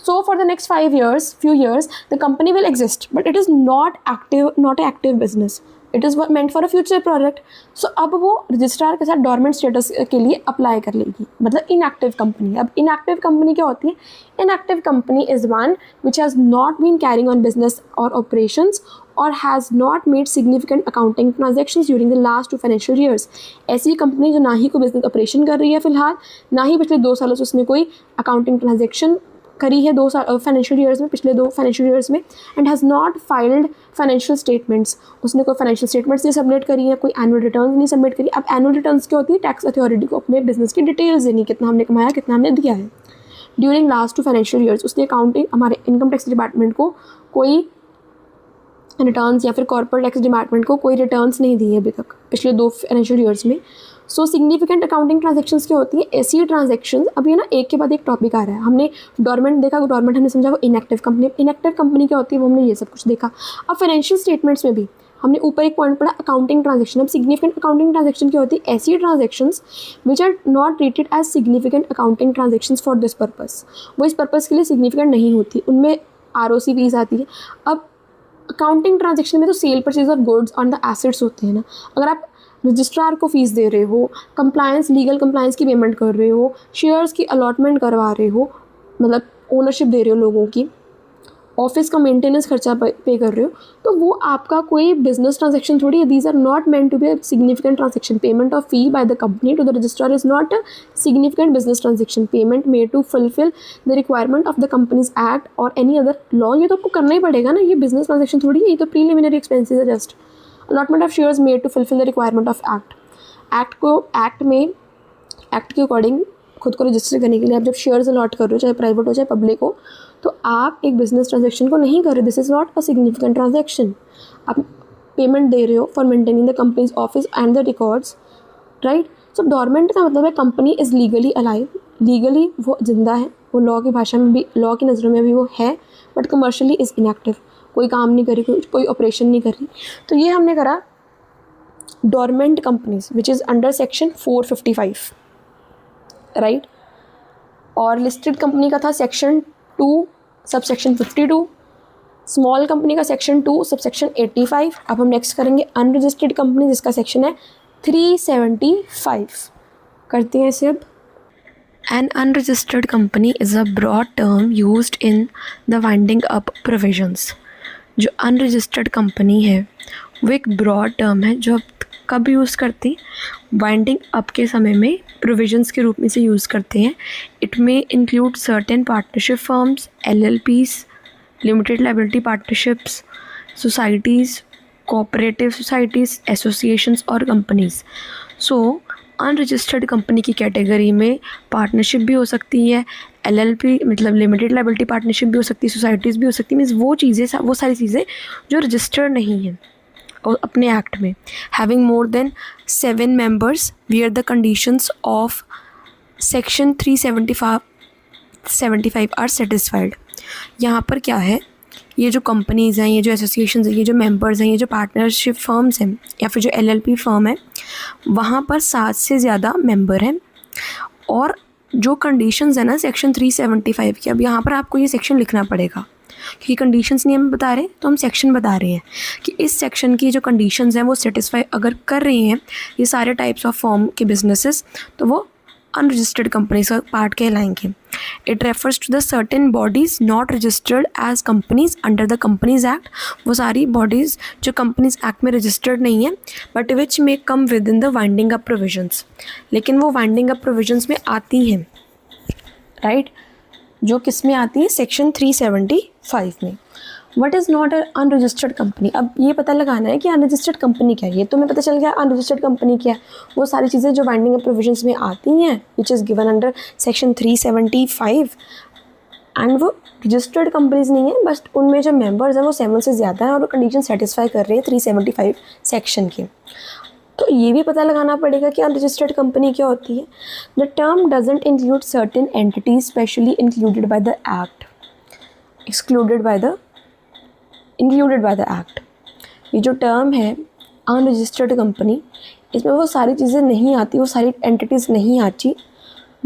So for the next few years, the company will exist, but it is not an active business. It is meant for a future product. So अब वो रजिस्ट्रार के साथ डोरमेंट स्टेटस के लिए अप्लाई कर लेगी, मतलब इनएक्टिव कंपनी। अब इनएक्टिव कंपनी क्या होती है? Inactive company is one which has not been carrying on business or operations or has not made significant accounting transactions during the last 2 financial years. ऐसी कंपनी जो ना ही कोई बिजनेस ऑपरेशन कर रही है फिलहाल, ना ही पिछले 2 सालों से उसने कोई अकाउंटिंग ट्रांजेक्शन करी है 2 साल फाइनेंशियल ईयर्स में, पिछले 2 फाइनेंशियल ईयर्स में, and has not filed financial statements. उसने कोई फाइनेंशियल स्टेटमेंट्स नहीं सबमिट करी है, कोई एनुअल रिटर्न नहीं सबमिट करी। अब एनुअल रिटर्न्स क्या होती है? टैक्स अथॉरिटी को अपने बिजनेस की डिटेल्स देनी, कितना हमने कमाया, कितना हमने दिया है ड्यूरिंग लास्ट 2 फाइनेंशियल ईयर्स। उसने अकाउंटिंग हमारे इनकम टैक्स डिपार्टमेंट को कोई रिटर्न्स या फिर कॉर्पोरेट टैक्स डिपार्टमेंट को कोई रिटर्न्स नहीं दिए अभी तक पिछले 2 फाइनेंशियल ईयर्स में। सो सिग्निफिकेंट अकाउंटिंग ट्रांजेक्शंस क्या होती है? ऐसी ट्रांजेक्शंस, अब ये ना एक के बाद एक टॉपिक आ रहा है। हमने डोरमेंट देखा, डोरमेंट हमने समझा वो इनएक्टिव कंपनी। इनएक्टिव कंपनी क्या होती है वो हमने ये सब कुछ देखा। अब फाइनेंशियल स्टेटमेंट्स में भी हमने ऊपर एक पॉइंट पढ़ा अकाउंटिंग ट्रांजेक्शन। अब सिग्निफिकेंट अकाउंटिंग ट्रांजेक्शन क्या होती है? ऐसी transactions which are not treated as significant accounting transactions for this purpose, वो इस पर्पज़ के लिए सिग्निफिकेंट नहीं होती, उनमें ROC फीस आती है। अब अकाउंटिंग ट्रांजेक्शन में तो cell purchase of goods on the assets होते हैं ना। अगर आप रजिस्ट्रार को फीस दे रहे हो, कंप्लायंस लीगल कंप्लायंस की पेमेंट कर रहे हो, शेयर्स की अलॉटमेंट करवा रहे हो, मतलब ओनरशिप दे रहे हो लोगों की, ऑफिस का मेंटेनेंस खर्चा पे कर रहे हो, तो वो आपका कोई बिजनेस ट्रांजेक्शन थोड़ी है। These are not meant to be a significant transaction. Payment of fee by the company to the registrar is not a significant business transaction. Payment made to fulfil the requirement of the companies act or any other law. ये तो आपको करना ही पड़ेगा ना, ये बिजनेस ट्रांजेक्शन थोड़ी है, ये तो प्रीलिमिनरी एक्सपेंसेस है just. Allotment of shares made to fulfil the requirement of act के अकॉर्डिंग खुद को रजिस्टर करने के लिए आप जब शेयर्स अलॉट कर रहे हो, चाहे प्राइवेट हो चाहे पब्लिक हो, तो आप एक बिजनेस ट्रांजेक्शन को नहीं कर रहे। This is not a significant transaction. आप पेमेंट दे रहे हो for maintaining the company's office and the records, right. So dormant का मतलब है company is legally alive, legally वो जिंदा है, वो लॉ की भाषा में भी, लॉ की नज़रों में भी वो है, बट कमर्शियली इज़ इनएक्टिव, कोई काम नहीं करी, कोई ऑपरेशन नहीं कर रही। तो ये हमने करा dormant companies which is under section 455, right. और लिस्टेड कंपनी का था सेक्शन 2 सबसेक्शन 52, स्मॉल कंपनी का सेक्शन 2 सबसेक्शन 85। अब हम नेक्स्ट करेंगे अनरजिस्टर्ड कंपनी जिसका सेक्शन है 375। करते हैं इसे अब। An unregistered company is a broad term used in the winding up provisions। जो अनरजिस्टर्ड कंपनी है वो एक ब्रॉड टर्म है जो कब यूज़ करती, वाइंडिंग अप के समय में प्रोविजंस के रूप में से यूज़ करते हैं। इट में include certain partnership firms, LLPs, limited liability partnerships, societies, cooperative societies, associations और कंपनीज़। सो अनरजिस्टर्ड कंपनी की कैटेगरी में पार्टनरशिप भी हो सकती है, LLP मतलब लिमिटेड लाइबिलिटी पार्टनरशिप भी हो सकती है, सोसाइटीज़ भी हो सकती है। मीन्स वो सारी चीज़ें जो रजिस्टर्ड नहीं हैं और अपने एक्ट में। Having more than 7 members where the conditions of section 375 are satisfied. यहाँ पर क्या है, ये जो कंपनीज़ हैं, ये जो एसोसिएशंस हैं, ये जो मेंबर्स हैं, ये जो पार्टनरशिप फर्म्स हैं या फिर जो LLP फर्म है, वहाँ पर 7 से ज़्यादा मेंबर हैं। और जो कंडीशंस है ना सेक्शन 375 की, अब यहाँ पर आपको ये सेक्शन लिखना पड़ेगा क्योंकि कंडीशंस नहीं हम बता रहे तो हम सेक्शन बता रहे हैं कि इस सेक्शन की जो कंडीशंस हैं वो सेटिस्फाई अगर कर रही हैं ये सारे टाइप्स ऑफ फॉर्म के बिजनेसेस, तो वो अनरजिस्टर्ड कंपनीज का पार्ट कहलाएंगे। It refers to the certain bodies not registered as companies under the companies act. वो सारी बॉडीज़ जो कंपनीज एक्ट में रजिस्टर्ड नहीं है but which may come with in the winding up provisions, लेकिन वो वाइंडिंग अप प्रोविजंस में आती हैं, राइट। जो किस में आती है, सेक्शन 375 में। What is not a unregistered company. अब ये पता लगाना है कि अनरजिस्टर्ड कंपनी क्या है। ये तो हमें पता चल गया अनरजिस्टर्ड कंपनी क्या है, वो सारी चीज़ें जो वाइंडिंग अप प्रोविजंस में आती हैं which is given under section 375, and वो रजिस्टर्ड कंपनीज नहीं है, बस उनमें जो मेंबर्स हैं वो 7 से ज़्यादा हैं और वो कंडीशन सेटिस्फाई कर रहे हैं 375 सेक्शन के। तो ये भी पता लगाना पड़ेगा कि अनरजिस्टर्ड कंपनी क्या होती है। The term doesn't include certain entities specially included by the act, included by the act. ये जो टर्म है अनरजिस्टर्ड कंपनी, इसमें वो सारी चीज़ें नहीं आती, वो सारी एंटिटीज़ नहीं आती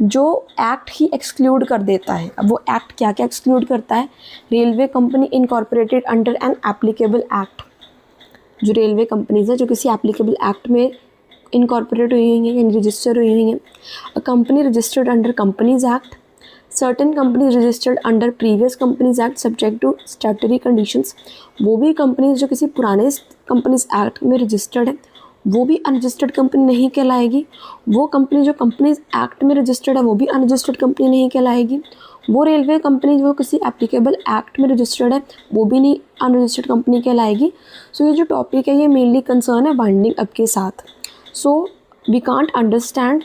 जो एक्ट ही एक्सक्लूड कर देता है। अब वो एक्ट क्या क्या एक्सक्लूड करता है, railway company incorporated under an applicable act. जो रेलवे कंपनीज है जो किसी एप्लीकेबल एक्ट में इनकॉर्पोरेट हुई हैं यानी रजिस्टर हुई हैं। A company registered under companies act, certain companies registered under previous companies act subject to statutory conditions. वो भी कंपनीज जो किसी पुराने कंपनीज एक्ट में रजिस्टर्ड है वो भी अनरजिस्टर्ड कंपनी नहीं कहलाएगी। वो कंपनी जो कंपनीज एक्ट में रजिस्टर्ड है वो भी अनरजिस्टर्ड कंपनी नहीं कहलाएगी। वो रेलवे कंपनी जो किसी एप्लीकेबल एक्ट में रजिस्टर्ड है वो भी नहीं अनरजिस्टर्ड कंपनी कहलाएगी। सो ये जो टॉपिक है ये मेनली कंसर्न है वाइंडिंग अप के साथ। So we can't understand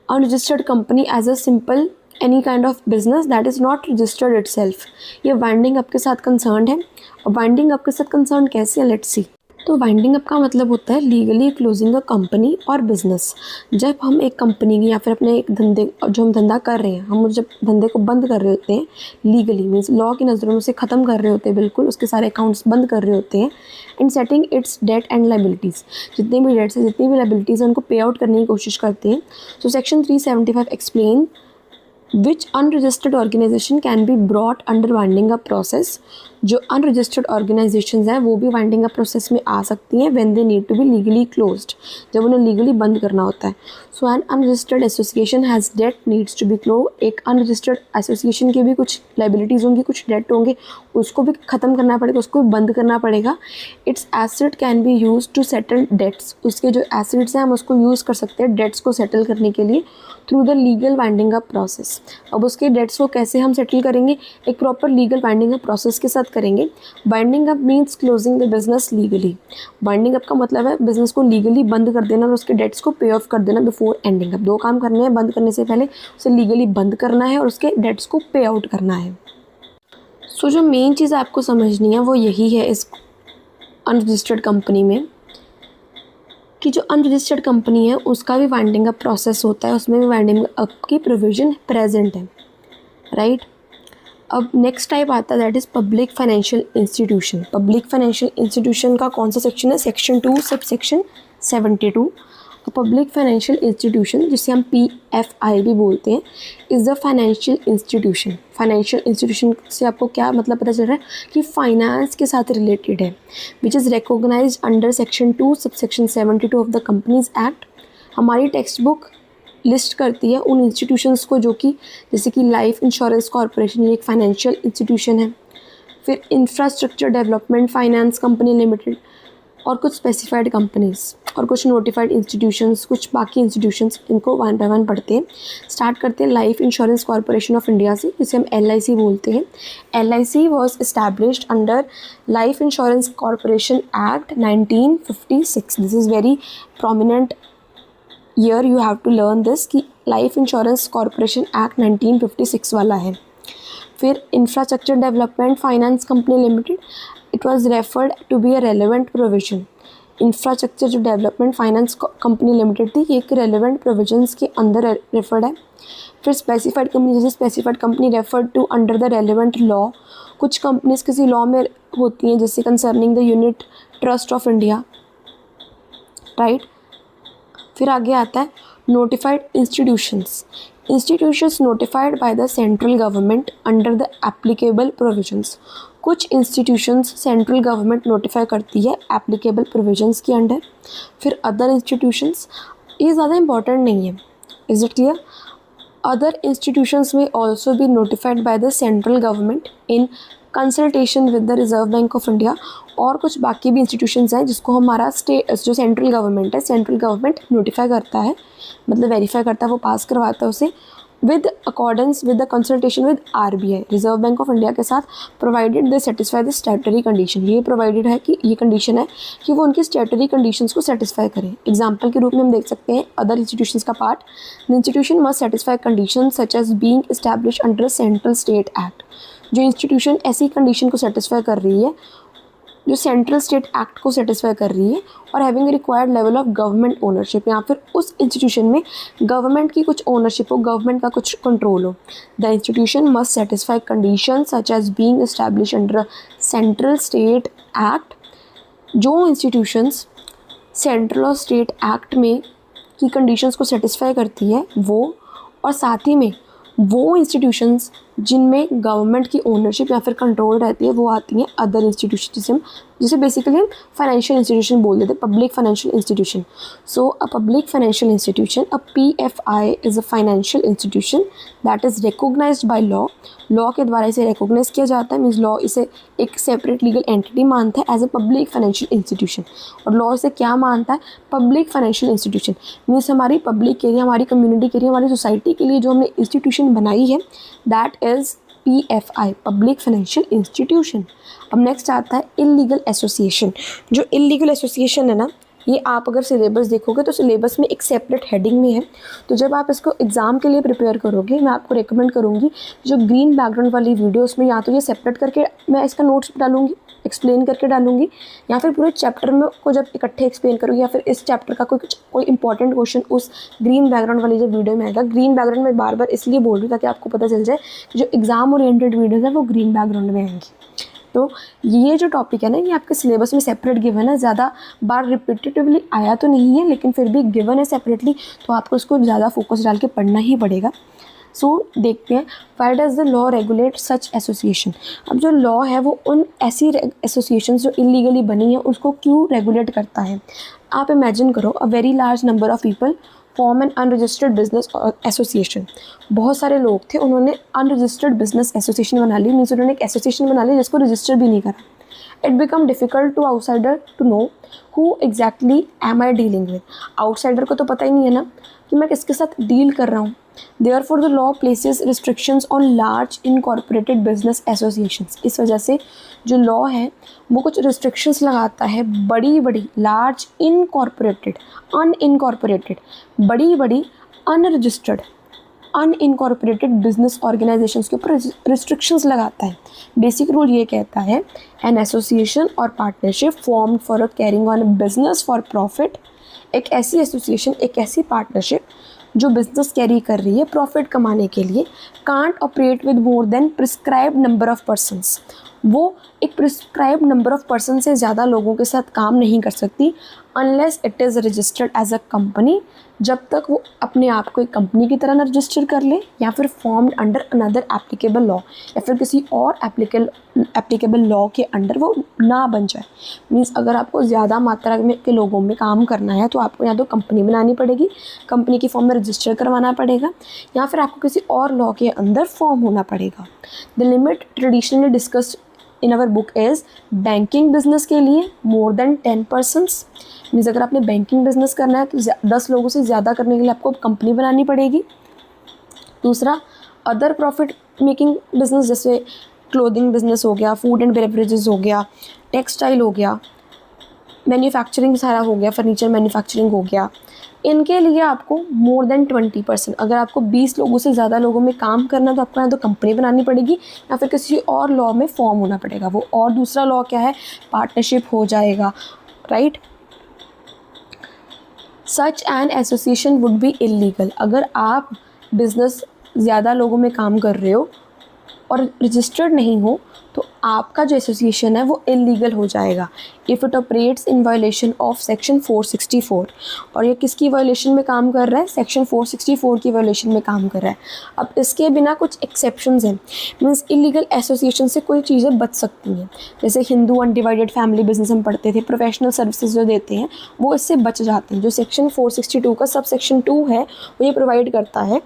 unregistered company as a simple any kind of business that is not registered itself. ये वाइंडिंग अप के साथ कंसर्न है। और वाइंडिंग अप के साथ कंसर्न कैसे है, लेट्स सी। तो वाइंडिंग अप का मतलब होता है लीगली क्लोजिंग अ कंपनी और बिजनेस। जब हम एक कंपनी की या फिर अपने एक धंधे, जो हम धंधा कर रहे हैं, हम जब धंधे को बंद कर रहे होते हैं लीगली, मीन्स लॉ की नज़रों में उसे ख़त्म कर रहे होते हैं, बिल्कुल उसके सारे अकाउंट्स बंद कर रहे होते हैं, and setting its debt and liabilities, जितने भी डेट्स हैं, जितनी भी लाइबिलिटीज़ हैं, उनको पे आउट करने की कोशिश करते हैं। So section 375 explain which unregistered organization can be brought under winding up process। जो unregistered organizations हैं वो भी winding up process में आ सकती हैं when they need to be legally closed, जब उन्हें legally बंद करना होता है। So an unregistered association has debt needs to be closed। एक unregistered association की भी कुछ liabilities होंगी, कुछ debt होंगे, उसको भी ख़त्म करना पड़ेगा, उसको भी बंद करना पड़ेगा। Its asset can be used to settle debts। उसके जो assets हैं हम उसको यूज़ कर सकते हैं debts को settle करने के लिए through the legal winding up process. अब उसके डेट्स को कैसे हम सेटल करेंगे, एक proper legal winding up process के साथ करेंगे। Binding up means closing the business legally. Binding up का मतलब है बिजनेस को लीगली बंद कर देना और उसके डेट्स को पे ऑफ कर देना बिफोर एंडिंग अप। दो काम करने हैं, बंद करने से पहले उसे लीगली बंद करना है और उसके डेट्स को पे आउट करना है। सो जो मेन चीज़ आपको समझनी है वो यही है इस अनरजिस्टर्ड कंपनी में, कि जो अनरजिस्टर्ड कंपनी है उसका भी वाइंडिंग अप प्रोसेस होता है, उसमें भी वाइंडिंग अप की प्रोविज़न प्रेजेंट है, राइट। अब नेक्स्ट टाइप आता है that is public financial institution. Public financial institution का कौन सा सेक्शन है, section 2 sub section 72। Public financial institution, जिसे हम PFI भी बोलते हैं, is the financial institution. Financial institution से आपको क्या मतलब पता चल रहा है कि फाइनेंस के साथ रिलेटेड है, which is recognised under section 2 sub section 72 of the companies act. हमारी टेक्स्ट बुक लिस्ट करती है उन इंस्टीट्यूशंस को जो कि जैसे कि लाइफ इंश्योरेंस कॉरपोरेशन, ये एक फाइनेंशियल इंस्टीट्यूशन है। फिर infrastructure development finance company limited और कुछ स्पेसिफाइड कंपनीज़ और कुछ नोटिफाइड इंस्टीट्यूशंस, कुछ बाकी इंस्टीट्यूशंस, इनको वन बाय वन पढ़ते हैं। स्टार्ट करते हैं life insurance corporation of India से, जिसे हम LIC बोलते हैं। LIC was established under life insurance corporation act 1956। This is very prominent year, you have to learn this कि लाइफ इंश्योरेंस कॉरपोरेशन एक्ट 1956 वाला है। फिर infrastructure development finance company limited, it was referred to be a relevant provision. Infrastructure जो डेवलपमेंट फाइनेंस कंपनी लिमिटेड थी, ये एक रेलेवेंट प्रोविजंस के अंदर रेफर्ड है। फिर स्पेसिफाइड कंपनी, जैसे specified company referred to under the relevant law. कुछ कंपनीज किसी लॉ में होती हैं, जैसे concerning the unit trust of India, right. फिर आगे आता है notified institutions. Institutions notified by the central government under the applicable provisions. कुछ इंस्टीट्यूशंस सेंट्रल गवर्नमेंट नोटिफाई करती है एप्लीकेबल प्रोविजंस के अंडर। फिर अदर इंस्टीट्यूशंस, ये ज़्यादा इंपॉर्टेंट नहीं है, is it clear. Other institutions में also be notified by the central government in consultation with the reserve bank of India. और कुछ बाकी भी इंस्टीट्यूशंस हैं जिसको हमारा स्टेट, जो सेंट्रल गवर्नमेंट है, सेंट्रल गवर्नमेंट नोटिफाई करता है, मतलब वेरीफाई करता है, वो पास करवाता है उसे with accordance with the consultation with RBI, reserve bank of India के साथ, provided they satisfy the statutory condition. ये प्रोवाइडेड है कि ये कंडीशन है कि वो उनकी स्टैट्यूटरी कंडीशंस को सेटिस्फाई करें। एग्जाम्पल के रूप में हम देख सकते हैं अदर इंस्टीट्यूशंस का part, the institution must satisfy condition such as being establish under central state act. जो इंस्टीट्यूशन ऐसी कंडीशन को सेटिस्फाई कर रही है जो सेंट्रल स्टेट एक्ट को सेटिस्फाई कर रही है, और having required level of government ownership, या फिर उस इंस्टीट्यूशन में गवर्नमेंट की कुछ ओनरशिप हो, गवर्नमेंट का कुछ कंट्रोल हो। The institution must satisfy condition such as being establish under central state act. जो इंस्टीट्यूशंस सेंट्रल और स्टेट एक्ट में की कंडीशंस को सेटिस्फाई करती है वो, और साथ ही में वो इंस्टीट्यूशंस जिनमें गवर्नमेंट की ओनरशिप या फिर कंट्रोल रहती है, वो आती हैं अदर इंस्टीट्यूशन, जिसे बेसिकली हम फाइनेंशियल इंस्टीट्यूशन बोल देते हैं, public financial institution. So a public financial institution, a PFI is a financial institution that is recognised by law. Law के द्वारा इसे रिकॉग्नाइज किया जाता है, मीन्स लॉ इसे एक सेपरेट लीगल एंटिटी मानता है as a public financial institution. और लॉ इसे क्या मानता है, पब्लिक फाइनेंशियल इंस्टीट्यूशन, मीन्स हमारी पब्लिक के लिए, हमारी कम्युनिटी के लिए, हमारी सोसाइटी के लिए जो हमने इंस्टीट्यूशन बनाई है, that is PFI, public financial institution. अब नेक्स्ट आता है इलीगल एसोसिएशन। जो इलीगल एसोसिएशन है ना, ये आप अगर सिलेबस देखोगे तो सिलेबस में एक सेपरेट हेडिंग में है। तो जब आप इसको एग्ज़ाम के लिए प्रिपेयर करोगे, मैं आपको रिकमेंड करूँगी जो ग्रीन बैकग्राउंड वाली वीडियो, उसमें या तो ये सेपरेट करके मैं इसका नोट्स डालूँगी, एक्सप्लेन करके डालूँगी, या फिर पूरे चैप्टर में को जब इकट्ठे एक्सप्लेन करूँगी, या फिर इस चैप्टर का कोई इंपॉर्टेंट क्वेश्चन उस ग्रीन बैकग्राउंड वाली जो वीडियो में आएगा। ग्रीन बैकग्राउंड में बार बार इसलिए बोल रही हूँ ताकि आपको पता चल जाए कि जो एग्ज़ाम ओरिएंटेड वीडियोज़ है वो ग्रीन बैकग्राउंड में आएंगी। तो ये जो टॉपिक है ना, ये आपके सिलेबस में सेपरेट गिवन है, ज़्यादा बार रिपीटेटिवली आया तो नहीं है, लेकिन फिर भी गिवन है सेपरेटली, तो आपको इसको ज़्यादा फोकस डाल के पढ़ना ही पड़ेगा। सो देखते हैं, why does the law regulate such association. अब जो लॉ है वो उन ऐसी एसोसिएशन जो इलीगली बनी है उसको क्यों रेगुलेट करता है। आप इमेजिन करो, a very large number of people form an unregistered business association. बहुत सारे लोग थे, उन्होंने अनरजिस्टर्ड बिजनेस एसोसिएशन बना ली, मीन्स उन्होंने एक एसोसिएशन बना ली जिसको रजिस्टर भी नहीं करा। It become difficult to outsider to know who exactly am I dealing with. Outsider को तो पता ही नहीं है ना कि मैं किसके साथ डील कर रहा हूँ। Therefore, the law places restrictions on large incorporated business associations। इस वजह से जो लॉ है वो कुछ restrictions लगाता है बड़ी बड़ी large incorporated, unincorporated, बड़ी बड़ी unregistered, unincorporated business organizations के ऊपर restrictions लगाता है। बेसिक रूल ये कहता है, an association और partnership formed for carrying on a business for profit। एक ऐसी एसोसिएशन, एक ऐसी पार्टनरशिप जो बिजनेस कैरी कर रही है प्रॉफिट कमाने के लिए, can't operate with more than prescribed number of persons. वो एक प्रिस्क्राइब्ड नंबर ऑफ पर्सन से ज़्यादा लोगों के साथ काम नहीं कर सकती unless it is registered as a company, जब तक वो अपने आप को एक कंपनी की तरह ना रजिस्टर कर ले, या फिर formed under another applicable law, या फिर किसी और एप्लीकेबल लॉ के अंडर वो ना बन जाए। मीन्स अगर आपको ज़्यादा मात्रा में के लोगों में काम करना है तो आपको या तो कंपनी बनानी पड़ेगी, कंपनी की फॉर्म में रजिस्टर करवाना पड़ेगा, या फिर आपको किसी और लॉ के अंदर फॉर्म होना पड़ेगा। The limit traditionally discussed in our book is banking business के लिए मोर देन 10 पर्सन्स। मीन्स अगर आपने बैंकिंग बिजनेस करना है तो 10 लोगों से ज़्यादा करने के लिए आपको कंपनी बनानी पड़ेगी। दूसरा, अदर प्रॉफिट मेकिंग बिजनेस जैसे क्लोथिंग बिजनेस हो गया, फूड एंड बेवरेजेस हो गया, टेक्सटाइल हो गया, मैन्युफैक्चरिंग सारा हो गया, फर्नीचर मैन्युफैक्चरिंग हो गया, इनके लिए आपको मोर देन 20%। अगर आपको 20 लोगों से ज़्यादा लोगों में काम करना है तो आपको या तो कंपनी बनानी पड़ेगी या फिर किसी और लॉ में फॉर्म होना पड़ेगा। वो और दूसरा लॉ क्या है, पार्टनरशिप हो जाएगा, right. Such an association would be illegal. अगर आप बिज़नेस ज़्यादा लोगों में काम कर रहे हो और रजिस्टर्ड नहीं हो तो आपका जो एसोसिएशन है वो इलीगल हो जाएगा if it operates in violation of section 464। और ये किसकी वायलेशन में काम कर रहा है, सेक्शन 464 की वायलेशन में काम कर रहा है। अब इसके बिना कुछ एक्सेप्शंस हैं, मीन्स इलीगल एसोसिएशन से कोई चीज़ें बच सकती हैं। जैसे हिंदू अनडिवाइडेड फैमिली बिजनेस हम पढ़ते थे, प्रोफेशनल सर्विसेज जो देते हैं वो इससे बच जाते हैं। जो सेक्शन 462 का सब सेक्शन 2 है वो ये प्रोवाइड करता है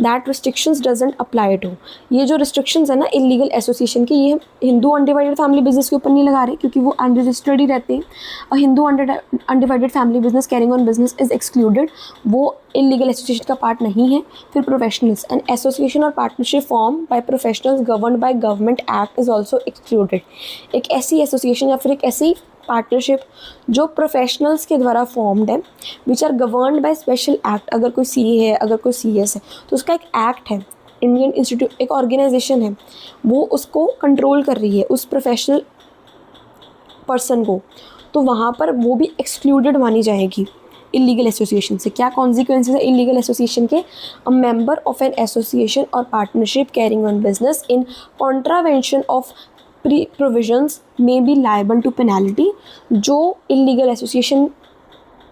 that restrictions doesn't apply to. ये जो रिस्ट्रिक्शंस है ना इलीगल एसोसिएशन की, ये हिंदू अनडिवाइडेड फैमिली बिजनेस के ऊपर नहीं लगा रहे क्योंकि वो अनरजिस्टर्ड ही रहते हैं। और Hindu undivided family business carrying on business is excluded, वो इलीगल एसोसिएशन का पार्ट नहीं है। फिर प्रोफेशनल्स, एन एसोसिएशन और partnership form by professionals governed by government act is also excluded. एक ऐसी एसोसिएशन या फिर एक ऐसी पार्टनरशिप जो प्रोफेशनल्स के द्वारा फॉर्म्ड है which are governed by special act. अगर कोई सीए है, अगर कोई सीएस है तो उसका एक एक्ट है, इंडियन इंस्टीट्यूट एक ऑर्गेनाइजेशन है, वो उसको कंट्रोल कर रही है उस प्रोफेशनल पर्सन को, तो वहाँ पर वो भी एक्सक्लूडेड मानी जाएगी इलीगल एसोसिएशन से। क्या कॉन्सिक्वेंसेस है इलीगल एसोसिएशन के, a member of an association और partnership carrying on business in contravention of pre provisions में बी लायबल टू पेनल्टी। जो इलीगल एसोसिएशन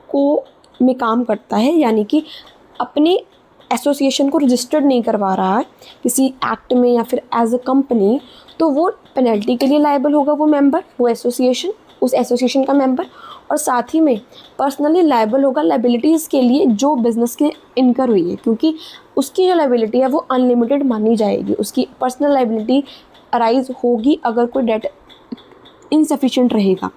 को में काम करता है यानी कि अपने एसोसिएशन को रजिस्टर्ड नहीं करवा रहा है किसी एक्ट में या फिर एज अ कंपनी, तो वो पेनल्टी के लिए लायबल होगा वो मेंबर, वो एसोसिएशन, उस एसोसिएशन का मेंबर। और साथ ही में पर्सनली लायबल होगा लायबिलिटीज़ के लिए जो बिज़नेस के इनकर हुई है, क्योंकि उसकी जो लायबिलिटी है वो अनलिमिटेड मानी जाएगी। उसकी पर्सनल लायबिलिटी अराइज होगी अगर कोई डेट इनसफिशिएंट रहेगा।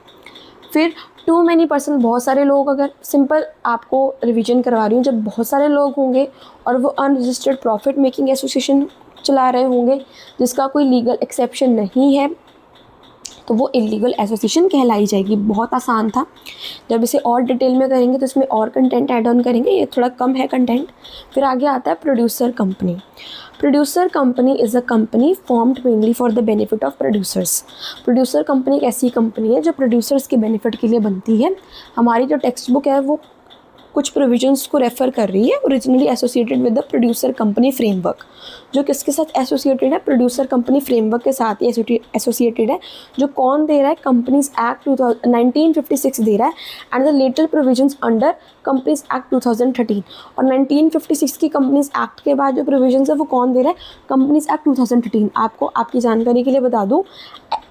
फिर टू मैनी पर्सन, बहुत सारे लोग, अगर सिंपल आपको रिवीजन करवा रही हूँ, जब बहुत सारे लोग होंगे और वो अनरजिस्टर्ड प्रॉफिट मेकिंग एसोसिएशन चला रहे होंगे जिसका कोई लीगल एक्सेप्शन नहीं है, तो वो इलीगल एसोसिएशन कहलाई जाएगी। बहुत आसान था। जब इसे और डिटेल में करेंगे तो इसमें और कंटेंट ऐड ऑन करेंगे, ये थोड़ा कम है कंटेंट। फिर आगे आता है producer company. Producer company is a company formed mainly for the benefit of producers. Producer company एक ऐसी कंपनी है जो प्रोड्यूसर्स के बेनिफिट के लिए बनती है। हमारी जो टेक्स्ट बुक है वो कुछ प्रोविजंस को रेफ़र कर रही है, originally associated with the producer company framework. जो किसके साथ एसोसिएटेड है? प्रोड्यूसर कंपनी फ्रेमवर्क के साथ ही एसोसिएटेड है। जो कौन दे रहा है? कंपनीज एक्ट 1956 दे रहा है and the latter provisions under companies act 2013। और 1956 की कंपनीज एक्ट के बाद जो प्रोविजंस है वो कौन दे रहा है? Companies act 2013। आपको आपकी जानकारी के लिए बता दूँ,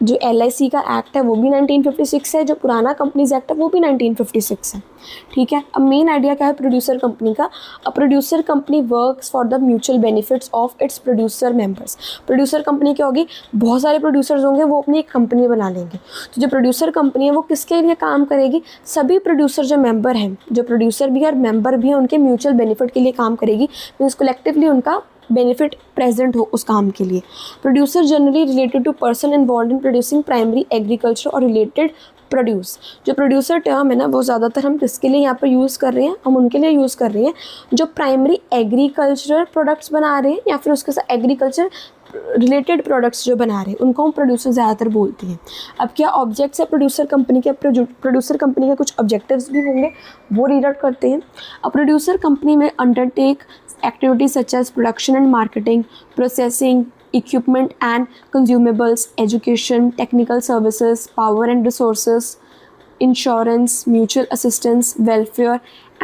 जो LIC का एक्ट है वो भी 1956 है, जो पुराना कंपनीज एक्ट है वो भी 1956 है। ठीक है। अब मेन आइडिया क्या है प्रोड्यूसर कंपनी का? A producer company works for the mutual benefits of its producer members. Producer company क्या होगी? बहुत सारे प्रोड्यूसर्स होंगे, वो अपनी एक कंपनी बना लेंगे। तो जो प्रोड्यूसर कंपनी है वो किसके लिए काम करेगी? सभी प्रोड्यूसर जो मेंबर हैं, जो प्रोड्यूसर भी और मेंबर भी हैं, उनके म्यूचुअल बेनिफिट के लिए काम करेगी। मीन्स कलेक्टिवली उनका बेनिफिट प्रेजेंट हो उस काम के लिए। Producer generally related to person involve in producing primary agriculture और रिलेटेड प्रोड्यूस। जो प्रोड्यूसर टर्म है ना वो ज़्यादातर हम किसके लिए यहाँ पर यूज़ कर रहे हैं? हम उनके लिए यूज़ कर रहे हैं जो प्राइमरी एग्रीकल्चरल प्रोडक्ट्स बना रहे हैं या फिर उसके साथ एग्रीकल्चर रिलेटेड प्रोडक्ट्स जो बना रहे हैं, उनको हम प्रोड्यूसर ज़्यादातर बोलते हैं। अब क्या ऑब्जेक्ट्स है प्रोड्यूसर कंपनी के? प्रोड्यूसर कंपनी के कुछ ऑब्जेक्टिव्स भी होंगे, वो रीड आउट करते हैं। अब प्रोड्यूसर कंपनी में undertake activities such as production and marketing, processing, equipment and consumables, education, technical services, power and resources, insurance, mutual assistance, welfare,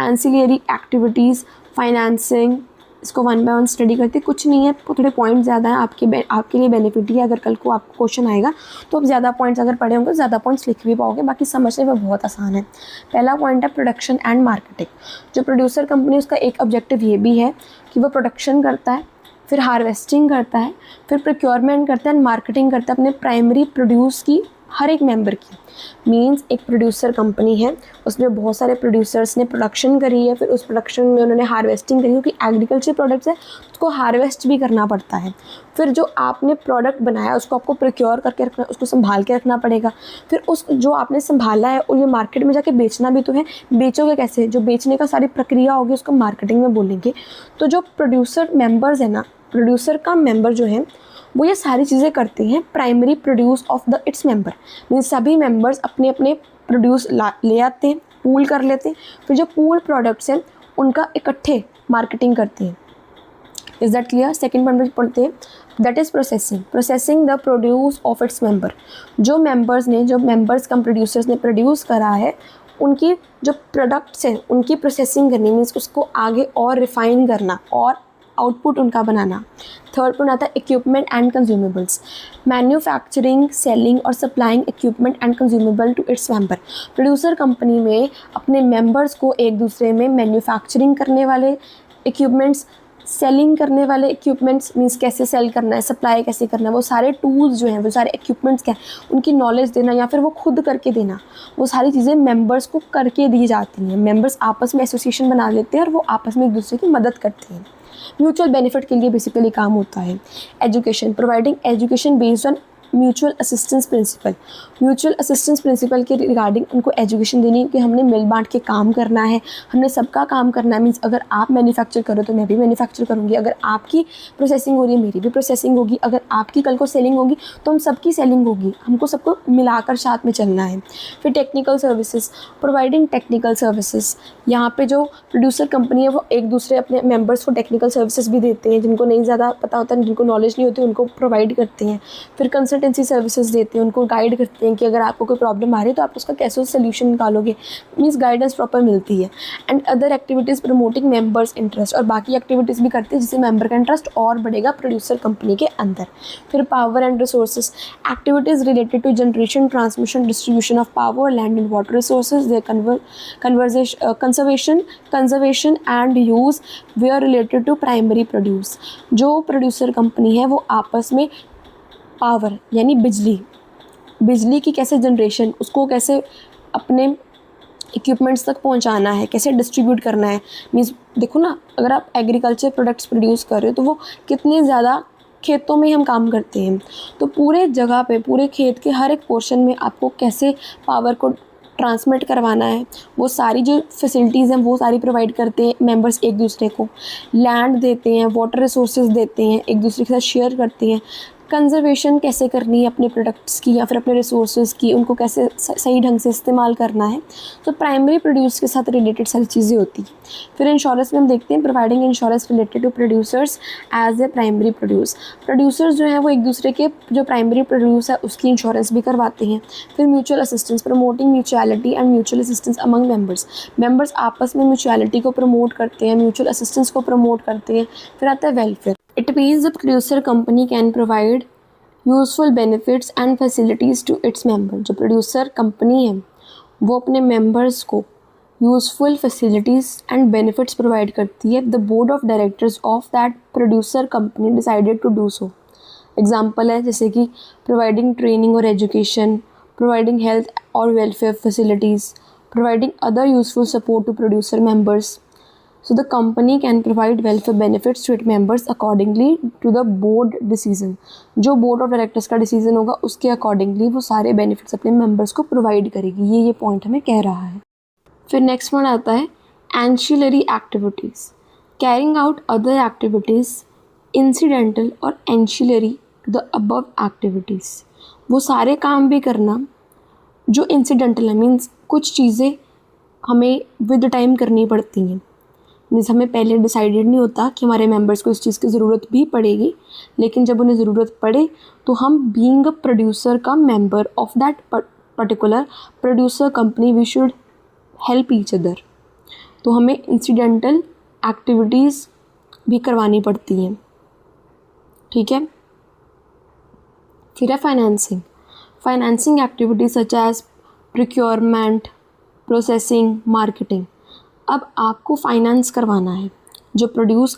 ancillary activities, financing। इसको वन बाय वन स्टडी करते, कुछ नहीं है, थोड़े पॉइंट ज़्यादा है, आपके लिए बेनिफिट ही है। अगर कल को आपको क्वेश्चन आएगा तो आप ज़्यादा पॉइंट्स अगर पढ़े होंगे ज़्यादा पॉइंट्स लिख भी पाओगे, बाकी समझने में बहुत आसान है। पहला पॉइंट है प्रोडक्शन एंड मार्केटिंग। जो प्रोड्यूसर कंपनी उसका एक ऑब्जेक्टिव ये भी है कि वो प्रोडक्शन करता है, फिर हार्वेस्टिंग करता है, फिर प्रोक्योरमेंट करता है एंड मार्केटिंग करता है अपने प्राइमरी प्रोड्यूस की हर एक मेंबर की। मींस एक प्रोड्यूसर कंपनी है, उसमें बहुत सारे प्रोड्यूसर्स ने प्रोडक्शन करी है, फिर उस प्रोडक्शन में उन्होंने हार्वेस्टिंग करी, क्योंकि एग्रीकल्चर प्रोडक्ट्स है उसको हार्वेस्ट भी करना पड़ता है। फिर जो आपने प्रोडक्ट बनाया उसको आपको प्रोक्योर करके रखना, उसको संभाल के रखना पड़ेगा। फिर उस जो आपने संभाला है और ये मार्केट में जाके बेचना भी तो है। बेचोगे कैसे? जो बेचने का सारी प्रक्रिया होगी उसको मार्केटिंग में बोलेंगे। तो जो प्रोड्यूसर मेंबर्स है ना, प्रोड्यूसर का मेंबर जो है वो ये सारी चीज़ें करते हैं primary produce of the its member. Means सभी मेंबर्स अपने अपने प्रोड्यूस ले आते हैं, पूल कर लेते हैं, फिर जो पूल प्रोडक्ट्स हैं उनका इकट्ठे मार्केटिंग करते हैं। Is that clear? Second point पढ़ते हैं, that is processing the produce of its member. जो मेंबर्स कम प्रोड्यूसर्स ने प्रोड्यूस करा है उनकी जो प्रोडक्ट्स हैं उनकी प्रोसेसिंग करनी, मीन्स उसको आगे और रिफ़ाइन करना और आउटपुट उनका बनाना। थर्ड पॉइंट आता है equipment and consumables. Manufacturing, selling और supplying equipment and consumable to its member. Producer company में अपने मेंबर्स को एक दूसरे में मैन्युफैक्चरिंग करने वाले इक्विपमेंट्स, सेलिंग करने वाले इक्विपमेंट्स, मीन्स कैसे सेल करना है, सप्लाई कैसे करना है, वो सारे टूल्स जो हैं, वो सारे इक्विपमेंट्स क्या है, उनकी नॉलेज देना या फिर वो खुद करके देना, वो सारी चीज़ें मेंबर्स को करके दी जाती हैं। मेंबर्स आपस में एसोसिएशन बना लेते हैं और वो आपस में एक दूसरे की मदद करते हैं। म्यूचुअल बेनिफिट के लिए बेसिकली काम होता है। Education, providing education based on mutual assistance principle. Mutual assistance principle के रिगार्डिंग उनको एजुकेशन देनी कि हमने मिल बांट के काम करना है, हमने सबका काम करना है। मीन्स अगर आप मैन्युफैक्चर करो तो मैं भी मैन्युफैक्चर करूँगी, अगर आपकी प्रोसेसिंग हो रही है मेरी भी प्रोसेसिंग होगी, अगर आपकी कल को सेलिंग होगी तो हम सबकी सेलिंग होगी, हमको सबको मिलाकर साथ में चलना है। फिर technical services, providing technical services. यहाँ पे जो प्रोड्यूसर कंपनी है वो एक दूसरे अपने मेंबर्स को टेक्निकल सर्विसेज भी देते हैं, जिनको नहीं ज़्यादा पता होता है, जिनको नॉलेज नहीं होती उनको प्रोवाइड करते हैं। फिर कंसल्टेंसी सर्विसेज देते हैं, उनको गाइड करते हैं कि अगर आपको कोई प्रॉब्लम आ रही है तो आप उसका कैसे सोल्यूशन निकालोगे, मीन्स गाइडेंस प्रॉपर मिलती है। And other activities promoting members interest, और बाकी एक्टिविटीज़ भी करते हैं जिससे मेंबर का इंटरेस्ट और बढ़ेगा प्रोड्यूसर कंपनी के अंदर। फिर power and resources, activities related to generation, transmission, distribution of power, land and water resources, their conservation and use where related to primary produce. जो प्रोड्यूसर कंपनी है वो आपस में पावर यानी बिजली की कैसे जनरेशन, उसको कैसे अपने इक्विपमेंट्स तक पहुंचाना है, कैसे डिस्ट्रीब्यूट करना है। मीन्स देखो ना, अगर आप एग्रीकल्चर प्रोडक्ट्स प्रोड्यूस कर रहे हो तो वो कितने ज़्यादा खेतों में हम काम करते हैं, तो पूरे जगह पे, पूरे खेत के हर एक पोर्शन में आपको कैसे पावर को ट्रांसमिट करवाना है, वो सारी जो फैसिलिटीज़ हैं वो सारी प्रोवाइड करते हैं मेंबर्स एक दूसरे को। लैंड देते हैं, वाटर रिसोर्सेज देते हैं, एक दूसरे के साथ शेयर करते हैं। कंजर्वेशन कैसे करनी है अपने प्रोडक्ट्स की या फिर अपने रिसोर्सेज की, उनको कैसे सही ढंग से इस्तेमाल करना है। तो प्राइमरी प्रोड्यूस के साथ रिलेटेड सारी चीज़ें होती हैं। फिर इंश्योरेंस में हम देखते हैं providing insurance related to producers as a primary produce. Producers जो हैं वो एक दूसरे के जो प्राइमरी प्रोड्यूस है उसकी इंश्योरेंस भी करवाते हैं। फिर mutual assistance, promoting mutuality and mutual assistance among members. Members आपस में म्यूचुअलिटी को प्रमोट करते हैं, म्यूचुअल असिस्टेंस को प्रमोट करते हैं। फिर आता है welfare. It means the producer company can provide useful benefits and facilities to its member. जो प्रोड्यूसर कंपनी है वो अपने मेंबर्स को useful facilities and benefits provide करती है। The board of directors of that producer company decided to do so. Example है जैसे कि प्रोवाइडिंग ट्रेनिंग और एजुकेशन, प्रोवाइडिंग हेल्थ और welfare facilities, providing other useful support to producer members. So the company can provide welfare benefits to its members accordingly to the board decision। जो बोर्ड ऑफ डायरेक्टर्स का डिसीजन होगा उसके अकॉर्डिंगली वो सारे बेनिफिट्स अपने मेंबर्स को प्रोवाइड करेगी। ये पॉइंट हमें कह रहा है। फिर नेक्स्ट पॉइंट आता है ancillary activities, carrying out other activities incidental और ancillary to the above activities. वो सारे काम भी करना जो इंसिडेंटल है, मीन्स कुछ चीज़ें हमें विद टाइम करनी पड़ती हैं। मीन्स हमें पहले डिसाइडेड नहीं होता कि हमारे मेंबर्स को इस चीज़ की ज़रूरत भी पड़ेगी, लेकिन जब उन्हें ज़रूरत पड़े तो हम बीइंग अ प्रोड्यूसर का member of that particular producer company we should help each other. तो हमें इंसिडेंटल एक्टिविटीज़ भी करवानी पड़ती हैं, ठीक है। फिर है financing. Financing activities such as procurement, processing, marketing. अब आपको फाइनेंस करवाना है जो प्रोड्यूस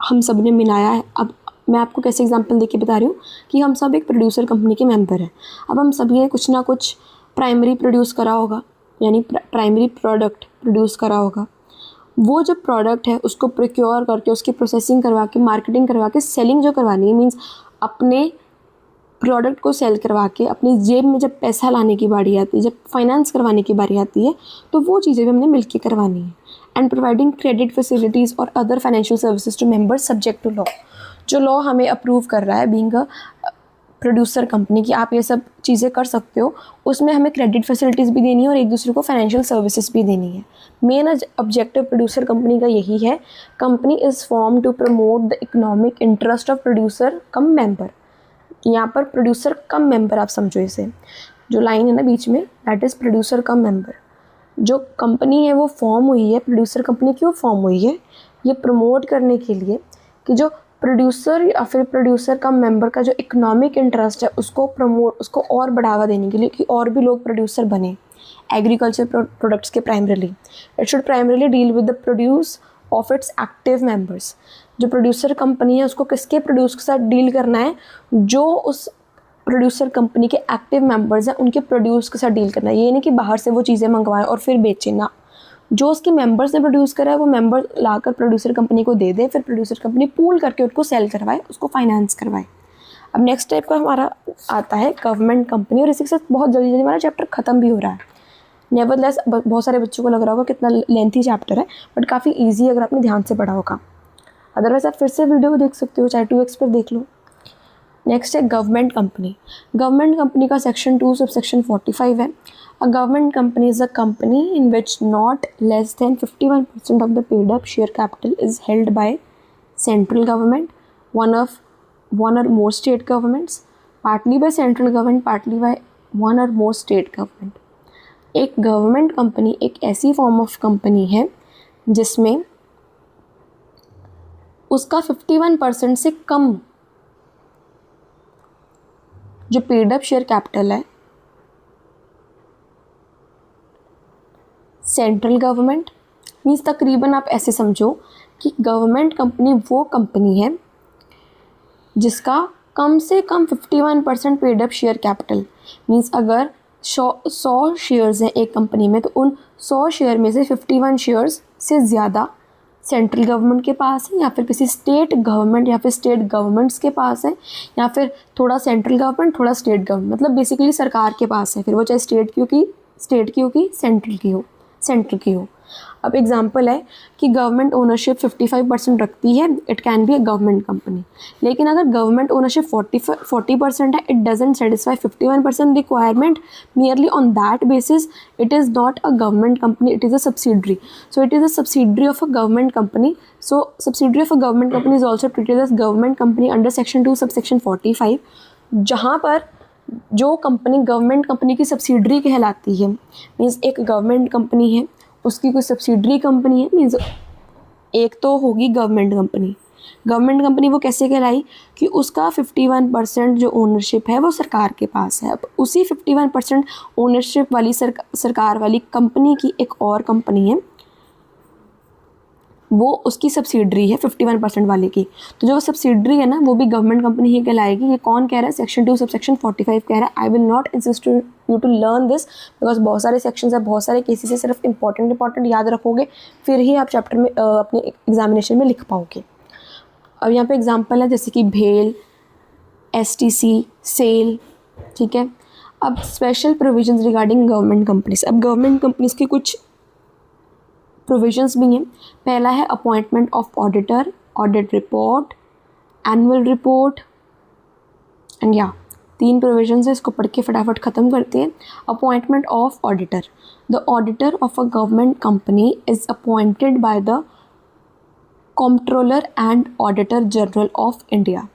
हम सब ने मिलाया है। अब मैं आपको कैसे एग्जांपल देके बता रही हूँ कि हम सब एक प्रोड्यूसर कंपनी के मेंबर हैं। अब हम सभी ने कुछ ना कुछ प्राइमरी प्रोड्यूस करा होगा, यानी प्राइमरी प्रोडक्ट प्रोड्यूस करा होगा। वो जो प्रोडक्ट है उसको प्रोक्योर करके, उसकी प्रोसेसिंग करवा के, मार्केटिंग करवा के, सेलिंग जो करवानी है, मीन्स अपने प्रोडक्ट को सेल करवा के अपनी जेब में जब पैसा लाने की बारी आती है, जब फाइनेंस करवाने की बारी आती है, तो वो चीज़ें भी हमने मिलके करवानी है। एंड प्रोवाइडिंग क्रेडिट फैसिलिटीज़ और other financial services to members subject to law. जो लॉ हमें अप्रूव कर रहा है बीइंग अ प्रोड्यूसर कंपनी की आप ये सब चीज़ें कर सकते हो, उसमें हमें क्रेडिट फैसिलिटीज़ भी देनी है और एक दूसरे को फाइनेंशियल सर्विसेज भी देनी है। मेन ऑब्जेक्टिव प्रोड्यूसर कंपनी का यही है। Company is form to promote the economic interest of producer cum member. यहाँ पर प्रोड्यूसर कम मेंबर आप समझो इसे, जो लाइन है ना बीच में, that is producer cum member. जो कंपनी है वो फॉर्म हुई है, प्रोड्यूसर कंपनी क्यों फॉर्म हुई है, ये प्रमोट करने के लिए कि जो प्रोड्यूसर या फिर प्रोड्यूसर कम मेंबर का जो इकोनॉमिक इंटरेस्ट है उसको और बढ़ावा देने के लिए कि और भी लोग प्रोड्यूसर बने एग्रीकल्चर प्रोडक्ट्स के primarily. It should primarily deal with the produce of its active members. जो प्रोड्यूसर कंपनी है उसको किसके प्रोड्यूस के साथ डील करना है, जो उस प्रोड्यूसर कंपनी के एक्टिव मेंबर्स हैं उनके प्रोड्यूस के साथ डील करना है। ये नहीं कि बाहर से वो चीज़ें मंगवाएं और फिर बेचें ना, जो उसके मेंबर्स ने प्रोड्यूस करा है वो मेंबर लाकर प्रोड्यूसर कंपनी को दे दे, फिर प्रोड्यूसर कंपनी पूल करके उसको सेल करवाए, उसको फाइनेंस करवाए। अब नेक्स्ट टाइप का हमारा आता है गवर्नमेंट कंपनी, और इसी के साथ बहुत जल्दी जल्दी हमारा चैप्टर ख़त्म भी हो रहा है। नेवरलेस बहुत सारे बच्चों को लग रहा होगा कितना लेंथी चैप्टर है, बट काफ़ी ईजी अगर आपने ध्यान से पढ़ा होगा। अदरवाइज आप फिर से वीडियो को देख सकते हो, चाहे 2x पर देख लो। नेक्स्ट है गवर्नमेंट कंपनी। गवर्नमेंट कंपनी का सेक्शन 2 सब सेक्शन 45 है। A government company is a company in which not less than 51% of the paid up share capital is held by central government, one or more state governments, partly by central government, partly by one or more state government. एक गवर्नमेंट कंपनी एक ऐसी फॉर्म ऑफ कंपनी है जिसमें उसका 51% से कम जो पेड अप शेयर कैपिटल है सेंट्रल गवर्नमेंट, मीन्स तकरीबन आप ऐसे समझो कि गवर्नमेंट कंपनी वो कंपनी है जिसका कम से कम 51% paid up share capital, means अगर 100 शेयर्स हैं एक कंपनी में तो उन 100 शेयर में से 51 शेयर्स से ज़्यादा सेंट्रल गवर्नमेंट के पास है, या फिर किसी स्टेट गवर्नमेंट या फिर स्टेट गवर्नमेंट्स के पास है, या फिर थोड़ा सेंट्रल गवर्नमेंट थोड़ा स्टेट गवर्नमेंट, मतलब बेसिकली सरकार के पास है, फिर वो चाहे स्टेट की हो कि सेंट्रल की हो। अब एग्जांपल है कि गवर्नमेंट ओनरशिप 55% रखती है, it can be a government company. लेकिन अगर गवर्नमेंट ओनरशिप 40% है, it doesn't satisfy 51% requirement, merely on that basis it is not a government company, it is a subsidiary. So it is a subsidiary of a government company. So subsidiary of a government company is also treated as government company under section 2 subsection 45, जहाँ पर जो कंपनी गवर्नमेंट कंपनी की सब्सिडरी कहलाती है, मीन्स एक गवर्नमेंट कंपनी है, उसकी कोई सब्सिडरी कंपनी है, मीन्स एक तो होगी गवर्नमेंट कंपनी वो कैसे कहलाई कि उसका 51% जो ओनरशिप है वो सरकार के पास है। अब उसी 51% ओनरशिप वाली सरकार वाली कंपनी की एक और कंपनी है, वो उसकी सब्सिडरी है 51% वाले की, तो जो सब्सिडरी है ना वो भी गवर्नमेंट कंपनी ही कहलाएगी। ये कौन कह रहा है? सेक्शन 2 सबसेक्शन 45 कह रहा है। I will not insist you to learn this because बहुत सारे सेक्शंस है, बहुत सारे केसेस है, सिर्फ इंपॉर्टेंट याद रखोगे फिर ही आप चैप्टर में अपने एग्जामिनेशन में लिख पाओगे। अब यहाँ पे एग्जाम्पल है जैसे कि भेल, STC, सेल, ठीक है। अब special provisions regarding government companies. अब गवर्नमेंट कंपनीज के कुछ प्रोविजंस भी हैं। पहला है appointment of auditor, audit report, annual report and 3 provisions है, इसको पढ़ के फटाफट ख़त्म करते हैं। Appointment of auditor, the auditor of a government company is appointed by the controller and auditor general of India.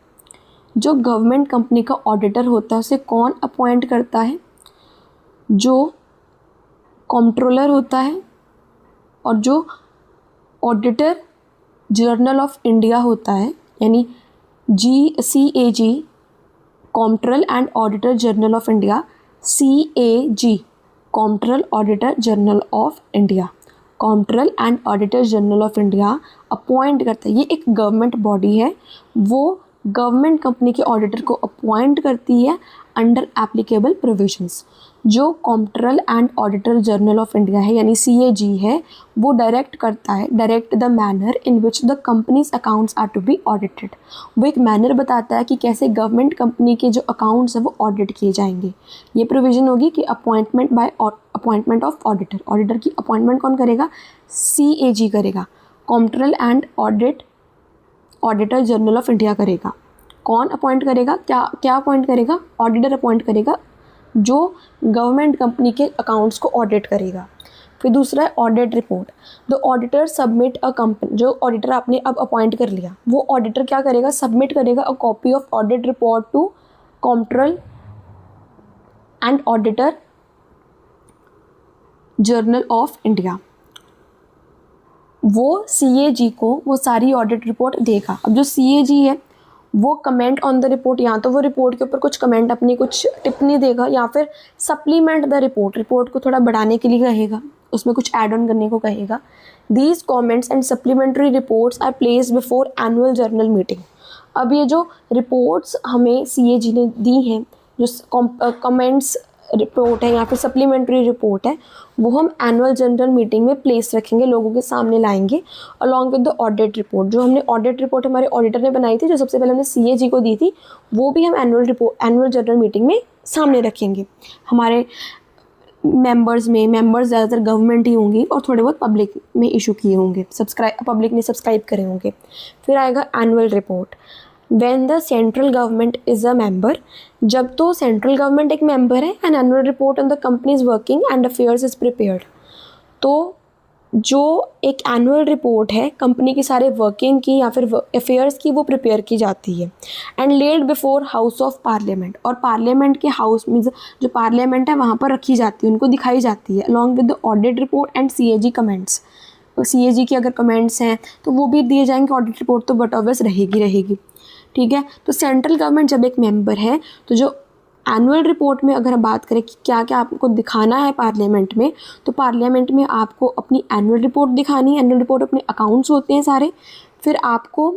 जो गवर्नमेंट कंपनी का ऑडिटर होता है उसे कौन अपॉइंट करता है? जो कंट्रोलर होता है और जो ऑडिटर जनरल ऑफ इंडिया होता है, यानी CAG, control and auditor general of India, CAG, control auditor general of India, control and auditor general of India appoint करता है। ये एक गवर्नमेंट बॉडी है, वो गवर्नमेंट कंपनी के ऑडिटर को अपॉइंट करती है अंडर एप्लीकेबल प्रोविजंस। जो control and auditor general of India है यानी CAG है, वो डायरेक्ट करता है, direct the manner in which the company's accounts are to be audited. वो एक मैनर बताता है कि कैसे गवर्नमेंट कंपनी के जो अकाउंट्स हैं वो ऑडिट किए जाएंगे। ये प्रोविजन होगी कि अपॉइंटमेंट ऑफ ऑडिटर, ऑडिटर की अपॉइंटमेंट कौन करेगा? CAG करेगा। Control and auditor general of India करेगा। कौन अपॉइंट करेगा? क्या अपॉइंट करेगा? ऑडिटर अपॉइंट करेगा जो गवर्नमेंट कंपनी के अकाउंट्स को ऑडिट करेगा। फिर दूसरा है audit report. The auditor submit a company, जो ऑडिटर आपने अब अपॉइंट कर लिया, वो ऑडिटर क्या करेगा? सबमिट करेगा a copy of audit report to control and auditor general of India. वो CAG को वो सारी ऑडिट रिपोर्ट देगा। अब जो CAG है वो कमेंट ऑन द रिपोर्ट, या तो वो रिपोर्ट के ऊपर कुछ कमेंट, अपनी कुछ टिप्पणी देगा, या फिर सप्लीमेंट द रिपोर्ट को थोड़ा बढ़ाने के लिए कहेगा, उसमें कुछ ऐड ऑन करने को कहेगा। These comments and supplementary reports are placed before annual general meeting. अब ये जो रिपोर्ट्स हमें CAG ने दी हैं, जो कमेंट्स रिपोर्ट है या फिर सप्लीमेंट्री रिपोर्ट है, वो हम एनुअल जनरल मीटिंग में प्लेस रखेंगे, लोगों के सामने लाएंगे along with the audit report. जो हमने ऑडिट रिपोर्ट हमारे ऑडिटर ने बनाई थी, जो सबसे पहले हमने CAG को दी थी, वो भी हम एनुअल जनरल मीटिंग में सामने रखेंगे। हमारे मेंबर्स ज़्यादातर गवर्नमेंट ही होंगी और थोड़े बहुत पब्लिक में इशू किए होंगे, पब्लिक ने सब्सक्राइब करे होंगे। फिर आएगा annual report. When the central government is a member, जब तो सेंट्रल गवर्नमेंट एक मेंबर है, and annual report on the companies working and affairs is prepared. तो जो एक एनुअल रिपोर्ट है कंपनी की सारे वर्किंग की या फिर अफेयर्स की, वो प्रिपेयर की जाती है and laid before house of parliament, और पार्लियामेंट के हाउस में जो पार्लियामेंट है वहाँ पर रखी जाती है, उनको दिखाई जाती है along with the audit report and CAG comments. CAG की अगर कमेंट्स हैं तो वो भी दिए जाएंगे, ऑडिट रिपोर्ट तो बट ऑब्वियस रहेगी, ठीक है। तो सेंट्रल गवर्नमेंट जब एक मेंबर है, तो जो एनुअल रिपोर्ट में अगर हम बात करें कि क्या क्या आपको दिखाना है पार्लियामेंट में, तो पार्लियामेंट में आपको अपनी एनुअल रिपोर्ट दिखानी है। एनुअल रिपोर्ट अपने अकाउंट्स होते हैं सारे। फिर आपको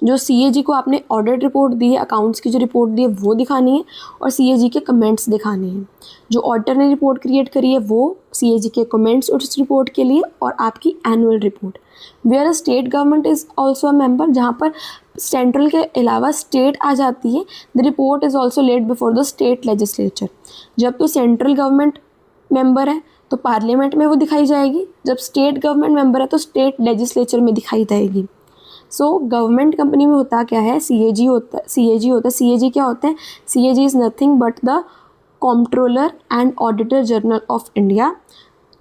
जो CAG को आपने ऑडिट रिपोर्ट दी है, अकाउंट्स की जो रिपोर्ट दी है वो दिखानी है और CAG के कमेंट्स दिखाने हैं। जो ऑडिटर ने रिपोर्ट क्रिएट करी है वो CAG के कमेंट्स उस रिपोर्ट के लिए और आपकी annual report. Where state government is also a member, जहाँ पर सेंट्रल के अलावा स्टेट आ जाती है। The report is also laid before the state legislature. जब तो सेंट्रल गवर्नमेंट मेंबर है तो पार्लियामेंट में वो दिखाई जाएगी, जब स्टेट गवर्नमेंट मेंबर है तो स्टेट लेजिस्लेचर में दिखाई जाएगी। सो गवर्नमेंट कंपनी में होता क्या है, CAG होता है। CAG क्या होता है? CAG is nothing but the controller and auditor general of India.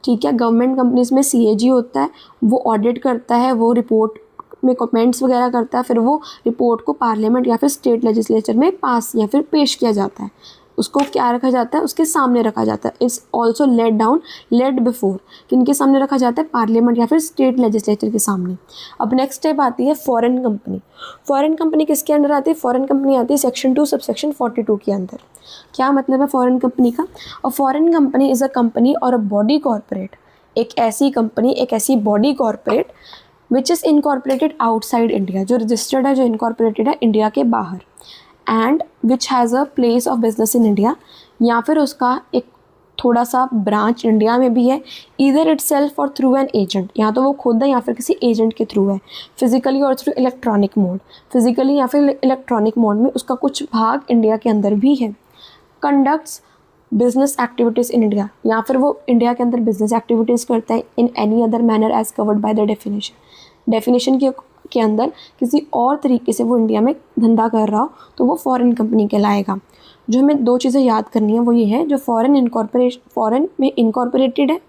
ठीक है, गवर्नमेंट कंपनीज में CAG होता है, वो ऑडिट करता है, वो रिपोर्ट में कमेंट्स वगैरह करता है, फिर वो रिपोर्ट को पार्लियामेंट या फिर स्टेट लेजिस्लेचर में पास या फिर पेश किया जाता है। उसको क्या रखा जाता है? उसके सामने रखा जाता है। इट्स ऑल्सो लेड बिफोर, किनके सामने रखा जाता है? पार्लियामेंट या फिर स्टेट लेजिस्लेचर के सामने। अब नेक्स्ट स्टेप आती है फॉरेन कंपनी। फॉरेन कंपनी किसके अंडर आती है? फॉरेन कंपनी आती है सेक्शन 2 सबसेक्शन 42 के अंदर। क्या मतलब है फॉरेन कंपनी का? A foreign company is a company और अ बॉडी कॉर्पोरेट, एक ऐसी कंपनी, एक ऐसी body corporate which is incorporated outside India, जो रजिस्टर्ड है, जो इनकॉर्पोरेटेड है इंडिया के बाहर, and which has a place of business in India, या फिर उसका एक थोड़ा सा ब्रांच इंडिया में भी है। ईदर इट सेल्फ और थ्रू एन एजेंट, या तो वो खुद है या फिर किसी एजेंट के थ्रू है। फिजिकली और थ्रू इलेक्ट्रॉनिक मोड, फिजिकली या फिर इलेक्ट्रॉनिक मोड में उसका कुछ भाग इंडिया के अंदर भी है। Conducts business activities in India, या फिर वो इंडिया के अंदर बिजनेस एक्टिविटीज़ करता है in any other manner as covered by the definition के अंदर किसी और तरीके से वो इंडिया में धंधा कर रहा हो तो वो फॉरेन कंपनी कहलाएगा। जो हमें दो चीज़ें याद करनी है वो ये है, जो फॉरेन में इनकॉर्पोरेटेड है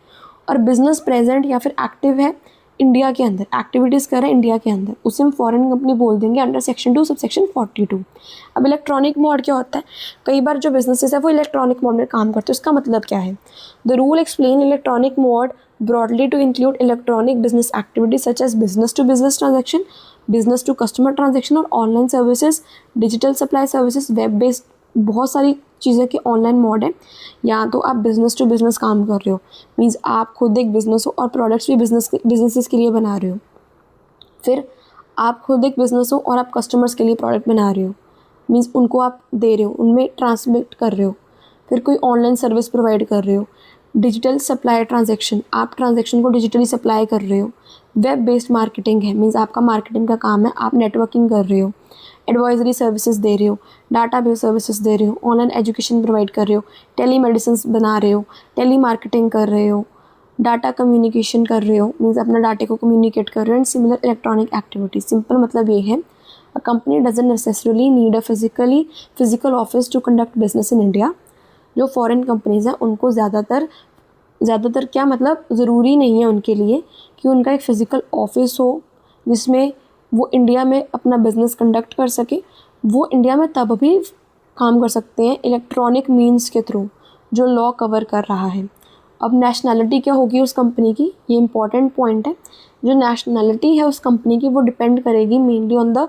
और बिजनेस प्रेजेंट या फिर एक्टिव है इंडिया के अंदर, एक्टिविटीज़ कर रहे हैं इंडिया के अंदर, उसे हम फॉरेन कंपनी बोल देंगे अंडर सेक्शन 2 सबसेक्शन 42। अब इलेक्ट्रॉनिक मोड क्या होता है? कई बार जो बिजनेसेस है वो इलेक्ट्रॉनिक मोड में काम करते हैं। उसका मतलब क्या है? The rule explain electronic mode broadly to include electronic business activities such as business to business transaction, business to customer transaction और online services, digital supply services, web based, बहुत सारी चीज़ें के ऑनलाइन मोड है। या तो आप बिज़नेस टू बिज़नेस काम कर रहे हो, मीन्स आप खुद एक बिज़नेस हो और प्रोडक्ट्स भी बिजनेसेस के लिए बना रहे हो। फिर आप खुद एक बिज़नेस हो और आप कस्टमर्स के लिए प्रोडक्ट बना रहे हो, मीन्स उनको आप दे रहे हो, उनमें ट्रांसमिट कर रहे हो। फिर कोई ऑनलाइन सर्विस प्रोवाइड कर रहे हो। डिजिटल सप्लाई ट्रांजैक्शन, आप ट्रांजैक्शन को डिजिटली सप्लाई कर रहे हो। वेब बेस्ड मार्केटिंग है, मीन्स आपका मार्केटिंग का काम है, आप नेटवर्किंग कर रहे हो। एडवाइजरी सर्विसेज दे रहे हो, डाटा बेस सर्विसेज दे रहे हो, ऑनलाइन एजुकेशन प्रोवाइड कर रहे हो, टेली मेडिसिन बना रहे हो, टेली मार्केटिंग कर रहे हो, डाटा कम्युनिकेशन कर रहे हो, मीन्स अपना डाटे को कम्युनिकेट कर रहे हो, and similar electronic activities. Simple मतलब ये है, a company doesn't necessarily need a physical office to conduct business in India. जो फॉरेन कंपनीज़ हैं उनको ज़्यादातर क्या मतलब ज़रूरी नहीं है उनके लिए कि उनका एक फ़िज़िकल ऑफिस हो जिसमें वो इंडिया में अपना बिज़नेस कंडक्ट कर सके। वो इंडिया में तब भी काम कर सकते हैं इलेक्ट्रॉनिक मीन्स के थ्रू, जो लॉ कवर कर रहा है। अब नेशनैलिटी क्या होगी उस कंपनी की, ये इंपॉर्टेंट पॉइंट है। जो नेशनैलिटी है उस कंपनी की वो डिपेंड करेगी mainly on the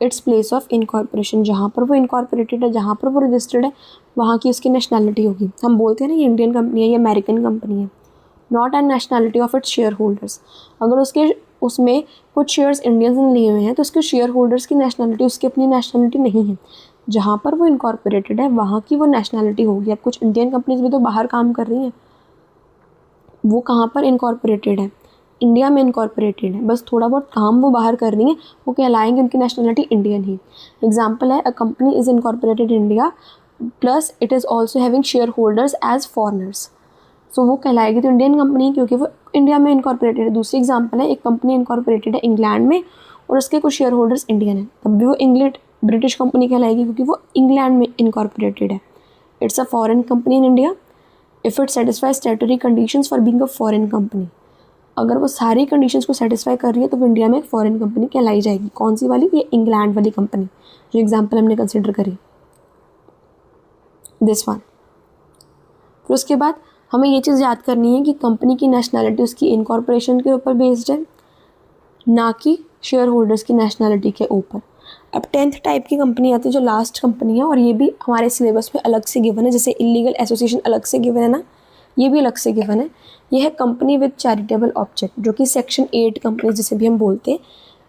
its place of incorporation. जहाँ पर वो इनकॉर्पोरेटेड है, जहाँ पर वो रजिस्टर्ड है, वहाँ की उसकी नेशनैलिटी होगी। हम बोलते हैं ना ये इंडियन कंपनी है, ये अमेरिकन कंपनी है। Not and nationality of its share holders. अगर उसमें कुछ शेयर्स इंडियंस ने लिए हुए हैं तो उसके शेयर होल्डर्स की नेशनैलिटी उसकी अपनी नेशनैलिटी नहीं है। जहाँ पर वो इनकॉर्पोरेटेड है वहाँ की वो नेशनैलिटी होगी। अब कुछ इंडियन कंपनीज भी तो बाहर काम कर रही हैं, वो कहाँ पर इनकॉर्पोरेटेड है? इंडिया में इनकॉर्पोरेटेड है, बस थोड़ा बहुत काम वो बाहर कर रही हैं, वो कहलाएंगे उनकी नेशनलिटी इंडियन ही। एग्जाम्पल है, a company is incorporated India plus it is also having share holders as foreigners, so वो कहलाएगी तो इंडियन कंपनी क्योंकि वो इंडिया में इनकॉर्पोरेटेड है। दूसरी एग्जाम्पल है, एक कंपनी इनकॉर्पोरेटेड है इंग्लैंड में और उसके कुछ शेयर होल्डर्स इंडियन है, तब भी वो ब्रिटिश कंपनी कहलाएगी क्योंकि वो इंग्लैंड में इनकॉर्पोरेटेड है। It's a foreign company in India if it satisfy statutory conditions for being a foreign company. अगर वो सारी कंडीशंस को सेटिस्फाई कर रही है तो वो इंडिया में एक फॉरेन कंपनी कहलाई जाएगी। कौन सी वाली? ये इंग्लैंड वाली कंपनी, जो एग्जांपल हमने कंसिडर करी, दिस वन। फिर उसके बाद हमें ये चीज़ याद करनी है कि कंपनी की नेशनैलिटी उसकी इनकॉर्पोरेशन के ऊपर बेस्ड है, ना कि शेयर होल्डर्स की नेशनैलिटी के ऊपर। अब 10th टाइप की कंपनी आती है जो लास्ट कंपनी है, और ये भी हमारे सिलेबस में अलग से गिवन है। जैसे इलीगल एसोसिएशन अलग से गिवन है ना, ये भी अलग से गिवन है। ये है कंपनी विद चैरिटेबल ऑब्जेक्ट, जो कि सेक्शन 8 कंपनी जिसे भी हम बोलते हैं,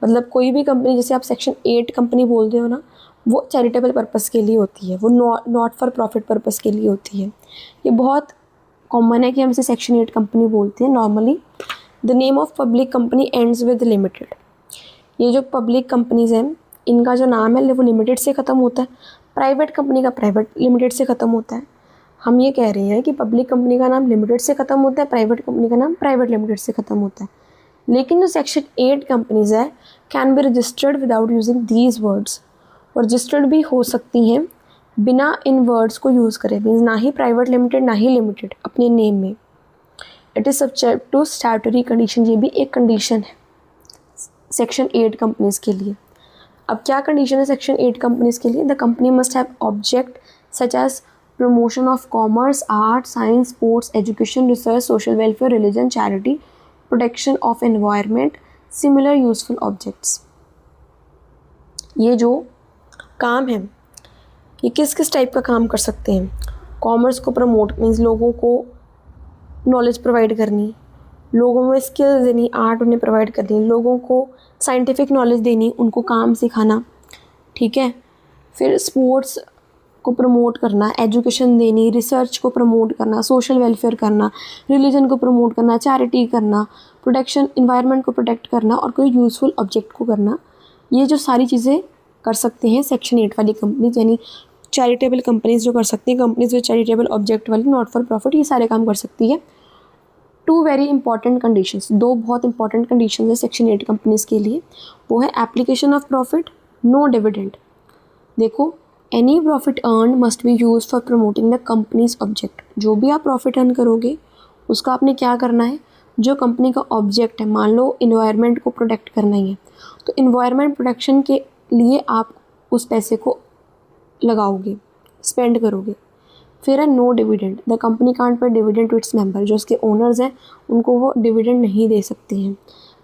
मतलब कोई भी कंपनी, जैसे आप सेक्शन 8 कंपनी बोलते हो ना, वो चैरिटेबल पर्पस के लिए होती है, वो नॉट फॉर प्रॉफिट पर्पस के लिए होती है। ये बहुत कॉमन है कि हम इसे सेक्शन 8 कंपनी बोलते हैं normally. The name of public company ends with limited. ये जो पब्लिक कंपनीज हैं, इनका जो नाम है वो लिमिटेड से ख़त्म होता है। प्राइवेट कंपनी का प्राइवेट लिमिटेड से ख़त्म होता है। हम ये कह रहे हैं कि पब्लिक कंपनी का नाम लिमिटेड से ख़त्म होता है, प्राइवेट कंपनी का नाम प्राइवेट लिमिटेड से ख़त्म होता है। लेकिन जो सेक्शन 8 कंपनीज है can be registered without using these words, और रजिस्टर्ड भी हो सकती हैं बिना इन वर्ड्स को यूज़ करे, मीन्स ना ही प्राइवेट लिमिटेड ना ही लिमिटेड अपने नेम में। It is subject to statutory condition, ये भी एक कंडीशन है सेक्शन 8 कंपनीज के लिए। अब क्या कंडीशन है सेक्शन 8 कंपनीज के लिए? The company must have object such as promotion of commerce, art, science, sports, education, research, social welfare, religion, charity, protection of environment, similar useful objects. ये जो काम है ये किस किस टाइप का काम कर सकते हैं? कॉमर्स को प्रमोट, मीन्स लोगों को नॉलेज प्रोवाइड करनी, लोगों में स्किल्स देनी, आर्ट उन्हें प्रोवाइड करनी, लोगों को साइंटिफिक नॉलेज देनी, उनको काम सिखाना, ठीक है। फिर स्पोर्ट्स को प्रमोट करना, एजुकेशन देनी, रिसर्च को प्रमोट करना, सोशल वेलफेयर करना, रिलीजन को प्रमोट करना, चैरिटी करना, प्रोटेक्शन, इन्वायरमेंट को प्रोटेक्ट करना, और कोई यूज़फुल ऑब्जेक्ट को करना। ये जो सारी चीज़ें कर सकते हैं सेक्शन 8 वाली कंपनीज, यानी चैरिटेबल कंपनीज जो कर सकती हैं, कंपनीज विद चैरिटेबल ऑब्जेक्ट वाली, नॉट फॉर प्रॉफिट, ये सारे काम कर सकती है। 2 वेरी इंपॉर्टेंट कंडीशंस, 2 बहुत इंपॉर्टेंट कंडीशंस है सेक्शन 8 कंपनीज के लिए। वो है application of profit, no dividend. देखो, any profit earn must be use for promoting the companies object. जो भी आप प्रॉफिट अर्न करोगे उसका आपने क्या करना है, जो कंपनी का ऑब्जेक्ट है, मान लो इन्वायरमेंट को प्रोटेक्ट करना ही है, तो इन्वायरमेंट प्रोटेक्शन के लिए आप उस पैसे को लगाओगे, स्पेंड करोगे। फिर है no dividend, the company can't pay dividend to its member. जो उसके ओनर्स हैं उनको वो डिविडेंड नहीं दे सकते हैं।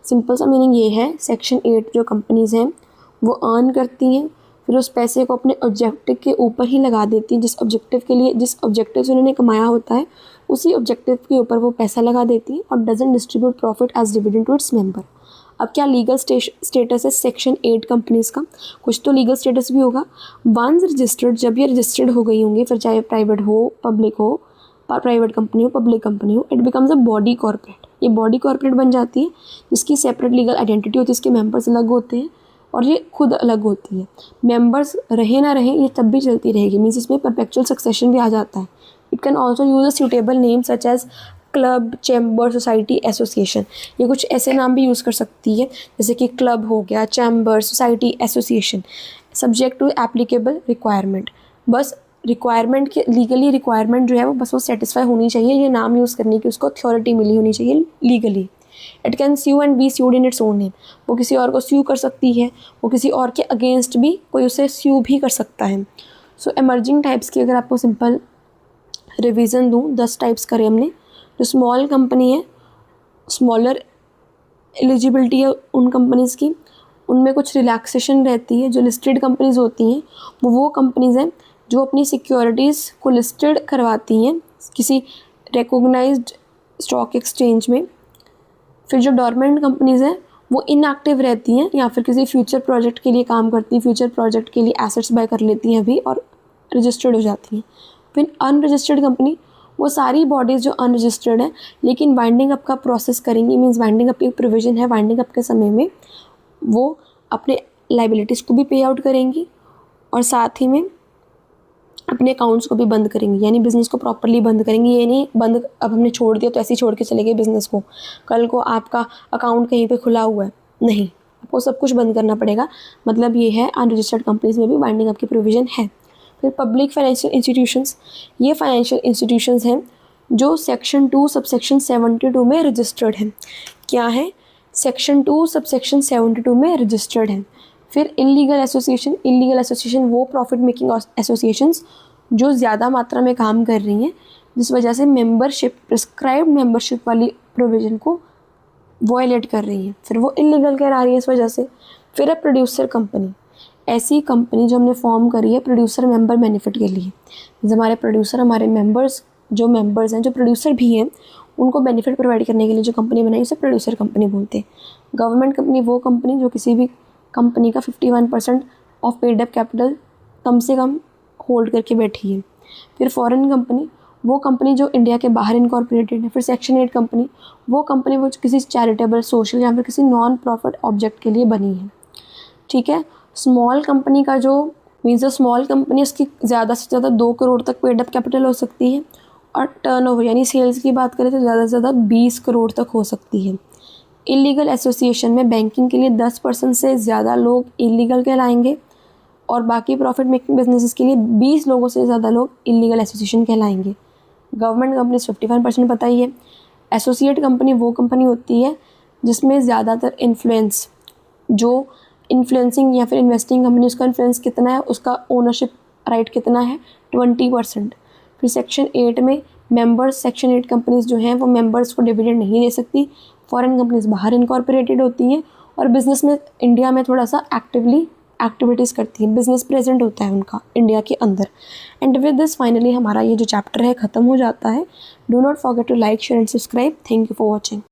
सिंपल सा मीनिंग ये है, सेक्शन 8 जो कंपनीज हैं वो अर्न करती हैं, फिर उस पैसे को अपने ऑब्जेक्टिव के ऊपर ही लगा देती हैं। जिस ऑब्जेक्टिव के लिए, जिस ऑब्जेक्टिव से उन्होंने कमाया होता है, उसी ऑब्जेक्टिव के ऊपर वो पैसा लगा देती हैं और doesn't distribute profit as dividend to its member. अब क्या लीगल स्टेटस है सेक्शन 8 कंपनीज़ का? कुछ तो लीगल स्टेटस भी होगा। वंस रजिस्टर्ड, जब ये रजिस्टर्ड हो गई होंगी, फिर चाहे प्राइवेट हो, पब्लिक हो, प्राइवेट कंपनी हो, पब्लिक कंपनी हो, it becomes a body corporate. ये बॉडी कॉर्पोरेट बन जाती है, जिसकी सेपरेट लीगल आइडेंटिटी होती है, इसके मेंबर्स अलग होते हैं और ये खुद अलग होती है। मेंबर्स रहे ना रहे ये तब भी चलती रहेगी, मीन्स इसमें परपेचुअल सक्सेशन भी आ जाता है। It can also use a suitable name such as club, chamber, society, association. ये कुछ ऐसे नाम भी यूज़ कर सकती है जैसे कि क्लब हो गया, chamber, society, association. Subject to applicable requirement, बस रिक्वायरमेंट के लीगली रिक्वायरमेंट जो है वो बस वो सेटिस्फाई होनी चाहिए, ये नाम यूज़ करने की उसको अथॉरिटी मिली होनी चाहिए legally. It can sue and be sued in its own name, वो किसी और को स्यू कर सकती है, वो किसी और के अगेंस्ट भी कोई उसे स्यू भी कर सकता है। सो एमर्जिंग टाइप्स की अगर आपको सिंपल रिवीजन दूँ, 10 टाइप्स करे हमने। जो स्मॉल कंपनी है, स्मॉलर एलिजिबिलिटी है उन कंपनीज़ की, उनमें कुछ रिलैक्सेशन रहती है। जो लिस्टेड कंपनीज़ होती हैं वो कंपनीज़ हैं जो अपनी सिक्योरिटीज़ को लिस्टेड करवाती हैं किसी रिकॉग्नाइज्ड स्टॉक एक्सचेंज में। फिर जो डोरमेंट कंपनीज़ हैं वो इनएक्टिव रहती हैं या फिर किसी फ्यूचर प्रोजेक्ट के लिए काम करती हैं, फ्यूचर प्रोजेक्ट के लिए एसेट्स बाय कर लेती हैं अभी और रजिस्टर्ड हो जाती हैं। फिर अनरजिस्टर्ड कंपनी, वो सारी बॉडीज़ जो अनरजिस्टर्ड हैं लेकिन वाइंडिंग अप का प्रोसेस करेंगी, मीन्स वाइंडिंग अप की प्रोविज़न है, वाइंडिंग अप के समय में वो अपने लाइबिलिटीज़ को भी पे आउट करेंगी और साथ ही में अपने अकाउंट्स को भी बंद करेंगी, यानी बिज़नेस को प्रॉपरली बंद करेंगी। ये नहीं बंद अब हमने छोड़ दिया तो ऐसे ही छोड़ के चले गए बिज़नेस को, कल को आपका अकाउंट कहीं पे खुला हुआ है, नहीं, आपको सब कुछ बंद करना पड़ेगा। मतलब ये है अनरजिस्टर्ड कंपनीज़ में भी वाइंडिंग अप की प्रोविज़न है। फिर पब्लिक फाइनेंशियल इंस्टीट्यूशंस, ये फाइनेंशियल इंस्टीट्यूशंस हैं जो सेक्शन 2 सबसेक्शन 72 में रजिस्टर्ड हैं। क्या है? सेक्शन 2 सबसेक्शन 72 में रजिस्टर्ड हैं। फिर इलीगल एसोसिएशन, इलीगल एसोसिएशन वो प्रॉफिट मेकिंग एसोसिएशंस जो ज़्यादा मात्रा में काम कर रही हैं, जिस वजह से मेंबरशिप, प्रिस्क्राइब्ड मेंबरशिप वाली प्रोविज़न को वॉयलेट कर रही हैं, फिर वो इलीगल करा रही है इस वजह से। फिर है प्रोड्यूसर कंपनी, ऐसी कंपनी जो हमने फॉर्म करी है प्रोड्यूसर मेंबर बेनिफिट के लिए, हमारे प्रोड्यूसर, हमारे मेंबर्स हैं जो प्रोड्यूसर भी हैं, उनको बेनिफिट प्रोवाइड करने के लिए जो कंपनी बनाई उसे प्रोड्यूसर कंपनी बोलते हैं। गवर्नमेंट कंपनी वो कंपनी जो किसी भी कंपनी का 51% ऑफ पेड अप कैपिटल कम से कम होल्ड करके बैठी है। फिर फॉरेन कंपनी वो कंपनी जो इंडिया के बाहर इनकॉर्पोरेटेड है। फिर सेक्शन 8 कंपनी वो कंपनी वो किसी चैरिटेबल, सोशल या फिर किसी नॉन प्रॉफिट ऑब्जेक्ट के लिए बनी है। ठीक है। स्मॉल कंपनी का जो मीन्स स्मॉल कंपनी उसकी ज़्यादा से ज़्यादा 2 करोड़ तक पेड अप कैपिटल हो सकती है, और टर्नओवर यानी सेल्स की बात करें तो ज़्यादा से ज़्यादा 20 करोड़ तक हो सकती है। इलीगल एसोसिएशन में बैंकिंग के लिए 10% से ज़्यादा लोग इलीगल कहलाएंगे, और बाकी प्रॉफिट मेकिंग बिजनेसेस के लिए 20 लोगों से ज़्यादा लोग इलीगल एसोसिएशन कहलाएंगे। गवर्नमेंट कंपनी 51% पता ही है। एसोसिएट कंपनी वो कंपनी होती है जिसमें ज़्यादातर इन्फ्लुएंस, जो इन्फ्लुएंसिंग या फिर इन्वेस्टिंग कंपनी, उसका इन्फ्लुएंस कितना है, उसका ओनरशिप राइट कितना है, 20%। फिर सेक्शन 8 में मेंबर्स, सेक्शन 8 कंपनीज़ जो हैं वो मेंबर्स को डिविडेंड नहीं दे सकती। फॉरेन कंपनीज़ बाहर इनकॉर्पोरेटेड होती हैं और बिज़नेस में इंडिया में थोड़ा सा एक्टिविटीज़ करती हैं, बिजनेस प्रेजेंट होता है उनका इंडिया के अंदर। एंड विद दिस फाइनली हमारा ये जो चैप्टर है ख़त्म हो जाता है। Do not forget to like, share and subscribe. Thank you for watching.